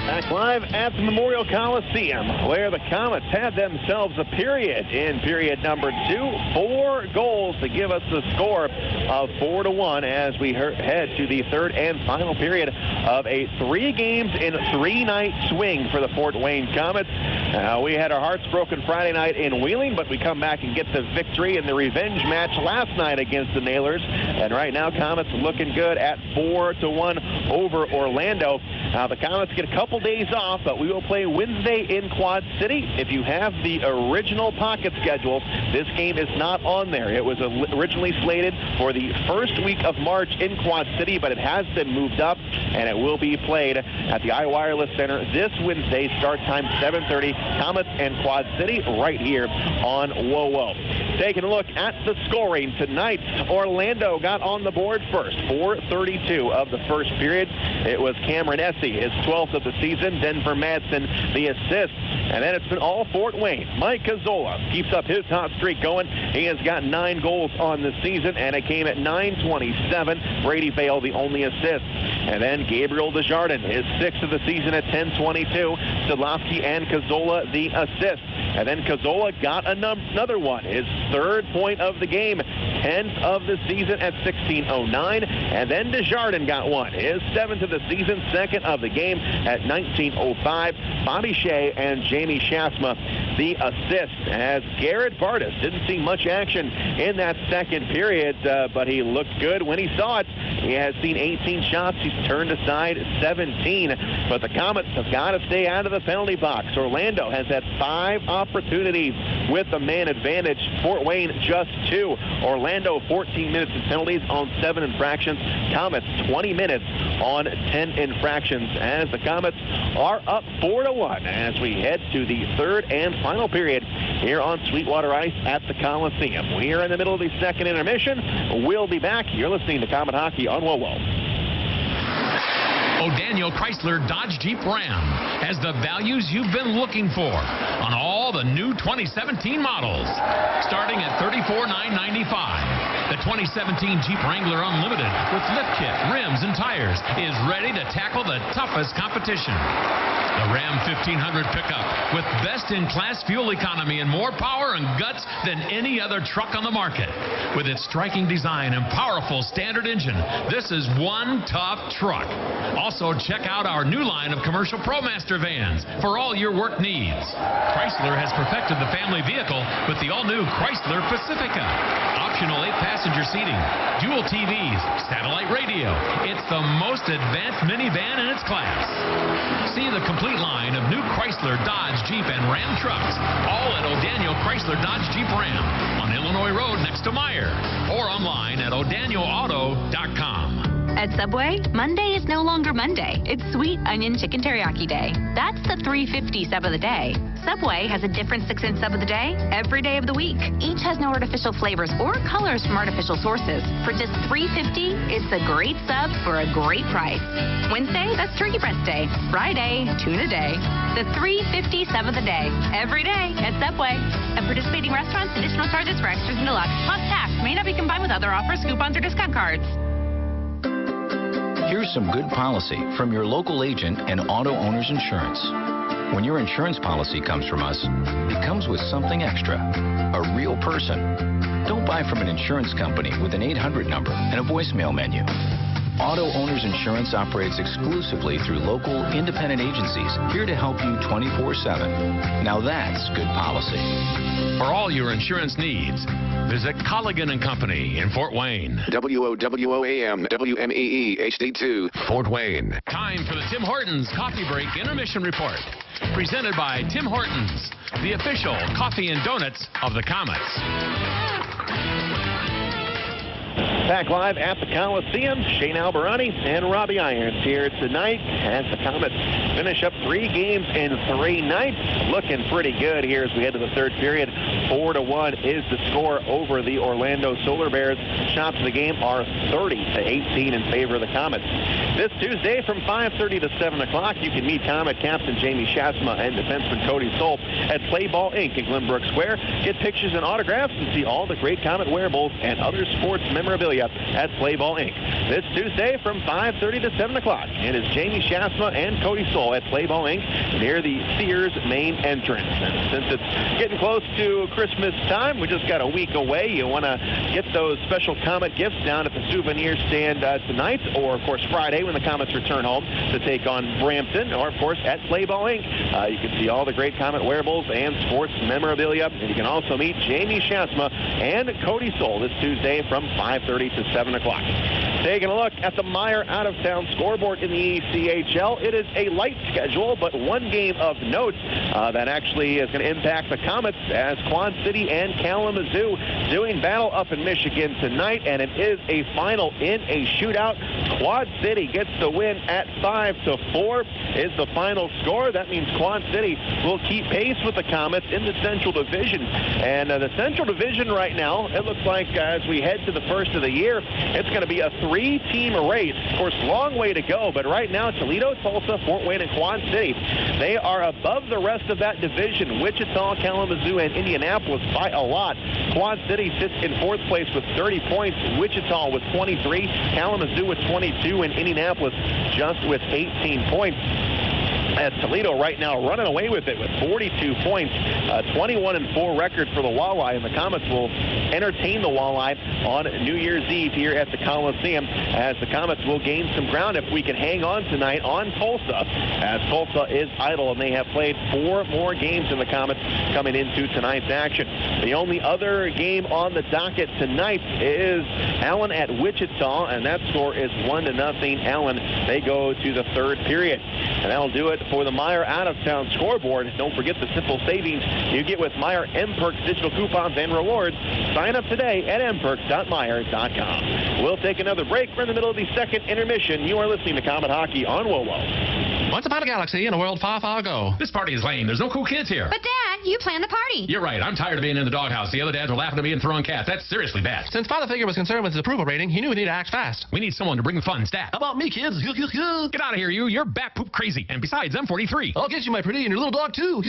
Back live at the Memorial Coliseum, where the Komets had themselves a period in period number 2. 4 goals to give us the score of 4-1 as we head to the third and final period of a 3 games in 3 night swing for the Fort Wayne Komets. We had our hearts broken Friday night in Wheeling, but we come back and get the victory in the revenge match last night against the Nailers. And right now, Komets looking good at 4-1 over Orlando. Now, the Komets get a couple days off, but we will play Wednesday in Quad City. If you have the original pocket schedule, this game is not on there. It was originally slated for the first week of March in Quad City, but it has been moved up, and it will be played at the iWireless Center this Wednesday, start time 7:30. Komets and Quad City right here on WOWO. Taking a look at the scoring tonight, Orlando got on the board first, 4:32 of the first period. It was Cameron Essie, his 12th of the season. Denver Madsen, the assist. And then it's been all Fort Wayne. Mike Cazzola keeps up his hot streak going. He has got 9 goals on the season, and it came at 9:27. Brady Vail, the only assist. And then Gabriel Desjardins, his 6th of the season at 10:22. Szydlowski and Cazzola, the assist. And then Cazzola got another one, his 3rd point of the game, 10th of the season at 16:09. And then Desjardins got one, his 7th of the season, 2nd of the game at 19:05. Bobby Shea and Jamie Schaafsma, the assist, as Garrett Bartus didn't see much action in that second period, but he looked good when he saw it. He has seen 18 shots. He's turned aside 17. But the Komets have got to stay out of the penalty box. Orlando has had 5 opportunities with the man advantage. Fort Wayne just 2. Orlando 14 minutes in penalties on 7 infractions. Komets 20 minutes on 10 infractions, as the Komets are up 4-1 as we head to the third and final period here on Sweetwater Ice at the Coliseum. We are in the middle of the second intermission. We'll be back. You're listening to Komet Hockey on WOWO. O'Daniel Chrysler Dodge Jeep Ram has the values you've been looking for on all the new 2017 models, starting at $34,995. The 2017 Jeep Wrangler Unlimited with lift kit, rims, and tires is ready to tackle the toughest competition. The Ram 1500 pickup with best-in-class fuel economy and more power and guts than any other truck on the market. With its striking design and powerful standard engine, this is one tough truck. Also, check out our new line of commercial ProMaster vans for all your work needs. Chrysler has perfected the family vehicle with the all-new Chrysler Pacifica. Optional 8-passenger seating, dual TVs, satellite radio. It's the most advanced minivan in its class. See the complete line of new Chrysler, Dodge, Jeep, and Ram trucks, all at O'Daniel Chrysler Dodge Jeep Ram on Illinois Road next to Meyer, or online at o'danielauto.com. At Subway, Monday is no longer Monday. It's Sweet Onion Chicken Teriyaki Day. That's the $3.50 sub of the day. Subway has a different 6-inch sub of the day every day of the week. Each has no artificial flavors or colors from artificial sources. For just $3.50, it's a great sub for a great price. Wednesday, that's Turkey Breast Day. Friday, Tuna Day. The $3.50 sub of the day every day at Subway. At participating restaurants, additional charges for extras and deluxe plus tax may not be combined with other offers, coupons, or discount cards. Here's some good policy from your local agent and Auto Owners Insurance. When your insurance policy comes from us, it comes with something extra, a real person. Don't buy from an insurance company with an 800 number and a voicemail menu. Auto Owners Insurance operates exclusively through local, independent agencies here to help you 24/7. Now that's good policy. For all your insurance needs, visit Colligan & Company in Fort Wayne. WOWOAM, WMEE, HD2, Fort Wayne. Time for the Tim Hortons Coffee Break Intermission Report. Presented by Tim Hortons, the official coffee and donuts of the Komets. Back live at the Coliseum, Shane Alberani and Robbie Irons here tonight as the Komets finish up 3 games in 3 nights. Looking pretty good here as we head to the third period. 4-1 is the score over the Orlando Solar Bears. Shots of the game are 30-18 in favor of the Komets. This Tuesday from 5:30 to 7 o'clock, you can meet Komet captain Jamie Schaafsma and defenseman Cody Soul at Play Ball Inc. in Glenbrook Square. Get pictures and autographs and see all the great Komet wearables and other sports memorabilia at Play Ball Inc. This Tuesday from 5:30 to 7 o'clock. It is Jamie Schaafsma and Cody Soul at Play Ball Inc. near the Sears main entrance. And since it's getting close to Christmas time, we just got a week away. You want to get those special Komet gifts down at the souvenir stand tonight, or of course Friday when the Komets return home to take on Brampton, or of course at Play Ball Inc. You can see all the great Komet wearables and sports memorabilia, and you can also meet Jamie Schaafsma and Cody Soul this Tuesday from 5:30 to 7 o'clock. Taking a look at the Meyer out-of-town scoreboard in the ECHL, it is a light schedule, but one game of note that actually is going to impact the Komets as Quad City and Kalamazoo doing battle up in Michigan tonight, and it is a final in a shootout. Quad City gets the win at 5-4 is the final score. That means Quad City will keep pace with the Komets in the Central Division. And the Central Division right now, it looks like as we head to the first of the year, it's going to be a 3-team race. Of course, long way to go, but right now Toledo, Tulsa, Fort Wayne, and Quad City, they are above the rest of that division. Wichita, Kalamazoo, and Indianapolis by a lot. Quad City sits in 4th place with 30 points, Wichita with 23, Kalamazoo with 22, and Indianapolis just with 18 points. As Toledo right now running away with it with 42 points, 21-4 record for the Walleye, and the Komets will entertain the Walleye on New Year's Eve here at the Coliseum, as the Komets will gain some ground if we can hang on tonight on Tulsa, as Tulsa is idle and they have played 4 more games than the Komets coming into tonight's action. The only other game on the docket tonight is Allen at Wichita, and that score is 1-0 Allen. They go to the third period, and that'll do it for the Meyer out-of-town scoreboard. Don't forget the simple savings you get with Meyer M-Perks digital coupons and rewards. Sign up today at mperks.meyer.com. We'll take another break. We're in the middle of the second intermission. You are listening to Komet Hockey on WOWO. Once upon a galaxy in a world far, far ago. This party is lame. There's no cool kids here. But Dad, you planned the party. You're right. I'm tired of being in the doghouse. The other dads were laughing at me and throwing cats. That's seriously bad. Since Father Figure was concerned with his approval rating, he knew he needed to act fast. We need someone to bring the fun stat. How about me, kids? Get out of here, you. You're bat poop crazy. And besides, I'm 43. I'll get you, my pretty, and your little dog, too.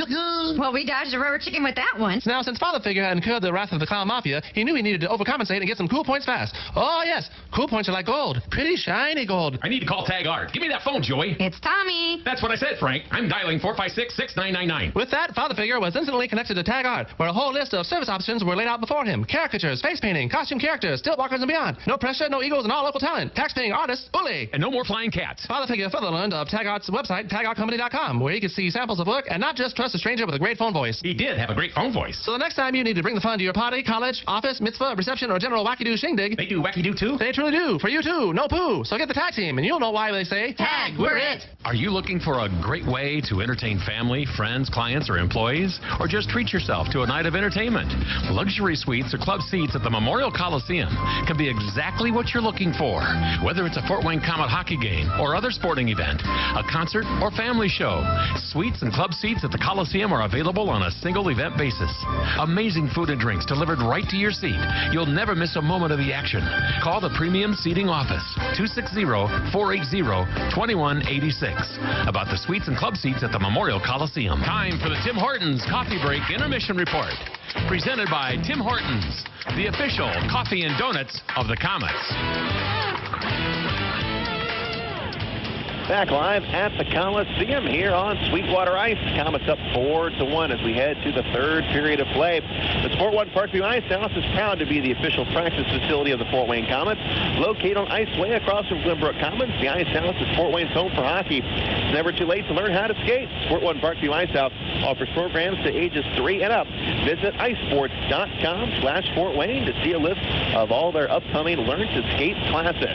Well, we dodged a rubber chicken with that one. Now, since Father Figure had incurred the wrath of the clown mafia, he knew he needed to overcompensate and get some cool points fast. Oh, yes. Cool points are like gold. Pretty shiny gold. I need to call Tag Art. Give me that phone, Joey. It's Tommy. That's what I said, Frank. I'm dialing 456-6999. With that, Father Figure was instantly connected to Tag Art, where a whole list of service options were laid out before him. Caricatures, face painting, costume characters, stilt walkers, and beyond. No pressure, no egos, and all local talent. Tax-paying artists, Uli. And no more flying cats. Father Figure further learned of Tag Art's website, tagartcompany.com, where he could see samples of work and not just trust a stranger with a great phone voice. He did have a great phone voice. So the next time you need to bring the fun to your party, college, office, mitzvah, reception, or general wacky-doo shindig. They do wacky-doo too? They truly do. For you too. No poo. So get the tag team, and you'll know why they say, Tag, we're it. Are you looking for a great way to entertain family, friends, clients, or employees? Or just treat yourself to a night of entertainment? Luxury suites or club seats at the Memorial Coliseum can be exactly what you're looking for. Whether it's a Fort Wayne Komet hockey game or other sporting event, a concert or family show, suites and club seats at the Coliseum are available on a single event basis. Amazing food and drinks delivered right to your seat. You'll never miss a moment of the action. Call the Premium Seating Office, 260-480-2186. About the suites and club seats at the Memorial Coliseum. Time for the Tim Hortons Coffee Break Intermission Report. Presented by Tim Hortons, the official coffee and donuts of the Komets. Back live at the Coliseum here on Sweetwater Ice. Comets up 4-1 as we head to the third period of play. The Sport One Parkview Ice House is proud to be the official practice facility of the Fort Wayne Komets. Located on Iceway across from Glenbrook Commons, the Ice House is Fort Wayne's home for hockey. It's never too late to learn how to skate. Sport One Parkview Ice House offers programs to ages 3 and up. Visit icesports.com/Fort Wayne to see a list of all their upcoming Learn to Skate classes.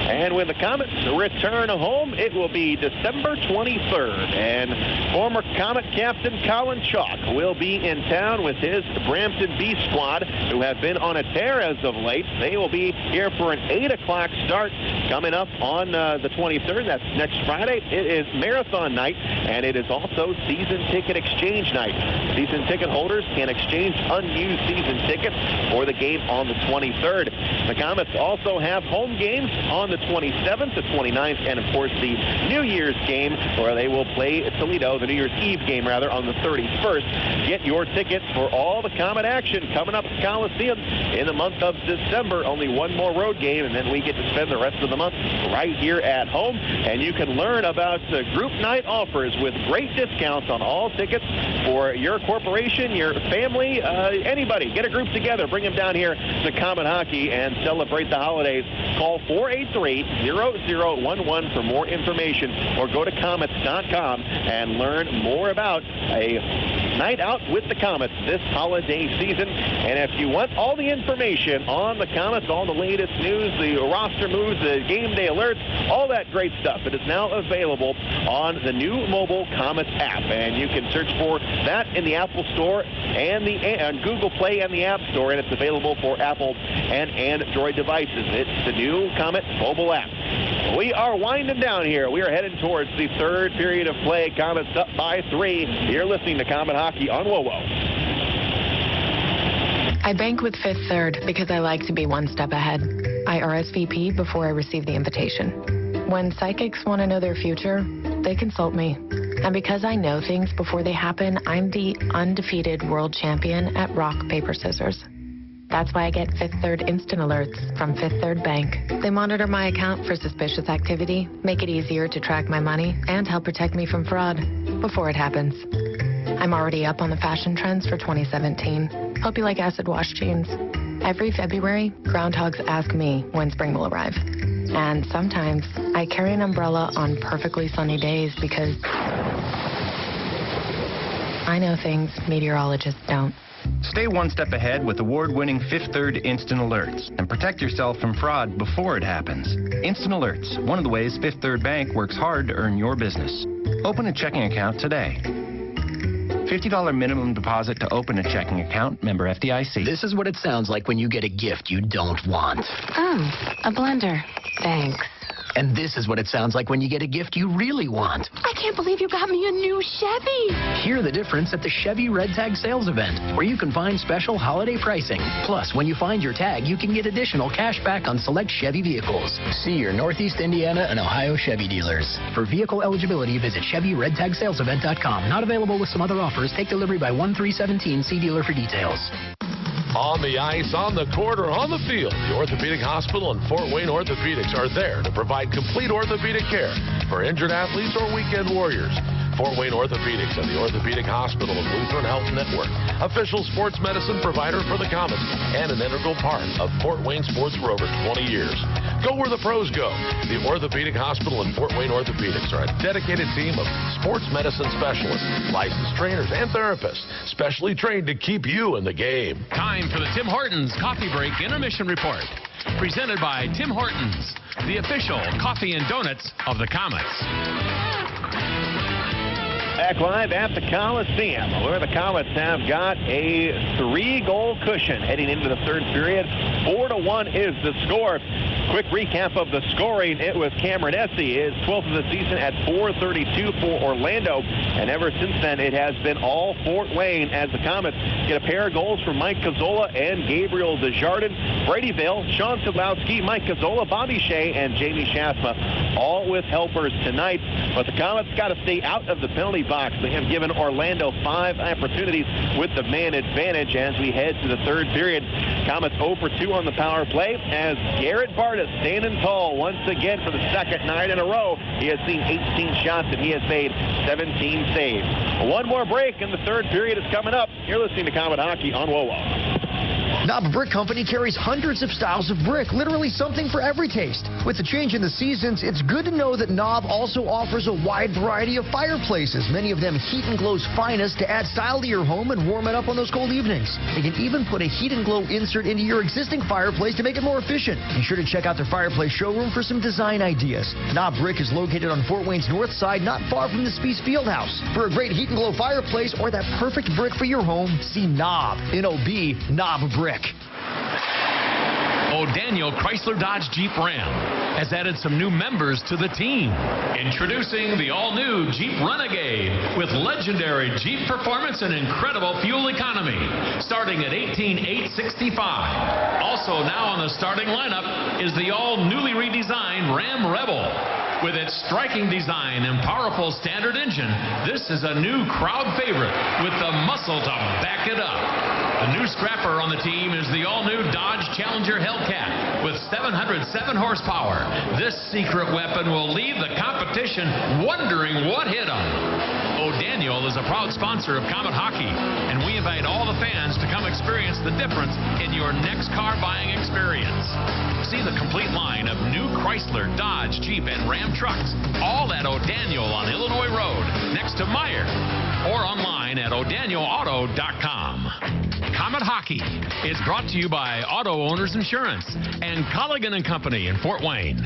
And when the Komets return home, it will be December 23rd. And former Komet captain Colin Chalk will be in town with his Brampton B squad, who have been on a tear as of late. They will be here for an 8 o'clock start coming up on the 23rd. That's next Friday. It is marathon night, and it is also season ticket exchange night. Season ticket holders can exchange unused season tickets for the game on the 23rd. The Komets also have home games on the 27th, the 29th, and of course the New Year's game, where they will play Toledo, the New Year's Eve game rather, on the 31st. Get your tickets for all the Komet action coming up at the Coliseum in the month of December. Only one more road game, and then we get to spend the rest of the month right here at home. And you can learn about group night offers with great discounts on all tickets for your corporation, your family, anybody. Get a group together. Bring them down here to Komet Hockey and celebrate the holidays. Call 483-0011 for more information, or go to Komets.com and learn more about a night out with the Komets this holiday season. And if you want all the information on the Komets, all the latest news, the roster moves, the game day alerts, all that great stuff, it is now available on the new mobile Komets app. And you can search for that in the Apple Store and on Google Play and the App Store, and it's available for Apple and Android devices. It's the new Komet mobile app. We are winding down here. We are heading towards the third period of play. Komets up by 3. You're listening to Komet Hockey on WOWO. I bank with Fifth Third because I like to be one step ahead. I RSVP before I receive the invitation. When psychics want to know their future, they consult me. And because I know things before they happen, I'm the undefeated world champion at rock, paper, scissors. That's why I get Fifth Third instant alerts from Fifth Third Bank. They monitor my account for suspicious activity, make it easier to track my money, and help protect me from fraud before it happens. I'm already up on the fashion trends for 2017. Hope you like acid wash jeans. Every February, groundhogs ask me when spring will arrive. And sometimes I carry an umbrella on perfectly sunny days because I know things meteorologists don't. Stay one step ahead with award-winning Fifth Third Instant Alerts and protect yourself from fraud before it happens. Instant Alerts, one of the ways Fifth Third Bank works hard to earn your business. Open a checking account today. $50 minimum deposit to open a checking account, member FDIC. This is what it sounds like when you get a gift you don't want. Oh, a blender. Thanks. And this is what it sounds like when you get a gift you really want. I can't believe you got me a new Chevy. Hear the difference at the Chevy Red Tag sales event, where you can find special holiday pricing. Plus, when you find your tag, you can get additional cash back on select Chevy vehicles. See your Northeast Indiana and Ohio Chevy dealers. For vehicle eligibility, visit ChevyRedTagSalesEvent.com. Not available with some other offers. Take delivery by 1/3/17. See dealer for details. On the ice, on the court, or on the field, the Orthopedic Hospital and Fort Wayne Orthopedics are there to provide complete orthopedic care for injured athletes or weekend warriors. Fort Wayne Orthopedics and the Orthopedic Hospital of Lutheran Health Network, official sports medicine provider for the Komets, and an integral part of Fort Wayne sports for over 20 years. Go where the pros go. The Orthopedic Hospital and Fort Wayne Orthopedics are a dedicated team of sports medicine specialists, licensed trainers, and therapists, specially trained to keep you in the game. Time for the Tim Hortons Coffee Break Intermission Report. Presented by Tim Hortons, the official coffee and donuts of the Komets. Back live at the Coliseum, where the Komets have got a 3-goal cushion heading into the third period. 4-1 is the score. Quick recap of the scoring. It was Cameron Essie, his 12th of the season at .432 for Orlando. And ever since then, it has been all Fort Wayne as the Komets get a pair of goals from Mike Cazzola and Gabriel Desjardins. Brady Vail, Sean Szydlowski, Mike Cazzola, Bobby Shea, and Jamie Schaafsma, all with helpers tonight. But the Komets got to stay out of the penalty box. They have given Orlando 5 opportunities with the man advantage as we head to the third period. Komets 0 for 2 on the power play as Garrett Bartus standing tall once again for the second night in a row. He has seen 18 shots and he has made 17 saves. One more break and the third period is coming up. You're listening to Komet Hockey on WOWO. Knob Brick Company carries hundreds of styles of brick, literally something for every taste. With the change in the seasons, it's good to know that Knob also offers a wide variety of fireplaces, many of them Heat and Glow's finest, to add style to your home and warm it up on those cold evenings. They can even put a Heat and Glow insert into your existing fireplace to make it more efficient. Be sure to check out their fireplace showroom for some design ideas. Knob Brick is located on Fort Wayne's north side, not far from the Spies Fieldhouse. For a great Heat and Glow fireplace or that perfect brick for your home, see Knob, N-O-B, Knob Brick. O'Daniel Chrysler Dodge Jeep Ram has added some new members to the team. Introducing the all-new Jeep Renegade with legendary Jeep performance and incredible fuel economy, starting at $18,865. Also now on the starting lineup is the all-newly redesigned Ram Rebel. With its striking design and powerful standard engine, this is a new crowd favorite with the muscle to back it up. The new scrapper on the team is the all-new Dodge Challenger Hellcat with 707 horsepower. This secret weapon will leave the competition wondering what hit them. O'Daniel is a proud sponsor of Komet Hockey, and we invite all the fans to come experience the difference in your next car buying experience. See the complete line of new Chrysler, Dodge, Jeep, and Ram trucks, all at O'Daniel on Illinois Road, next to Meyer, or online at o'danielauto.com. Komet Hockey is brought to you by Auto Owners Insurance and Colligan & Company in Fort Wayne.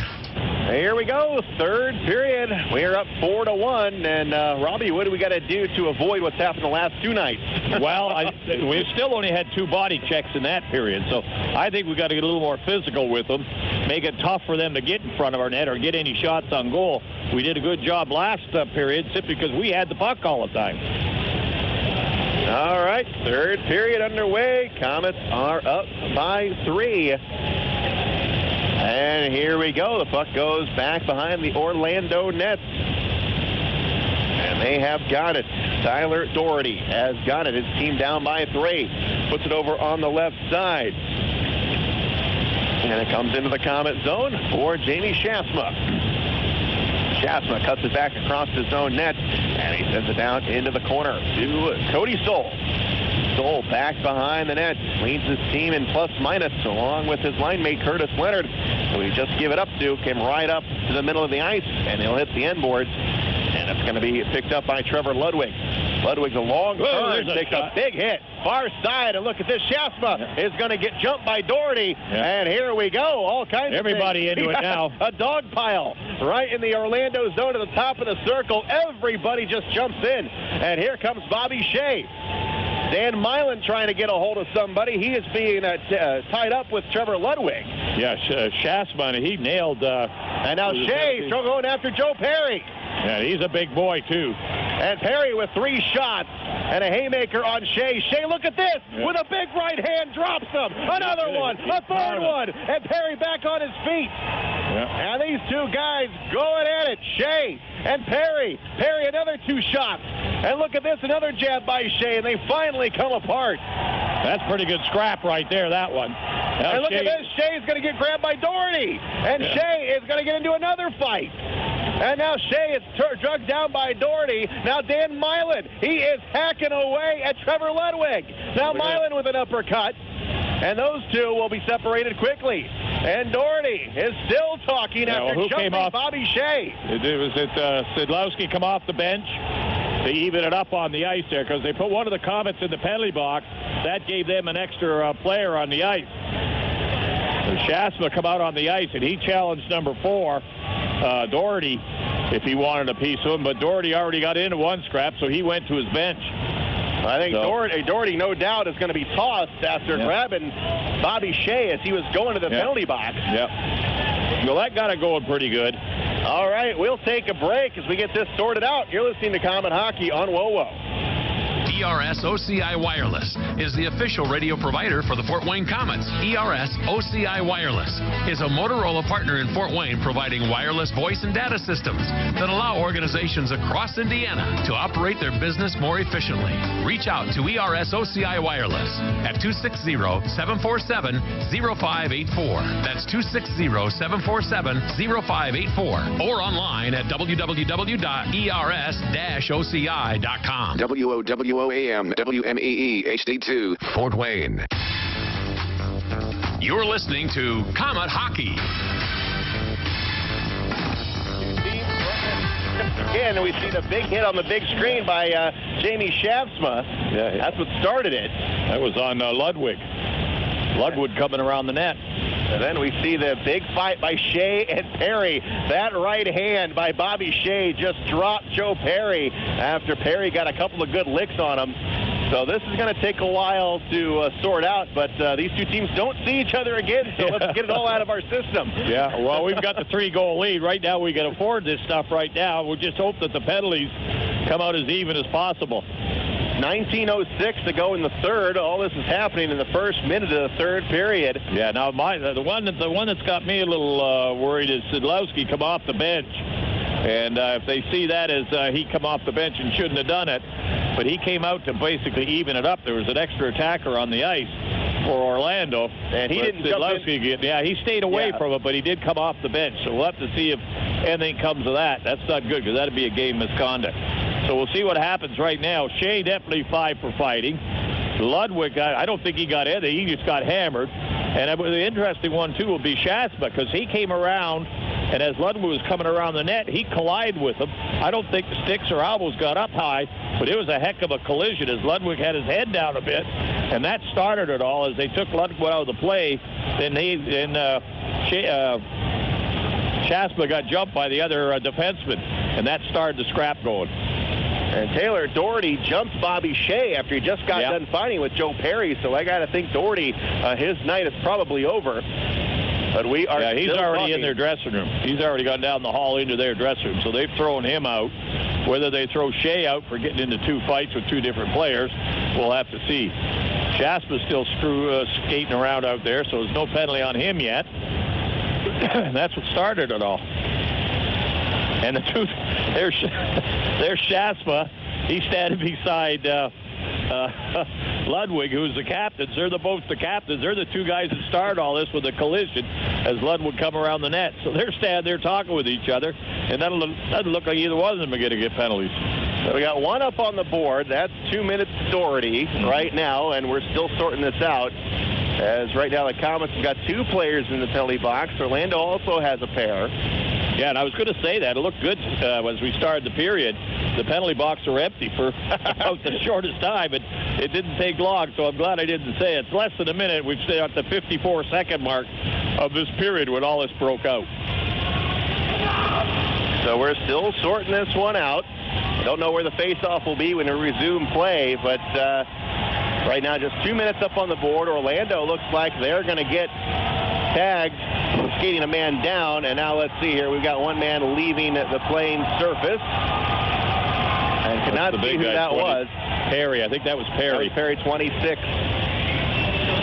Here we go, third period. We're up 4-1, and Robbie, what do we got to do to avoid what's happened the last two nights? Well, we've still only had 2 body checks in that period, so I think we've got to get a little more physical with them, make it tough for them to get in front of our net or get any shots on goal. We did a good job last period simply because we had the puck all the time. All right, third period underway. Komets are up by 3. And here we go. The puck goes back behind the Orlando nets. And they have got it. Tyler Doherty has got it. His team down by 3. Puts it over on the left side. And it comes into the Komet zone for Jamie Schaafsma. Schaafsma cuts it back across his own net, and he sends it down into the corner to Cody Stoll. Stoll back behind the net, leads his team in plus-minus along with his line mate Curtis Leonard, who he just give it up to, came right up to the middle of the ice, and he'll hit the end boards, and it's going to be picked up by Trevor Ludwig. Ludwig's a long turn, takes a big hit, far side, and look at this, Schaafsma is going to get jumped by Doherty, and here we go, all kinds Everybody of things. into it now. A dog pile right in the Orlando zone at the top of the circle. Everybody just jumps in, and here comes Bobby Shea. Dan Milan trying to get a hold of somebody. He is being tied up with Trevor Ludwig. Yeah, Schaafsma, he nailed. And now Shea still going after Joe Perry. Yeah, he's a big boy, too. And Perry with 3 shots and a haymaker on Shea. Shea, look at this. Yeah. With a big right hand, drops him. Another one, a third one. And Perry back on his feet. Yeah. And these 2 guys going at it. Shea and Perry. Perry, another 2 shots. And look at this, another jab by Shea, and they finally come apart. That's pretty good scrap right there, that one. Now and look at this, Shea's going to get grabbed by Doherty. And Shea is going to get into another fight. And now Shea is drugged down by Doherty. Now Dan Milan, he is hacking away at Trevor Ludwig. Now Milan with an uppercut. And those 2 will be separated quickly. And Doherty is still talking after jumping Bobby Shea. Was it Szydlowski come off the bench to even it up on the ice there? Because they put one of the Komets in the penalty box. That gave them an extra player on the ice. So Schaafsma come out on the ice, and he challenged number 4, Doherty, if he wanted a piece of him. But Doherty already got into 1 scrap, so he went to his bench. I think Doherty, no doubt, is going to be tossed after grabbing Bobby Shea as he was going to the penalty box. Yep. Well, that got it going pretty good. All right, we'll take a break as we get this sorted out. You're listening to Komet Hockey on WOWO. ERS OCI Wireless is the official radio provider for the Fort Wayne Komets. ERS OCI Wireless is a Motorola partner in Fort Wayne providing wireless voice and data systems that allow organizations across Indiana to operate their business more efficiently. Reach out to ERS OCI Wireless at 260-747-0584. That's 260-747-0584 or online at www.ers-oci.com. WOWOAM, WMEE, HD2, Fort Wayne. You're listening to Comet Hockey. Again, we see the big hit on the big screen by Jamie Schaafsma. Yeah, that's what started it. That was on Ludwig. Ludwig coming around the net. And then we see the big fight by Shea and Perry. That right hand by Bobby Shea just dropped Joe Perry after Perry got a couple of good licks on him. So this is going to take a while to sort out, but these two teams don't see each other again, so let's get it all out of our system. Yeah, well, we've got the 3-goal lead. Right now, we can afford this stuff right now. We'll just hope that the penalties come out as even as possible. 19:06 to go in the third. All this is happening in the first minute of the third period. Yeah, now the one that's got me a little worried is Szydlowski come off the bench. And if they see that as he come off the bench and shouldn't have done it, but he came out to basically even it up. There was an extra attacker on the ice for Orlando, and he didn't jump in. Yeah, he stayed away from it, but he did come off the bench. So we'll have to see if anything comes of that. That's not good because that'd be a game misconduct. So we'll see what happens right now. Shea definitely 5 for fighting. Ludwig, I don't think he got anything. He just got hammered. And the interesting one, too, will be Schaafsma because he came around, and as Ludwig was coming around the net, he collided with him. I don't think the sticks or elbows got up high, but it was a heck of a collision as Ludwig had his head down a bit, and that started it all. As they took Ludwig out of the play, then Schaafsma got jumped by the other defenseman, and that started the scrap going. And Taylor Doherty jumps Bobby Shea after he just got done fighting with Joe Perry, so I got to think Doherty, his night is probably over. But we are he's already in their dressing room. He's already gone down the hall into their dressing room, so they've thrown him out. Whether they throw Shea out for getting into 2 fights with 2 different players, we'll have to see. Schaafsma's still skating around out there, so there's no penalty on him yet. That's what started it all. And the truth, there's Schaafsma. He's standing beside Ludwig, who's the captains. They're both the captains. They're the 2 guys that started all this with the collision as Ludwig come around the net. So they're standing there talking with each other, and doesn't look like either one of them are going to get penalties. So we got 1 up on the board. That's 2 minutes Doherty right now, and we're still sorting this out. As right now the Komets have got 2 players in the penalty box. Orlando also has a pair. Yeah, and I was going to say that. It looked good as we started the period. The penalty box were empty for about the shortest time, and it didn't take long, so I'm glad I didn't say it. It's less than a minute. We've stayed at the 54-second mark of this period when all this broke out. So we're still sorting this one out. Don't know where the face-off will be when we resume play, but right now just 2 minutes up on the board. Orlando looks like they're going to get tagged for skating a man down, and now let's see here. We've got 1 man leaving the playing surface. And could not see who that was. Perry, I think that was Perry. Perry, 26.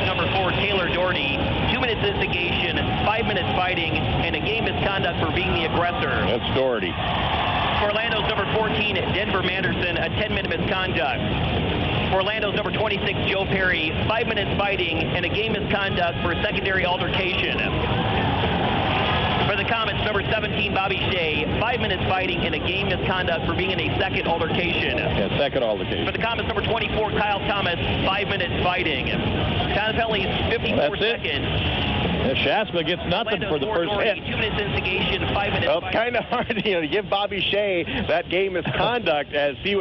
Number 4, Taylor Doherty. 2 minutes instigation, 5 minutes fighting, and a game misconduct for being the aggressor. That's Doherty. Orlando's number 14, Denver Manderson, a 10-minute misconduct. Orlando's number 26, Joe Perry, 5 minutes fighting and a game misconduct for a secondary altercation. For the Komets, number 17, Bobby Shea, 5 minutes fighting and a game misconduct for being in a second altercation. Yeah, second altercation. For the Komets, number 24, Kyle Thomas, 5 minutes fighting. Time penalties, 54 seconds. Schaafsma gets nothing for the first hit. 2 minutes instigation, 5 minutes. Well, kind of hard to give Bobby Shea that game misconduct as he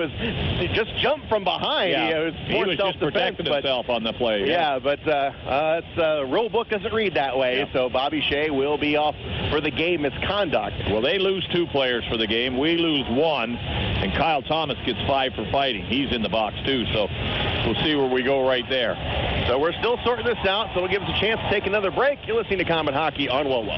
just jumped from behind. Yeah, he was just protecting himself on the play. Yeah, but rule book doesn't read that way. Yeah. So Bobby Shea will be off for the game misconduct. Well, they lose 2 players for the game. We lose 1, and Kyle Thomas gets 5 for fighting. He's in the box too. So we'll see where we go right there. So we're still sorting this out. So it'll give us a chance to take another break. You're listening to Comet Hockey on WOWO.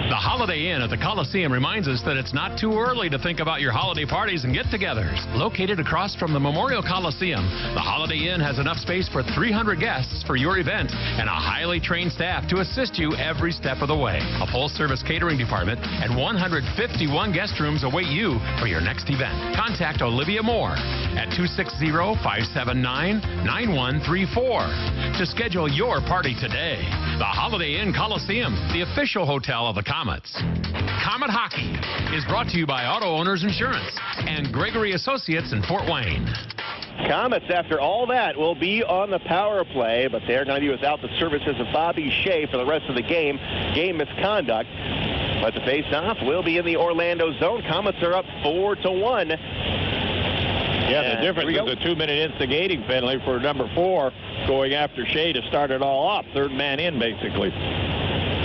The Holiday Inn at the Coliseum reminds us that it's not too early to think about your holiday parties and get-togethers. Located across from the Memorial Coliseum, the Holiday Inn has enough space for 300 guests for your event and a highly trained staff to assist you every step of the way. A full-service catering department and 151 guest rooms await you for your next event. Contact Olivia Moore at 260-579-9134 to schedule your party today. The Holiday Inn Coliseum, the official hotel of the Komets. Komet Hockey is brought to you by Auto Owners Insurance and Gregory Associates in Fort Wayne. Komets, after all that, will be on the power play, but they're going to be without the services of Bobby Shea for the rest of the game. Game misconduct. But the face-off will be in the Orlando zone. Komets are up 4-1. Yeah, the difference is a 2-minute instigating penalty for number 4 going after Shea to start it all off. Third man in, basically.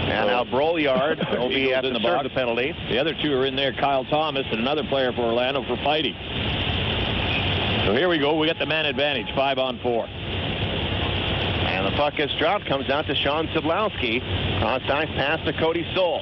And now Brolyard will be at the serve the penalty. The other two are in there, Kyle Thomas and another player for Orlando for fighting. So here we go. We got the man advantage, 5-on-4. And the puck is dropped. Comes out to Sean Szydlowski. Cross-ice pass to Cody Soul.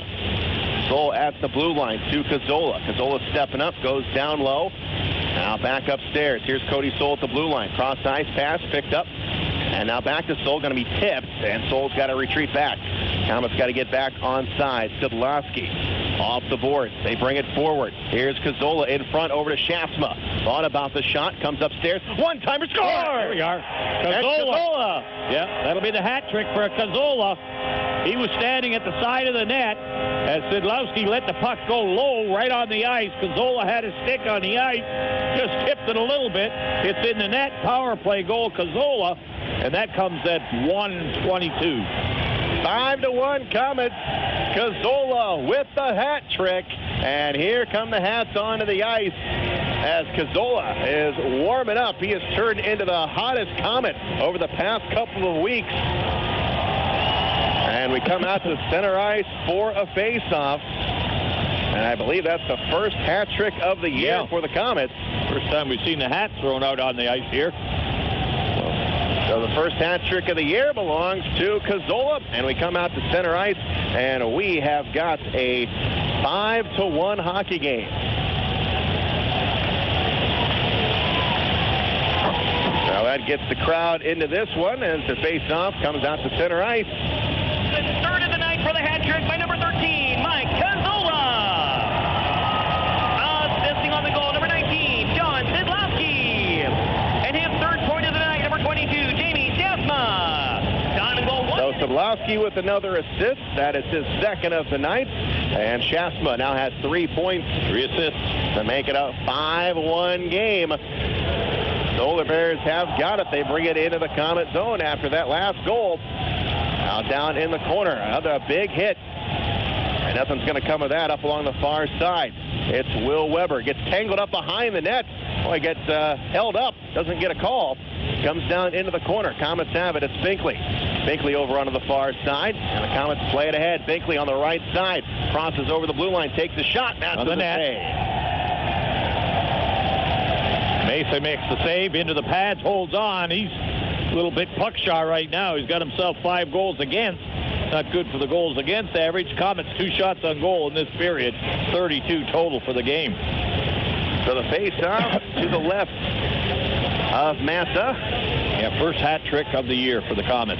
Soul at the blue line to Cazzola. Cazzola stepping up, goes down low. Now back upstairs. Here's Cody Soul at the blue line. Cross-ice pass picked up. And now back to Soul, going to be tipped. And Soul's got to retreat back. Komets got to get back onside. Szydlowski off the board. They bring it forward. Here's Cazzola in front over to Schaafsma. Thought about the shot. Comes upstairs. One-timer score! Here we are. Cazzola. Yeah, that'll be the hat trick for Cazzola. He was standing at the side of the net as Szydlowski let the puck go low right on the ice. Cazzola had his stick on the ice, just tipped it a little bit. It's in the net. Power play goal, Cazzola, and that comes at 1:22. 5-1 Komets. Cazzola with the hat trick. And here come the hats onto the ice as Cazzola is warming up. He has turned into the hottest Komet over the past couple of weeks. And we come out to center ice for a face-off. And I believe that's the first hat trick of the year for the Komets. First time we've seen the hat thrown out on the ice here. So the first hat trick of the year belongs to Cazzola. And we come out to center ice, and we have got a 5-1 hockey game. So that gets the crowd into this one as the face-off comes out to center ice. The third of the night for the hat trick by number 13, Mike Cazzola. Assisting on the goal, number 19, John Szydlowski. And his third point of the night, number 22, Jamie Schaafsma. Diamond goal one. So Szydlowski with another assist. That is his second of the night. And Schaafsma now has 3 points, 3 assists to make it a 5-1 game. Solar Bears have got it. They bring it into the Komet zone after that last goal. Now down in the corner, another big hit. And nothing's going to come of that up along the far side. It's Will Weber. Gets tangled up behind the net. Boy, gets held up. Doesn't get a call. Comes down into the corner. Komets have it. It's Binkley. Binkley over onto the far side. And the Komets play it ahead. Binkley on the right side. Crosses over the blue line. Takes a shot. That's on the net. Mesa makes the save into the pads. Holds on. He's a little bit puck shy right now. He's got himself 5 goals against. Not good for the goals against average. Komets 2 shots on goal in this period. 32 total for the game. So the face-off to the left of Mantha. Yeah, first hat trick of the year for the Komets.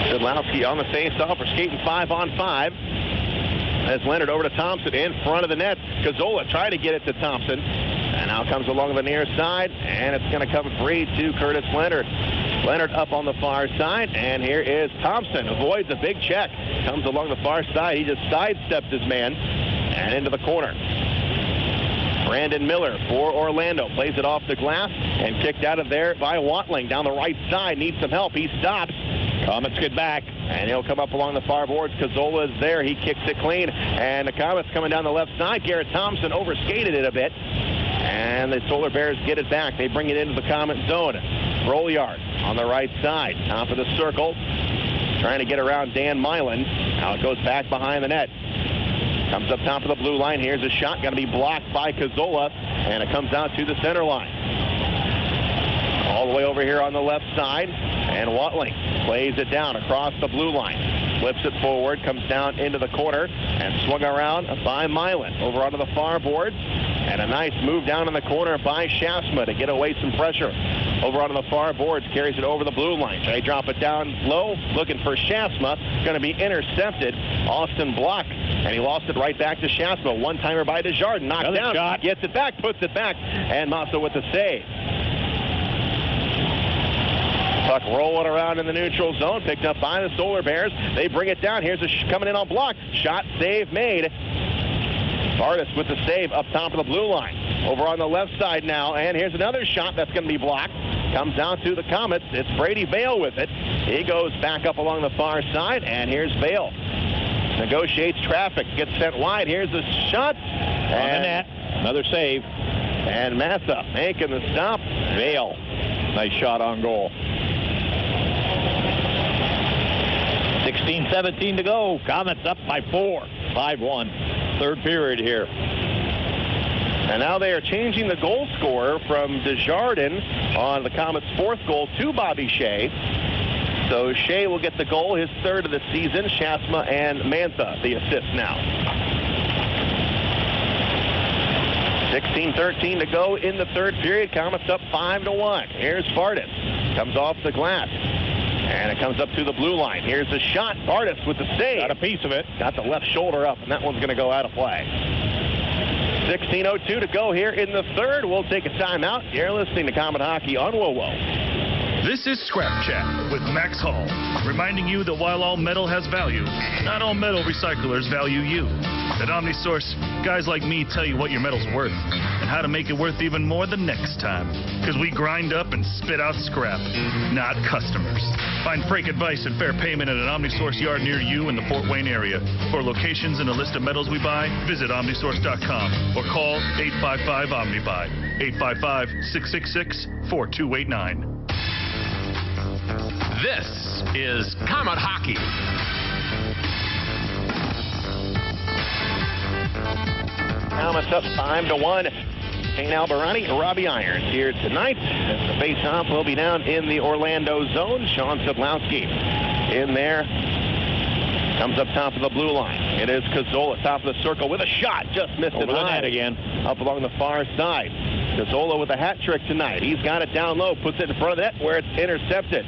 Szydlowski on the face-off. We're skating 5-on-5. As Leonard over to Thompson in front of the net. Cazzola tried to get it to Thompson. And now comes along the near side. And it's going to come free to Curtis Leonard. Leonard up on the far side. And here is Thompson. Avoids a big check. Comes along the far side. He just sidesteps his man. And into the corner. Brandon Miller for Orlando. Plays it off the glass. And kicked out of there by Watling. Down the right side. Needs some help. He stops. Komets get back. And he'll come up along the far boards. Cazzola is there. He kicks it clean. And the Komets coming down the left side. Garrett Thompson overskated it a bit. And the Solar Bears get it back. They bring it into the Komet zone. Brolyard on the right side. Top of the circle. Trying to get around Dan Milan. Now it goes back behind the net. Comes up top of the blue line. Here's a shot. Going to be blocked by Cazzola. And it comes out to the center line. All the way over here on the left side. And Watling plays it down across the blue line. Flips it forward, comes down into the corner, and swung around by Milan. Over onto the far boards. And a nice move down in the corner by Schaafsma to get away some pressure. Over onto the far boards, carries it over the blue line. They drop it down low, looking for Schaafsma. Going to be intercepted. Austin block, and he lost it right back to Schaafsma. One-timer by Desjardins, knocked Another down, shot. Gets it back, puts it back, and Mantha with the save. Puck rolling around in the neutral zone, picked up by the Solar Bears. They bring it down. Here's coming in on block. Shot, save made. Bartus with the save up top of the blue line. Over on the left side now, and here's another shot that's going to be blocked. Comes down to the Komets. It's Brady Vail with it. He goes back up along the far side, and here's Vail. Negotiates traffic, gets sent wide. Here's the shot. On the net. Another save. And Mantha making the stop. Vail. Nice shot on goal. 16-17 to go. Komets up by 4. 5-1. Third period here. And now they are changing the goal scorer from Desjardins on the Komets' fourth goal to Bobby Shea. So Shea will get the goal, his third of the season. Schaafsma and Mantha the assist now. 16-13 to go in the third period. Komets up 5-1. Here's Bartus. Comes off the glass. And it comes up to the blue line. Here's the shot. Bartus with the save. Got a piece of it. Got the left shoulder up, and that one's going to go out of play. 16:02 to go here in the third. We'll take a timeout. You're listening to Comet Hockey on WoWo. This is Scrap Chat with Max Hall, reminding you that while all metal has value, not all metal recyclers value you. At OmniSource, guys like me tell you what your metal's worth and how to make it worth even more the next time. Because we grind up and spit out scrap, not customers. Find freight advice and fair payment at an OmniSource yard near you in the Fort Wayne area. For locations and a list of metals we buy, visit OmniSource.com or call 855-OmniBuy, 855-666-4289. This is Comet Hockey. Komets up 5-1. St. Albarani, Robbie Irons here tonight. The face-off will be down in the Orlando zone. Sean Szydlowski in there. Comes up top of the blue line. It is Cazzola, top of the circle with a shot. Just missed it Over the high. net again. Up along the far side. Cazzola with a hat trick tonight. He's got it down low, puts it in front of the net where it's intercepted.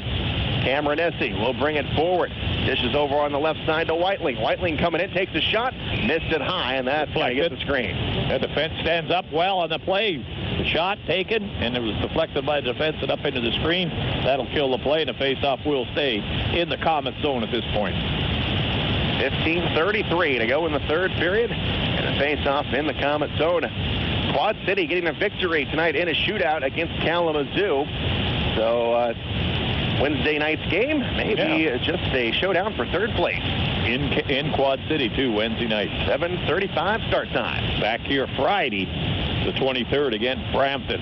Cameron Essie will bring it forward. Dishes over on the left side to Whiteling. Whiteling coming in, takes a shot, missed it high, and that's going to get the screen. The defense stands up well on the play. The shot taken, and it was deflected by the defense and up into the screen. That'll kill the play, and the faceoff will stay in the Komets zone at this point. 15:33 to go in the third period, and the faceoff in the Komet zone. Quad City getting a victory tonight in a shootout against Kalamazoo. So Wednesday night's game, maybe just a showdown for third place. In Quad City, too, Wednesday night. 7:35 start time. Back here Friday, the 23rd, against Brampton.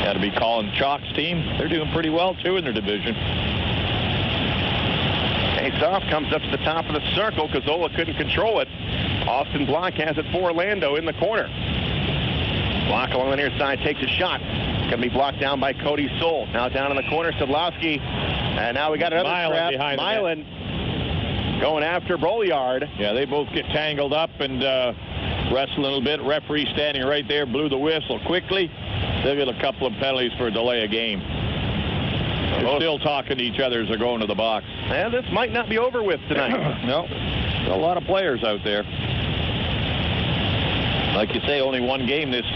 Got to be Colin Chalk's team. They're doing pretty well, too, in their division. Face-off comes up to the top of the circle. Cazzola couldn't control it. Austin Block has it for Orlando in the corner. Block along the near side takes a shot. Going to be blocked down by Cody Soul. Now down in the corner, Szydlowski. And now we got another Milan scrap. Milan going after Brolyard. Yeah, they both get tangled up and wrestle a little bit. Referee standing right there, blew the whistle quickly. They'll get a couple of penalties for a delay of game. They're still talking to each other as they're going to the box. Yeah, this might not be over with tonight. No, a lot of players out there. Like you say, only one game this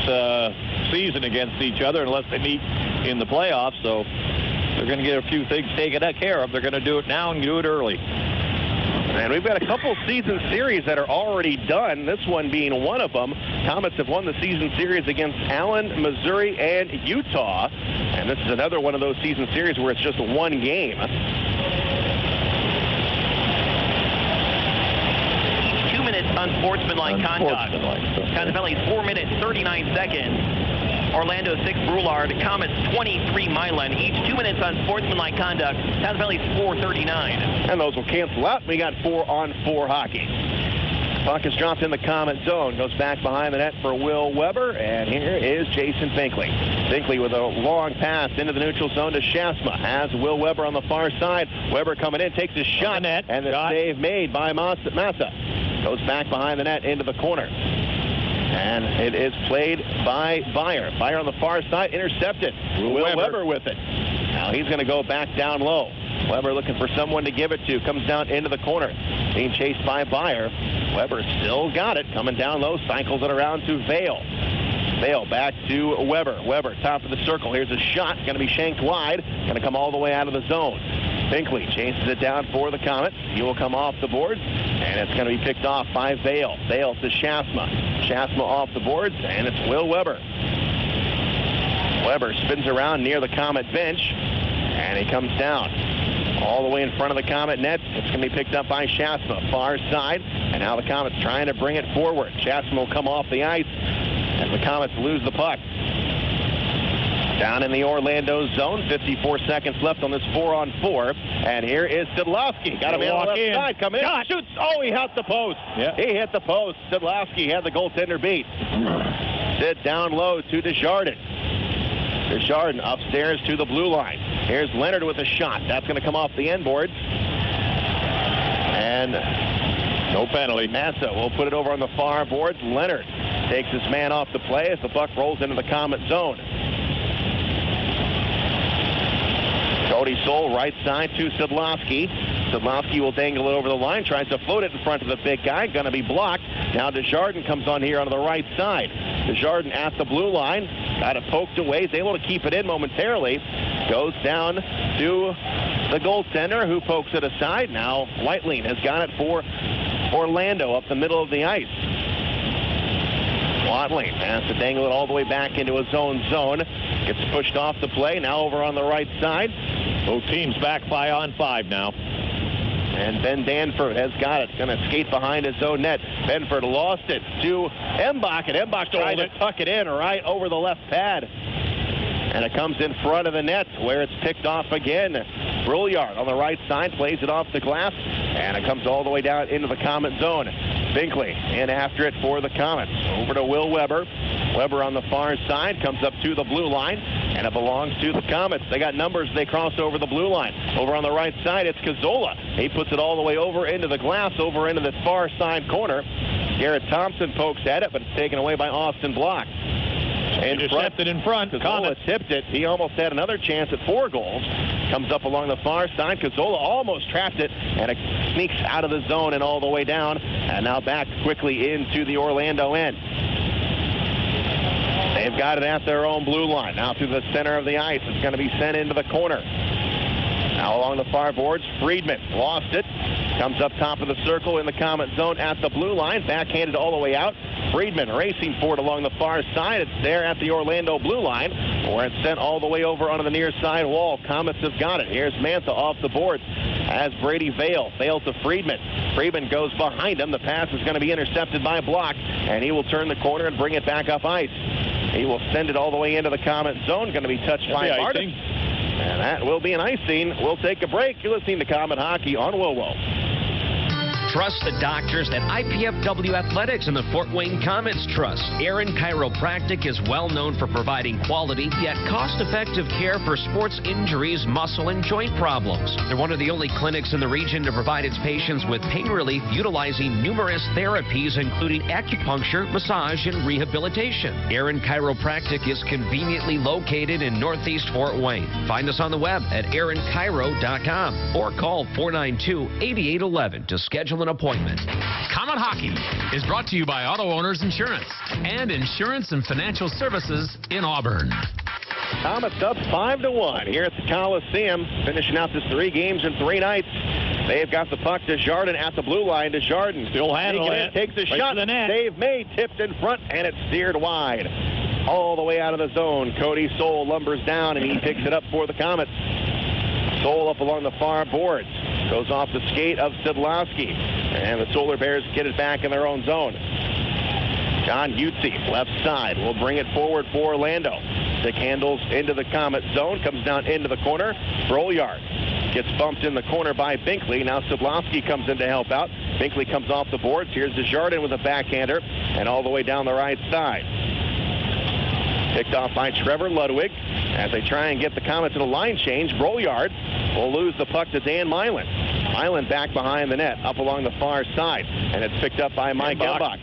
season against each other unless they meet in the playoffs. So they're going to get a few things taken care of. They're going to do it now and do it early. And we've got a couple season series that are already done, this one being one of them. Komets have won the season series against Allen, Missouri, and Utah. And this is another one of those season series where it's just one game. 2 minutes unsportsmanlike conduct. Contavelli's 4 minutes, 39 seconds. Orlando 6, Broulard. Komets 23, Milan. Each 2 minutes unsportsmanlike conduct. Contavelli's 4:39. And those will cancel out. We got 4-on-4 hockey. Puck is dropped in the Comet zone. Goes back behind the net for Will Weber. And here is Jason Binkley. Binkley with a long pass into the neutral zone to Schaafsma. Has Will Weber on the far side. Weber coming in, takes a shot. And the save made by Mantha. Goes back behind the net into the corner. And it is played by Vail. Vail on the far side, intercepted. Will Weber with it. Now he's going to go back down low. Weber looking for someone to give it to. Comes down into the corner. Being chased by Vail. Weber still got it. Coming down low. Cycles it around to Vail. Vail back to Weber. Weber, top of the circle. Here's a shot. Going to be shanked wide. Going to come all the way out of the zone. Binkley chases it down for the Comets. He will come off the boards. And it's going to be picked off by Vail. Vail to Schaafsma. Schaafsma off the boards. And it's Will Weber. Weber spins around near the Comet bench. And he comes down all the way in front of the Comet net. It's going to be picked up by Schaafsma, far side. And now the Comets trying to bring it forward. Schaafsma will come off the ice as the Comets lose the puck. Down in the Orlando zone, 54 seconds left on this 4-on-4. And here is Szydlowski. Got a man on the left side. Come in. Shot. Shoots. Oh, he hit the post. Yeah. He hit the post. Szydlowski had the goaltender beat. Sid down low to Desjardins. Desjardins upstairs to the blue line. Here's Leonard with a shot. That's going to come off the end boards. And no penalty. Mantha will put it over on the far boards. Leonard takes his man off the play as the puck rolls into the Comet zone. Cody Soul right side to Szydlowski. Szydlowski will dangle it over the line, tries to float it in front of the big guy, going to be blocked. Now Desjardins comes on here onto the right side. Desjardins at the blue line, got it poked away, is able to keep it in momentarily. Goes down to the goaltender who pokes it aside. Now Whiteling has got it for Orlando up the middle of the ice. Whiteling has to dangle it all the way back into his own zone. Gets pushed off the play, now over on the right side. Both teams back 5-on-5 now. And Ben Danford has got it. Going to skate behind his own net. Benford lost it to Embach, and Embach tried to tuck it in right over the left pad. And it comes in front of the net where it's picked off again. Brouillard on the right side plays it off the glass, and it comes all the way down into the Comet zone. Binkley in after it for the Comets. Over to Will Weber. Weber on the far side comes up to the blue line, and it belongs to the Comets. They got numbers. They cross over the blue line. Over on the right side, it's Cazzola. He puts it all the way over into the glass, over into the far side corner. Garrett Thompson pokes at it, but it's taken away by Austin Block. Intercepted in front. Cazzola tipped it. He almost had another chance at 4 goals. Comes up along the far side. Cazzola almost trapped it, and it sneaks out of the zone and all the way down. And now back quickly into the Orlando end. They've got it at their own blue line. Now through the center of the ice. It's going to be sent into the corner. Now along the far boards, Friedman lost it. Comes up top of the circle in the Comet zone at the blue line. Backhanded all the way out. Friedman racing for it along the far side. It's there at the Orlando blue line, where it's sent all the way over onto the near side wall. Comets have got it. Here's Mantha off the boards as Brady Vail. Vail to Friedman. Friedman goes behind him. The pass is going to be intercepted by Block, and he will turn the corner and bring it back up ice. He will send it all the way into the Comet zone. Going to be touched by Bartus. And that will be an icing. We'll take a break. You're listening to Comet Hockey on WoWo. Trust the doctors at IPFW Athletics and the Fort Wayne Komets Trust. Aaron Chiropractic is well known for providing quality yet cost-effective care for sports injuries, muscle, and joint problems. They're one of the only clinics in the region to provide its patients with pain relief utilizing numerous therapies, including acupuncture, massage, and rehabilitation. Aaron Chiropractic is conveniently located in Northeast Fort Wayne. Find us on the web at aaronchiro.com or call 492-8811 to schedule an appointment. Comet Hockey is brought to you by Auto Owners Insurance and Insurance and Financial Services in Auburn. Comets up 5-1 here at the Coliseum, finishing out this 3 games in 3 nights. They've got the puck. Desjardins at the blue line. Desjardins still handling it. Takes a shot. Save made, tipped in front, and it's steered wide. All the way out of the zone. Cody Soul lumbers down, and he picks it up for the Comets. Soul up along the far boards. Goes off the skate of Szydlowski. And the Solar Bears get it back in their own zone. John Utze, left side, will bring it forward for Orlando. Stick handles into the Comet zone, comes down into the corner. Brouillard gets bumped in the corner by Binkley. Now Szydlowski comes in to help out. Binkley comes off the boards. Here's Desjardins with a backhander and all the way down the right side. Picked off by Trevor Ludwig as they try and get the Komets in a line change. Brolyard will lose the puck to Dan Milan. Milan back behind the net, up along the far side, and it's picked up by Mike Embach.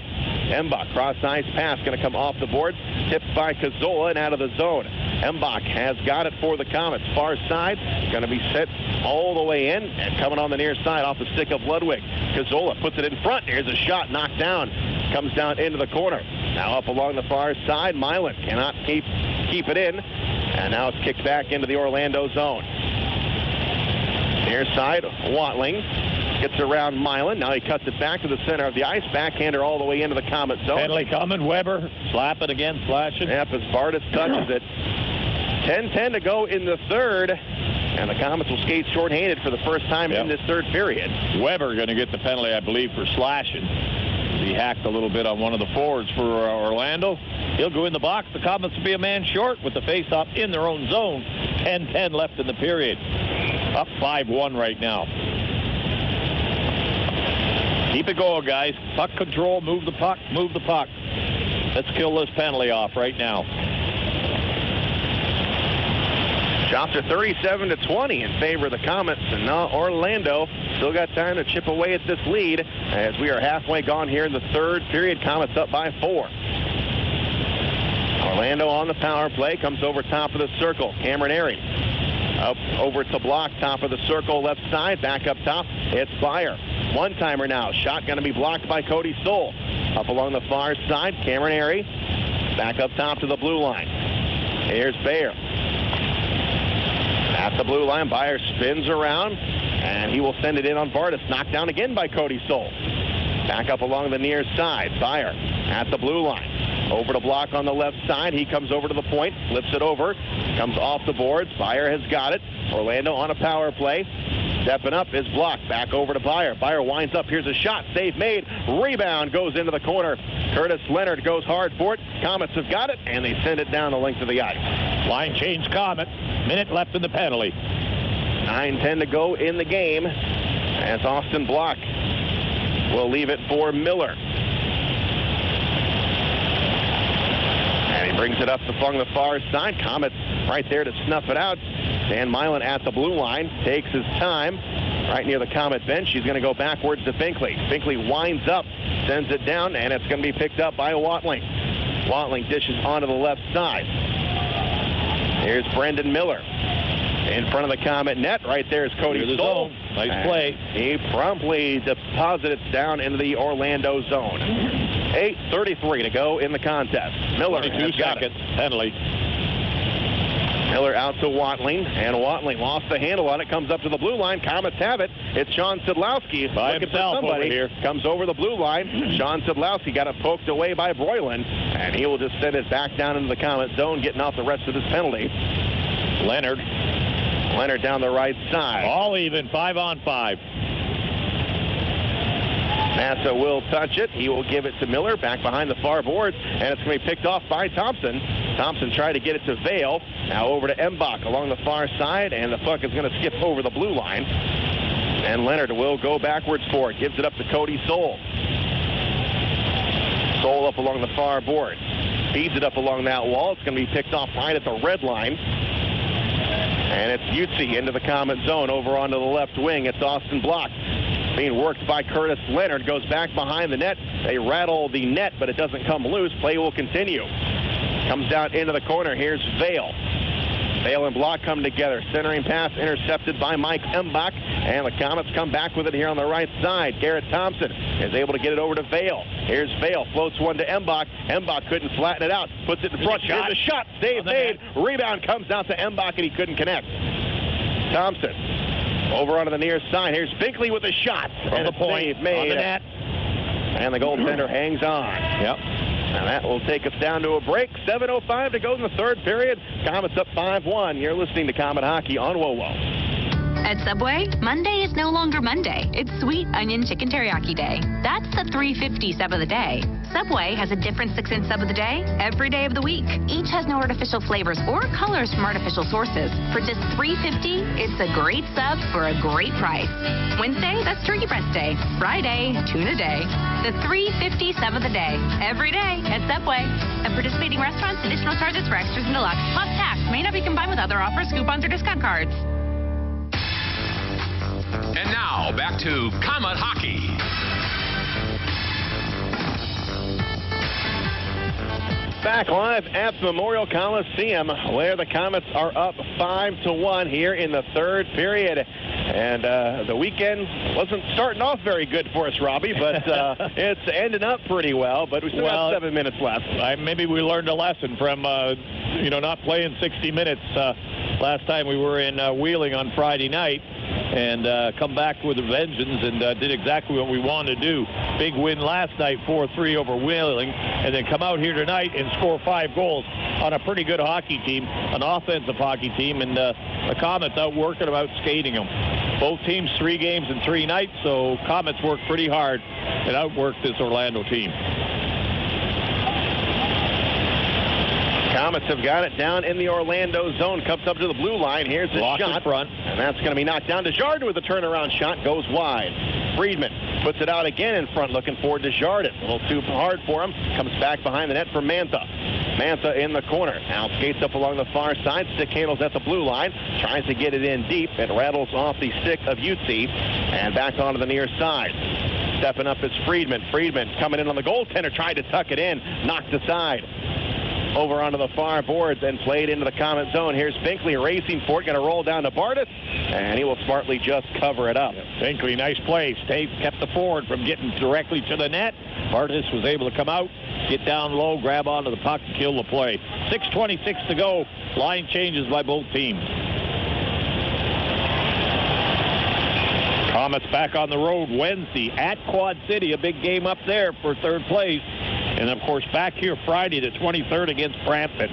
Embach, cross-ice pass, going to come off the boards, tipped by Cazzola and out of the zone. Embach has got it for the Komets. Far side, going to be set all the way in, and coming on the near side off the stick of Ludwig. Cazzola puts it in front. Here's a shot, knocked down, comes down into the corner. Now up along the far side, Milan cannot keep it in, and now it's kicked back into the Orlando zone. Near side, Watling gets around Milan. Now he cuts it back to the center of the ice. Backhander all the way into the Komet zone. Penalty coming. Weber slapping again, slashing. Yep, as Bartus touches it. 10-10 to go in the third. And the Komets will skate shorthanded for the first time in this third period. Weber going to get the penalty, I believe, for slashing. He hacked a little bit on one of the forwards for Orlando. He'll go in the box. The Komets will be a man short with the face-off in their own zone. 10-10 left in the period. Up 5-1 right now. Keep it going, guys. Puck control, move the puck, move the puck. Let's kill this penalty off right now. Shots are 37-20 in favor of the Komets, and now Orlando still got time to chip away at this lead as we are halfway gone here in the third period. Komets up by 4. Orlando on the power play, comes over top of the circle. Cameron Airy up over to block, top of the circle, left side, back up top. It's Byer. One-timer now. Shot going to be blocked by Cody Stoll. Up along the far side, Cameron Airy. Back up top to the blue line. Here's Bayer. At the blue line, Byer spins around, and he will send it in on Bartus. Knocked down again by Cody Stoll. Back up along the near side. Byer at the blue line. Over to block on the left side. He comes over to the point, flips it over, comes off the boards. Byer has got it. Orlando on a power play. Stepping up is blocked. Back over to Byer. Byer winds up. Here's a shot. Save made. Rebound goes into the corner. Curtis Leonard goes hard for it. Komets have got it, and they send it down the length of the ice. Line change, Komet. Minute left in the penalty. 9:10 to go in the game as Austin Block will leave it for Miller. And he brings it up along the far side. Komets right there to snuff it out. Dan Milan at the blue line, takes his time right near the Komet bench. He's going to go backwards to Binkley. Binkley winds up, sends it down, and it's going to be picked up by Watling. Watling dishes onto the left side. Here's Brendan Miller. In front of the Komet net, right there is Cody Stoll. Nice play. He promptly deposits down into the Orlando zone. 8:33 to go in the contest. Miller 22 seconds. Penalty. Miller out to Watling, and Watling lost the handle on it, comes up to the blue line. Komets have it. It's Sean Szydlowski by looking himself for somebody. Over here. Comes over the blue line. Sean Szydlowski got it poked away by Broyland, and he will just send it back down into the Komet zone, getting off the rest of his penalty. Leonard down the right side. All even, 5-on-5. Mantha will touch it. He will give it to Miller back behind the far boards, and it's going to be picked off by Thompson. Thompson tried to get it to Vail. Now over to Embach along the far side, and the puck is going to skip over the blue line. And Leonard will go backwards for it. Gives it up to Cody Stoll. Stoll up along the far board. Feeds it up along that wall. It's going to be picked off right at the red line. And it's Utsi into the Komet zone over onto the left wing. It's Austin Block. Being worked by Curtis Leonard. Goes back behind the net. They rattle the net, but it doesn't come loose. Play will continue. Comes down into the corner. Here's Vail. Vail and Block come together. Centering pass intercepted by Mike Embach. And the Komets come back with it here on the right side. Garrett Thompson is able to get it over to Vail. Here's Vail. Floats one to Embach. Embach couldn't flatten it out. Puts it in front. Here's a shot. Save made. Rebound comes out to Embach, and he couldn't connect. Thompson over onto the near side. Here's Binkley with a shot. From the point. Made. On the net. And the goaltender hangs on. Yep. And that will take us down to a break. 7:05 to go in the third period. Komets up 5-1. You're listening to Komet Hockey on WoWo. At Subway, Monday is no longer Monday. It's Sweet Onion Chicken Teriyaki Day. That's the $3.50 sub of the day. Subway has a different 6-inch sub of the day every day of the week. Each has no artificial flavors or colors from artificial sources. For just $3.50, it's a great sub for a great price. Wednesday, that's Turkey Breast Day. Friday, Tuna Day. The $3.50 sub of the day every day at Subway. At participating restaurants, additional charges for extras and deluxe plus tax may not be combined with other offers, coupons, or discount cards. And now, back to Comet Hockey. Back live at Memorial Coliseum, where the Komets are up 5-1 here in the third period. And the weekend wasn't starting off very good for us, Robbie, but it's ending up pretty well. But we still have 7 minutes left. Maybe we learned a lesson from, not playing 60 minutes last time we were in Wheeling on Friday night. And come back with a vengeance and did exactly what we wanted to do. Big win last night, 4-3 over Wheeling, and then come out here tonight and score 5 goals on a pretty good hockey team, an offensive hockey team, and the Komets outworking them, out skating them. Both teams 3 games in 3 nights, so Komets worked pretty hard and outworked this Orlando team. Komets have got it down in the Orlando zone. Comes up to the blue line. Here's the Lost shot. in front. And that's going to be knocked down. Desjardins with a turnaround shot. Goes wide. Friedman puts it out again in front, looking for Desjardins. A little too hard for him. Comes back behind the net for Mantha. Mantha in the corner. Now skates up along the far side. Stick handles at the blue line. Tries to get it in deep. It rattles off the stick of Utsi. And back onto the near side. Stepping up is Friedman. Friedman coming in on the goaltender. Tried to tuck it in. Knocked aside. Over onto the far boards and played into the Komet zone. Here's Binkley racing for it, going to roll down to Bartus, and he will smartly just cover it up. Binkley, nice play. Kept the forward from getting directly to the net. Bartus was able to come out, get down low, grab onto the puck, and kill the play. 6:26 to go. Line changes by both teams. Komets back on the road Wednesday at Quad City, a big game up there for third place. And, of course, back here Friday, the 23rd against Brampton.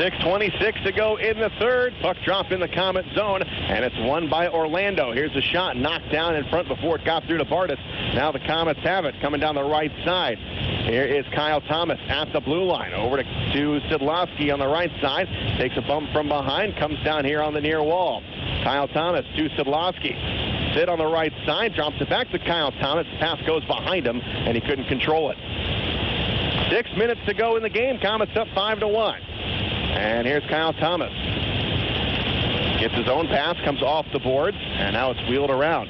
6:26 to go in the third. Puck drop in the Komet zone, and it's won by Orlando. Here's a shot knocked down in front before it got through to Bartus. Now the Komets have it coming down the right side. Here is Kyle Thomas at the blue line. Over to Szydlowski on the right side. Takes a bump from behind. Comes down here on the near wall. Kyle Thomas to Szydlowski. Sid on the right side. Drops it back to Kyle Thomas. Pass goes behind him, and he couldn't control it. 6 minutes to go in the game. Komets up 5-1. And here's Kyle Thomas. Gets his own pass, comes off the boards, and now it's wheeled around.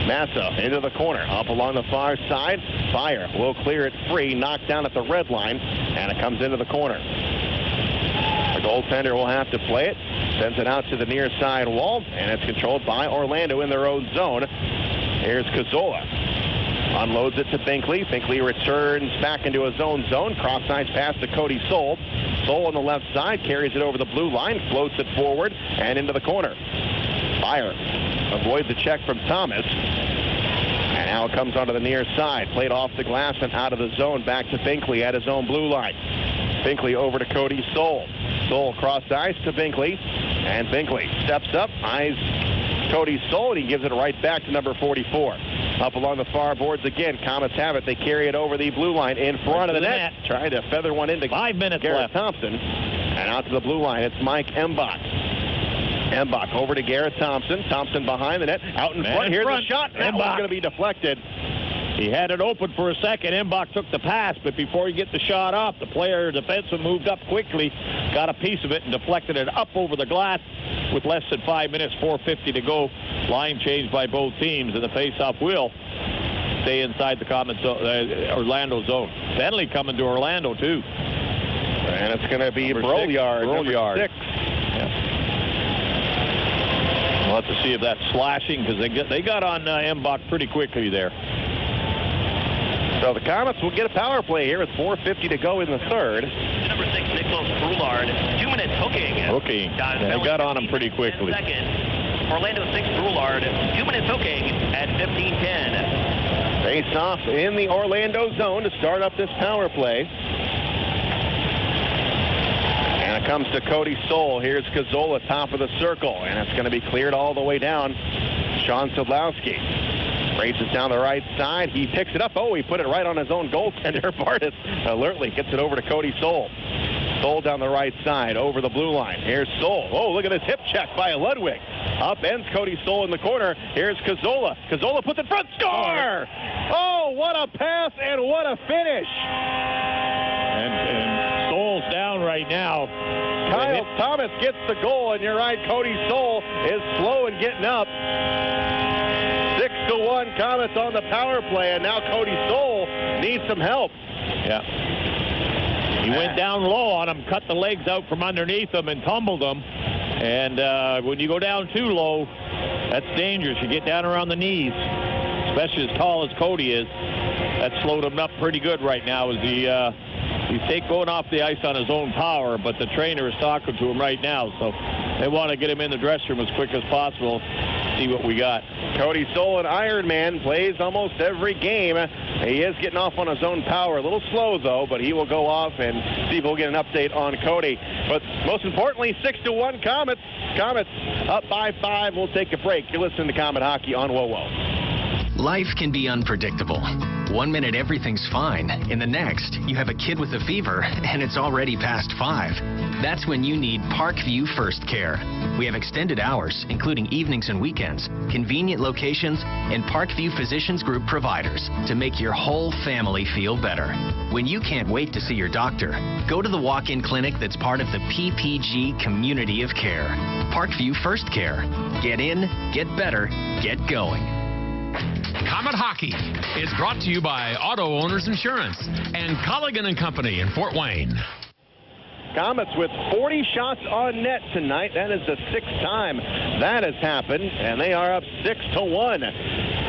Massa into the corner, up along the far side. Fire will clear it free, knocked down at the red line, and it comes into the corner. The goaltender will have to play it. Sends it out to the near side wall, and it's controlled by Orlando in their own zone. Here's Cazzola. Unloads it to Binkley. Binkley returns back into his own zone. Cross-ice pass to Cody Soul. Soul on the left side carries it over the blue line, floats it forward and into the corner. Fire avoids a check from Thomas. And now it comes onto the near side. Played off the glass and out of the zone. Back to Binkley at his own blue line. Binkley over to Cody Soul. Soul cross ice to Binkley. And Binkley steps up, eyes Cody Soul, and he gives it right back to number 44. Up along the far boards again. Komets have it. They carry it over the blue line in front of the net. Trying to feather one into 5 minutes Garrett left. Thompson. And out to the blue line. It's Mike Embach. Embach over to Garrett Thompson. Thompson behind the net. Out in front. Here's the shot. That one's going to be deflected. He had it open for a second. Embach took the pass, but before he get the shot off, the player, defenseman, moved up quickly, got a piece of it, and deflected it up over the glass with less than 5 minutes, 4:50 to go. Line change by both teams, and the faceoff will stay inside the Orlando zone. Bentley coming to Orlando, too. And it's going to be Brolyard, number 6. We'll have to see if that's slashing, because they got on Embach pretty quickly there. So the Komets will get a power play here with 4:50 to go in the third. Number 6, Nicholas Broulard, 2 minutes hooking. They got on him pretty quickly. Second, Orlando 6, Broulard, 2 minutes hooking at 15:10. Face off in the Orlando zone to start up this power play. And it comes to Cody Soul. Here's Cazzola, top of the circle, and it's going to be cleared all the way down. Sean Szydlowski. Races down the right side. He picks it up. Oh, he put it right on his own goaltender. Bartus alertly gets it over to Cody Soul. Soul down the right side over the blue line. Here's Soul. Oh, look at this hip check by Ludwig. Up ends Cody Soul in the corner. Here's Cazzola. Cazzola puts it front. Score! Oh, what a pass and what a finish. And Soul's down right now. Kyle Thomas gets the goal, and you're right, Cody Soul is slow and getting up. 6-1 Komets on the power play, and now Cody Soul needs some help. Yeah. He went down low on him, cut the legs out from underneath him, and tumbled him. And when you go down too low, that's dangerous. You get down around the knees, especially as tall as Cody is. That slowed him up pretty good right now as he's going off the ice on his own power, but the trainer is talking to him right now, so they want to get him in the dressing room as quick as possible, see what we got. Cody Soul, an Ironman, plays almost every game. He is getting off on his own power. A little slow, though, but he will go off and see if we'll get an update on Cody. But most importantly, 6-1 Komets. Komets up by 5. We'll take a break. You're listening to Komet Hockey on WoWo. Life can be unpredictable. One minute everything's fine. In the next, you have a kid with a fever and it's already past 5. That's when you need Parkview First Care. We have extended hours, including evenings and weekends, convenient locations, and Parkview Physicians Group providers to make your whole family feel better. When you can't wait to see your doctor, go to the walk-in clinic that's part of the PPG community of care. Parkview First Care. Get in, get better, get going. Komet Hockey is brought to you by Auto Owners Insurance and Colligan & Company in Fort Wayne. Komets with 40 shots on net tonight. That is the 6th time that has happened, and they are up 6-1.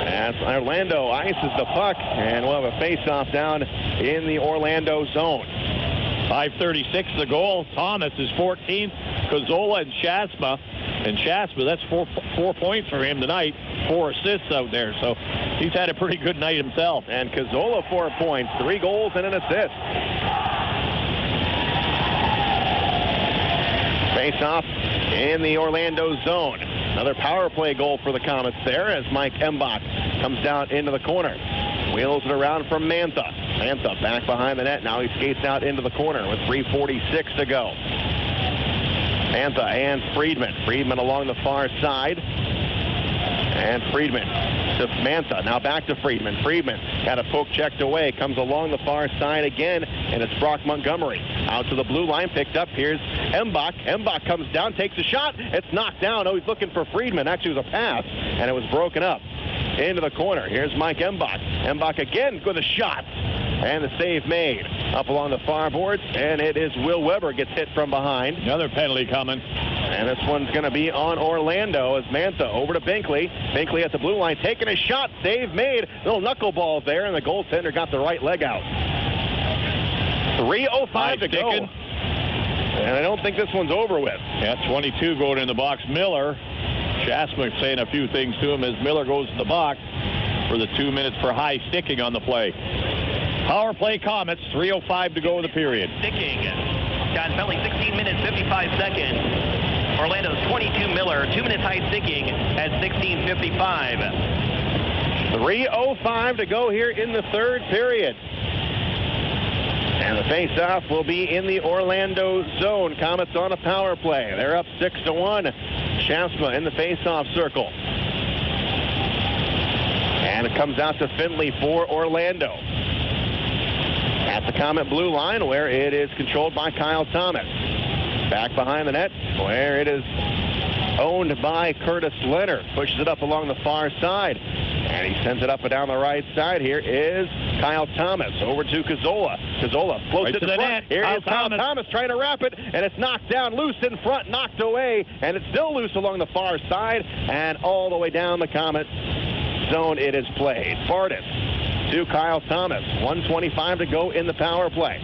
As Orlando ices the puck, and we'll have a face-off down in the Orlando zone. 5:36 the goal. Thomas is 14th. Cazzola and Schaafsma. And Schaafsma, that's four points for him tonight. 4 assists out there, so he's had a pretty good night himself. And Cazzola 4 points, 3 goals and an assist. Face-off in the Orlando zone. Another power play goal for the Komets there as Mike Embach comes down into the corner. Wheels it around from Mantha. Mantha back behind the net. Now he skates out into the corner with 3:46 to go. Mantha and Friedman. Friedman along the far side. And Friedman to Mantha. Now back to Friedman. Friedman had a poke checked away. Comes along the far side again. And it's Brock Montgomery. Out to the blue line. Picked up. Here's Embach. Embach comes down. Takes a shot. It's knocked down. Oh, he's looking for Friedman. Actually, it was a pass. And it was broken up. Into the corner. Here's Mike Embach. Embach again with a shot. And the save made. Up along the far boards. And it is Will Weber gets hit from behind. Another penalty coming. And this one's going to be on Orlando as Mantha over to Binkley. Binkley at the blue line taking a shot. Save made. Little knuckleball there. And the goaltender got the right leg out. 3:05 to go. And I don't think this one's over with. Yeah, 22 going in the box. Miller. Schaafsma saying a few things to him as Miller goes to the box for the 2 minutes for high sticking on the play. Power play Komets, 3:05 to go in the period. Sticking. John Penley, 16 minutes, 55 seconds. Orlando's 22 Miller, 2 minutes high sticking at 16:55. 3:05 to go here in the third period. And the face-off will be in the Orlando zone. Komets on a power play. They're up 6-1. Schaafsma in the face-off circle. And it comes out to Finley for Orlando. At the Komet blue line where it is controlled by Kyle Thomas. Back behind the net where it is owned by Curtis Leonard. Pushes it up along the far side. And he sends it up and down the right side. Here is Kyle Thomas over to Cazzola. Cazzola floats it to the net. Here is Kyle Thomas trying to wrap it, and it's knocked down loose in front, knocked away, and it's still loose along the far side, and all the way down the Komet zone it is played. Bartus to Kyle Thomas. 1:25 to go in the power play.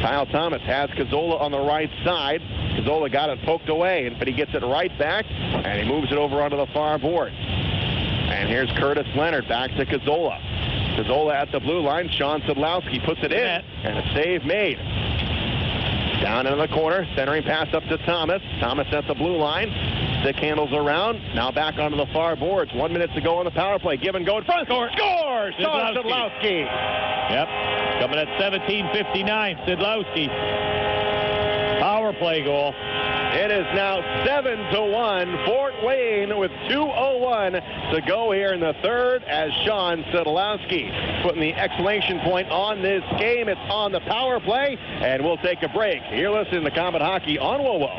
Kyle Thomas has Cazzola on the right side. Cazzola got it poked away, but he gets it right back, and he moves it over onto the far board. And here's Curtis Leonard back to Cazzola. Cazzola at the blue line. Sean Szydlowski puts it in, and a save made. Down into the corner, centering pass up to Thomas. Thomas at the blue line. Stick handles around. Now back onto the far boards. 1 minute to go on the power play. Give and go in front. Score! Sean Szydlowski. Yep. Coming at 17:59. Szydlowski. Power play goal. It is now 7-1. Fort Wayne with 2:01 to go here in the third as Sean Szydlowski putting the exclamation point on this game. It's on the power play, and we'll take a break. You're listening to Comet Hockey on WOWO.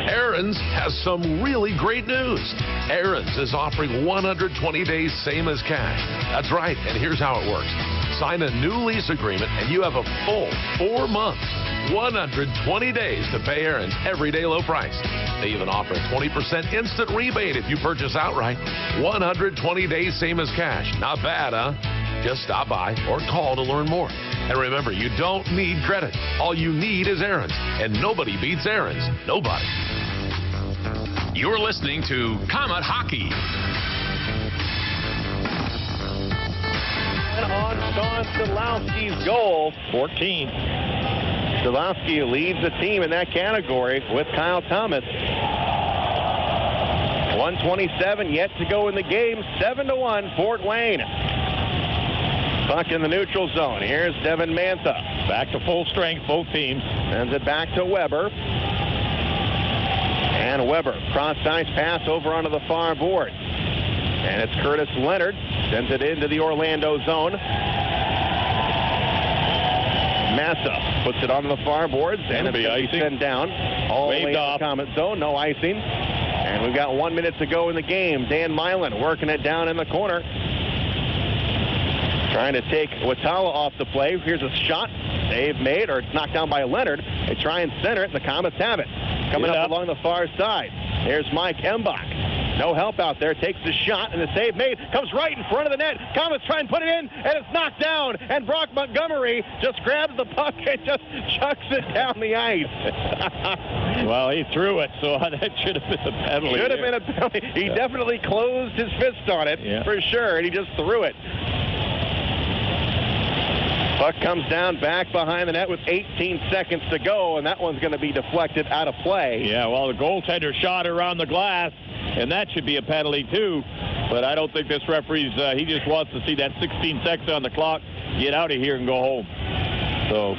Aaron's has some really great news. Aaron's is offering 120 days same as cash. That's right, and here's how it works. Sign a new lease agreement and you have a full 4 months, 120 days to pay Aaron's everyday low price. They even offer a 20% instant rebate if you purchase outright. 120 days same as cash. Not bad, huh? Just stop by or call to learn more. And remember, you don't need credit. All you need is Aaron's. And nobody beats Aaron's. Nobody. You're listening to Comet Hockey. And on Sean Szydlowski's goal, 14. Szydlowski leads the team in that category with Kyle Thomas. 1:27 yet to go in the game. 7-1 Fort Wayne. Puck in the neutral zone. Here's Devin Mantha. Back to full strength, both teams. Sends it back to Weber. And Weber, cross-ice pass over onto the far board. And it's Curtis Leonard. Sends it into the Orlando zone. Massa puts it onto the far boards. And it's going to be sent down. All the way to the Comet zone. No icing. And we've got 1 minute to go in the game. Dan Milan working it down in the corner. Trying to take Watala off the play. Here's a shot. Save made, or it's knocked down by Leonard. They try and center it, and the Comets have it. Coming up along the far side. There's Mike Hembach. No help out there. Takes the shot, and the save made. Comes right in front of the net. Comets try and put it in, and it's knocked down. And Brock Montgomery just grabs the puck and just chucks it down the ice. Well, he threw it, so that should have been a penalty. Should have been a penalty. He definitely closed his fist on it, for sure, and he just threw it. Puck comes down back behind the net with 18 seconds to go, and that one's going to be deflected out of play. Yeah, well, the goaltender shot around the glass, and that should be a penalty too. But I don't think this referee's, he just wants to see that 16 seconds on the clock, get out of here and go home. So,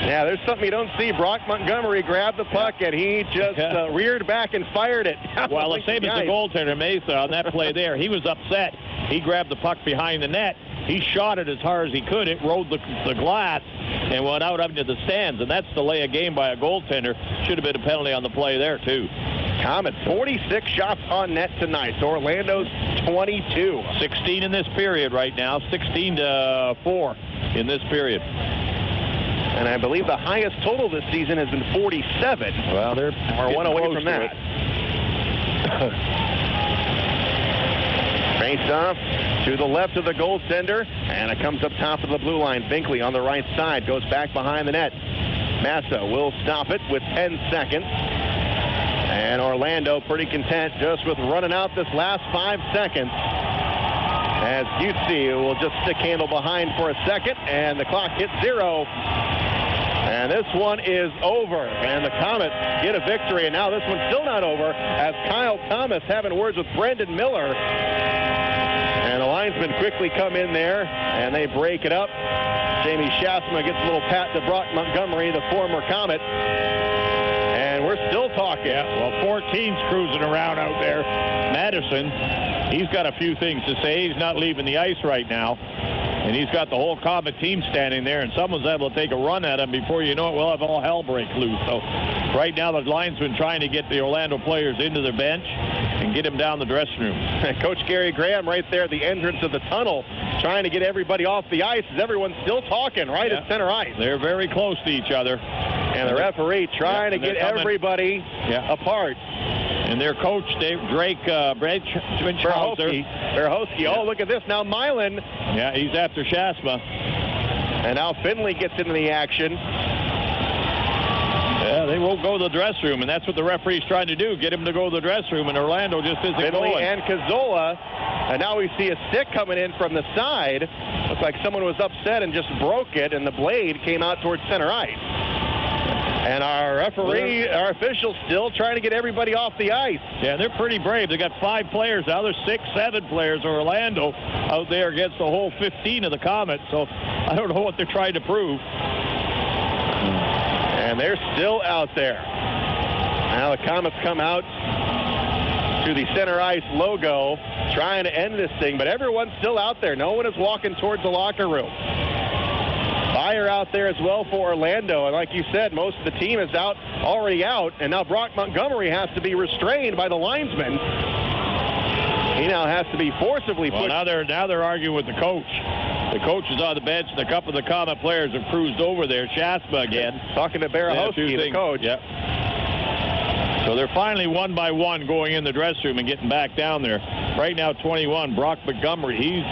yeah, there's something you don't see. Brock Montgomery grabbed the puck, and he just reared back and fired it. Well, the same as the goaltender, Mesa, on that play there. He was upset. He grabbed the puck behind the net. He shot it as hard as he could. It rode the glass and went out into the stands, and that's delay a game by a goaltender. Should have been a penalty on the play there, too. Comets, 46 shots on net tonight. So Orlando's 22. 16 in this period right now. 16-4 in this period. And I believe the highest total this season has been 47. Well, they're one away from that. Face off to the left of the goaltender, and it comes up top of the blue line. Binkley on the right side goes back behind the net. Massa will stop it with 10 seconds. And Orlando pretty content just with running out this last 5 seconds. As Gutze will just stick handle behind for a second, and the clock hits 0. And this one is over, and the Comets get a victory. And now this one's still not over, as Kyle Thomas having words with Brendan Miller. And the linesmen quickly come in there, and they break it up. Jamie Schaafsma gets a little pat to Brock Montgomery, the former Comet. And we're still talking. Yeah, well, 14's cruising around out there. Madison, he's got a few things to say. He's not leaving the ice right now. And he's got the whole Comet team standing there, and someone's able to take a run at him. Before you know it, we'll have all hell break loose. So right now the linesman trying to get the Orlando players into their bench and get them down the dressing room. Coach Gary Graham right there at the entrance of the tunnel trying to get everybody off the ice as everyone's still talking right at center ice. They're very close to each other. And the referee trying to get everybody apart. And their coach, Drake Verhofsky. Oh, look at this. Now Milan. Yeah, he's after Schaafsma. And now Finley gets into the action. Yeah, they won't go to the dressing room, and that's what the referee's trying to do, get him to go to the dressing room, and Orlando just isn't Finley going. And Cazzola. And now we see a stick coming in from the side. Looks like someone was upset and just broke it, and the blade came out towards center ice. And our referee, our officials still trying to get everybody off the ice. Yeah, they're pretty brave. They got 5 players now. There's 6, 7 players of Orlando out there against the whole 15 of the Komets. So I don't know what they're trying to prove. And they're still out there. Now the Komets come out to the center ice logo, trying to end this thing, but everyone's still out there. No one is walking towards the locker room. Fire out there as well for Orlando, and like you said, most of the team is already out, and now Brock Montgomery has to be restrained by the linesman. He now has to be forcibly pushed. Well, now they're arguing with the coach. The coach is on the bench, and a couple of the Komet players have cruised over there. Schaafsma again. Talking to Barahowski, the coach. Yep. So they're finally one by one going in the dressing room and getting back down there. Right now, 21, Brock Montgomery. He's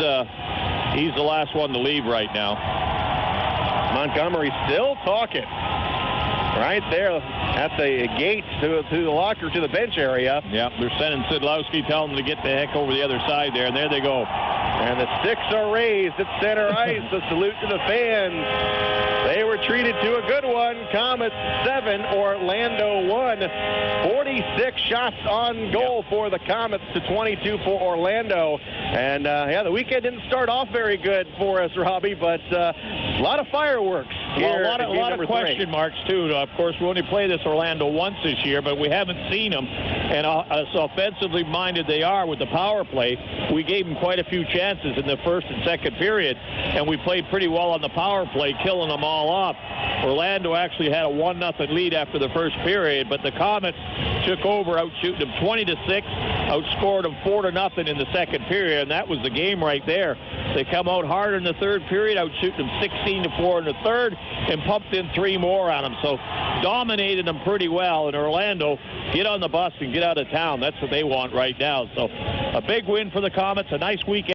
the last one to leave right now. Montgomery still talking. Right there at the gate to the locker, to the bench area. Yeah, they're sending Szydlowski, telling them to get the heck over the other side there, and there they go. And the sticks are raised at center ice. A salute to the fans. They were treated to a good one. Komets 7, Orlando 1. 46 shots on goal for the Komets to 22 for Orlando. And, yeah, the weekend didn't start off very good for us, Robbie, but a lot of fireworks. Well, a lot of question marks, too. Of course, we only played this Orlando once this year, but we haven't seen them. And as offensively minded they are with the power play, we gave them quite a few chances in the first and second period, and we played pretty well on the power play, killing them all off. Orlando actually had a 1-0 lead after the first period, but the Komets took over, outshooting them 20-6, outscored them 4-0 in the second period, and that was the game right there. They come out harder in the third period, outshooting them 16-4 in the third, and pumped in 3 more on them. So dominated them pretty well. And Orlando, get on the bus and get out of town. That's what they want right now. So a big win for the Komets, a nice weekend.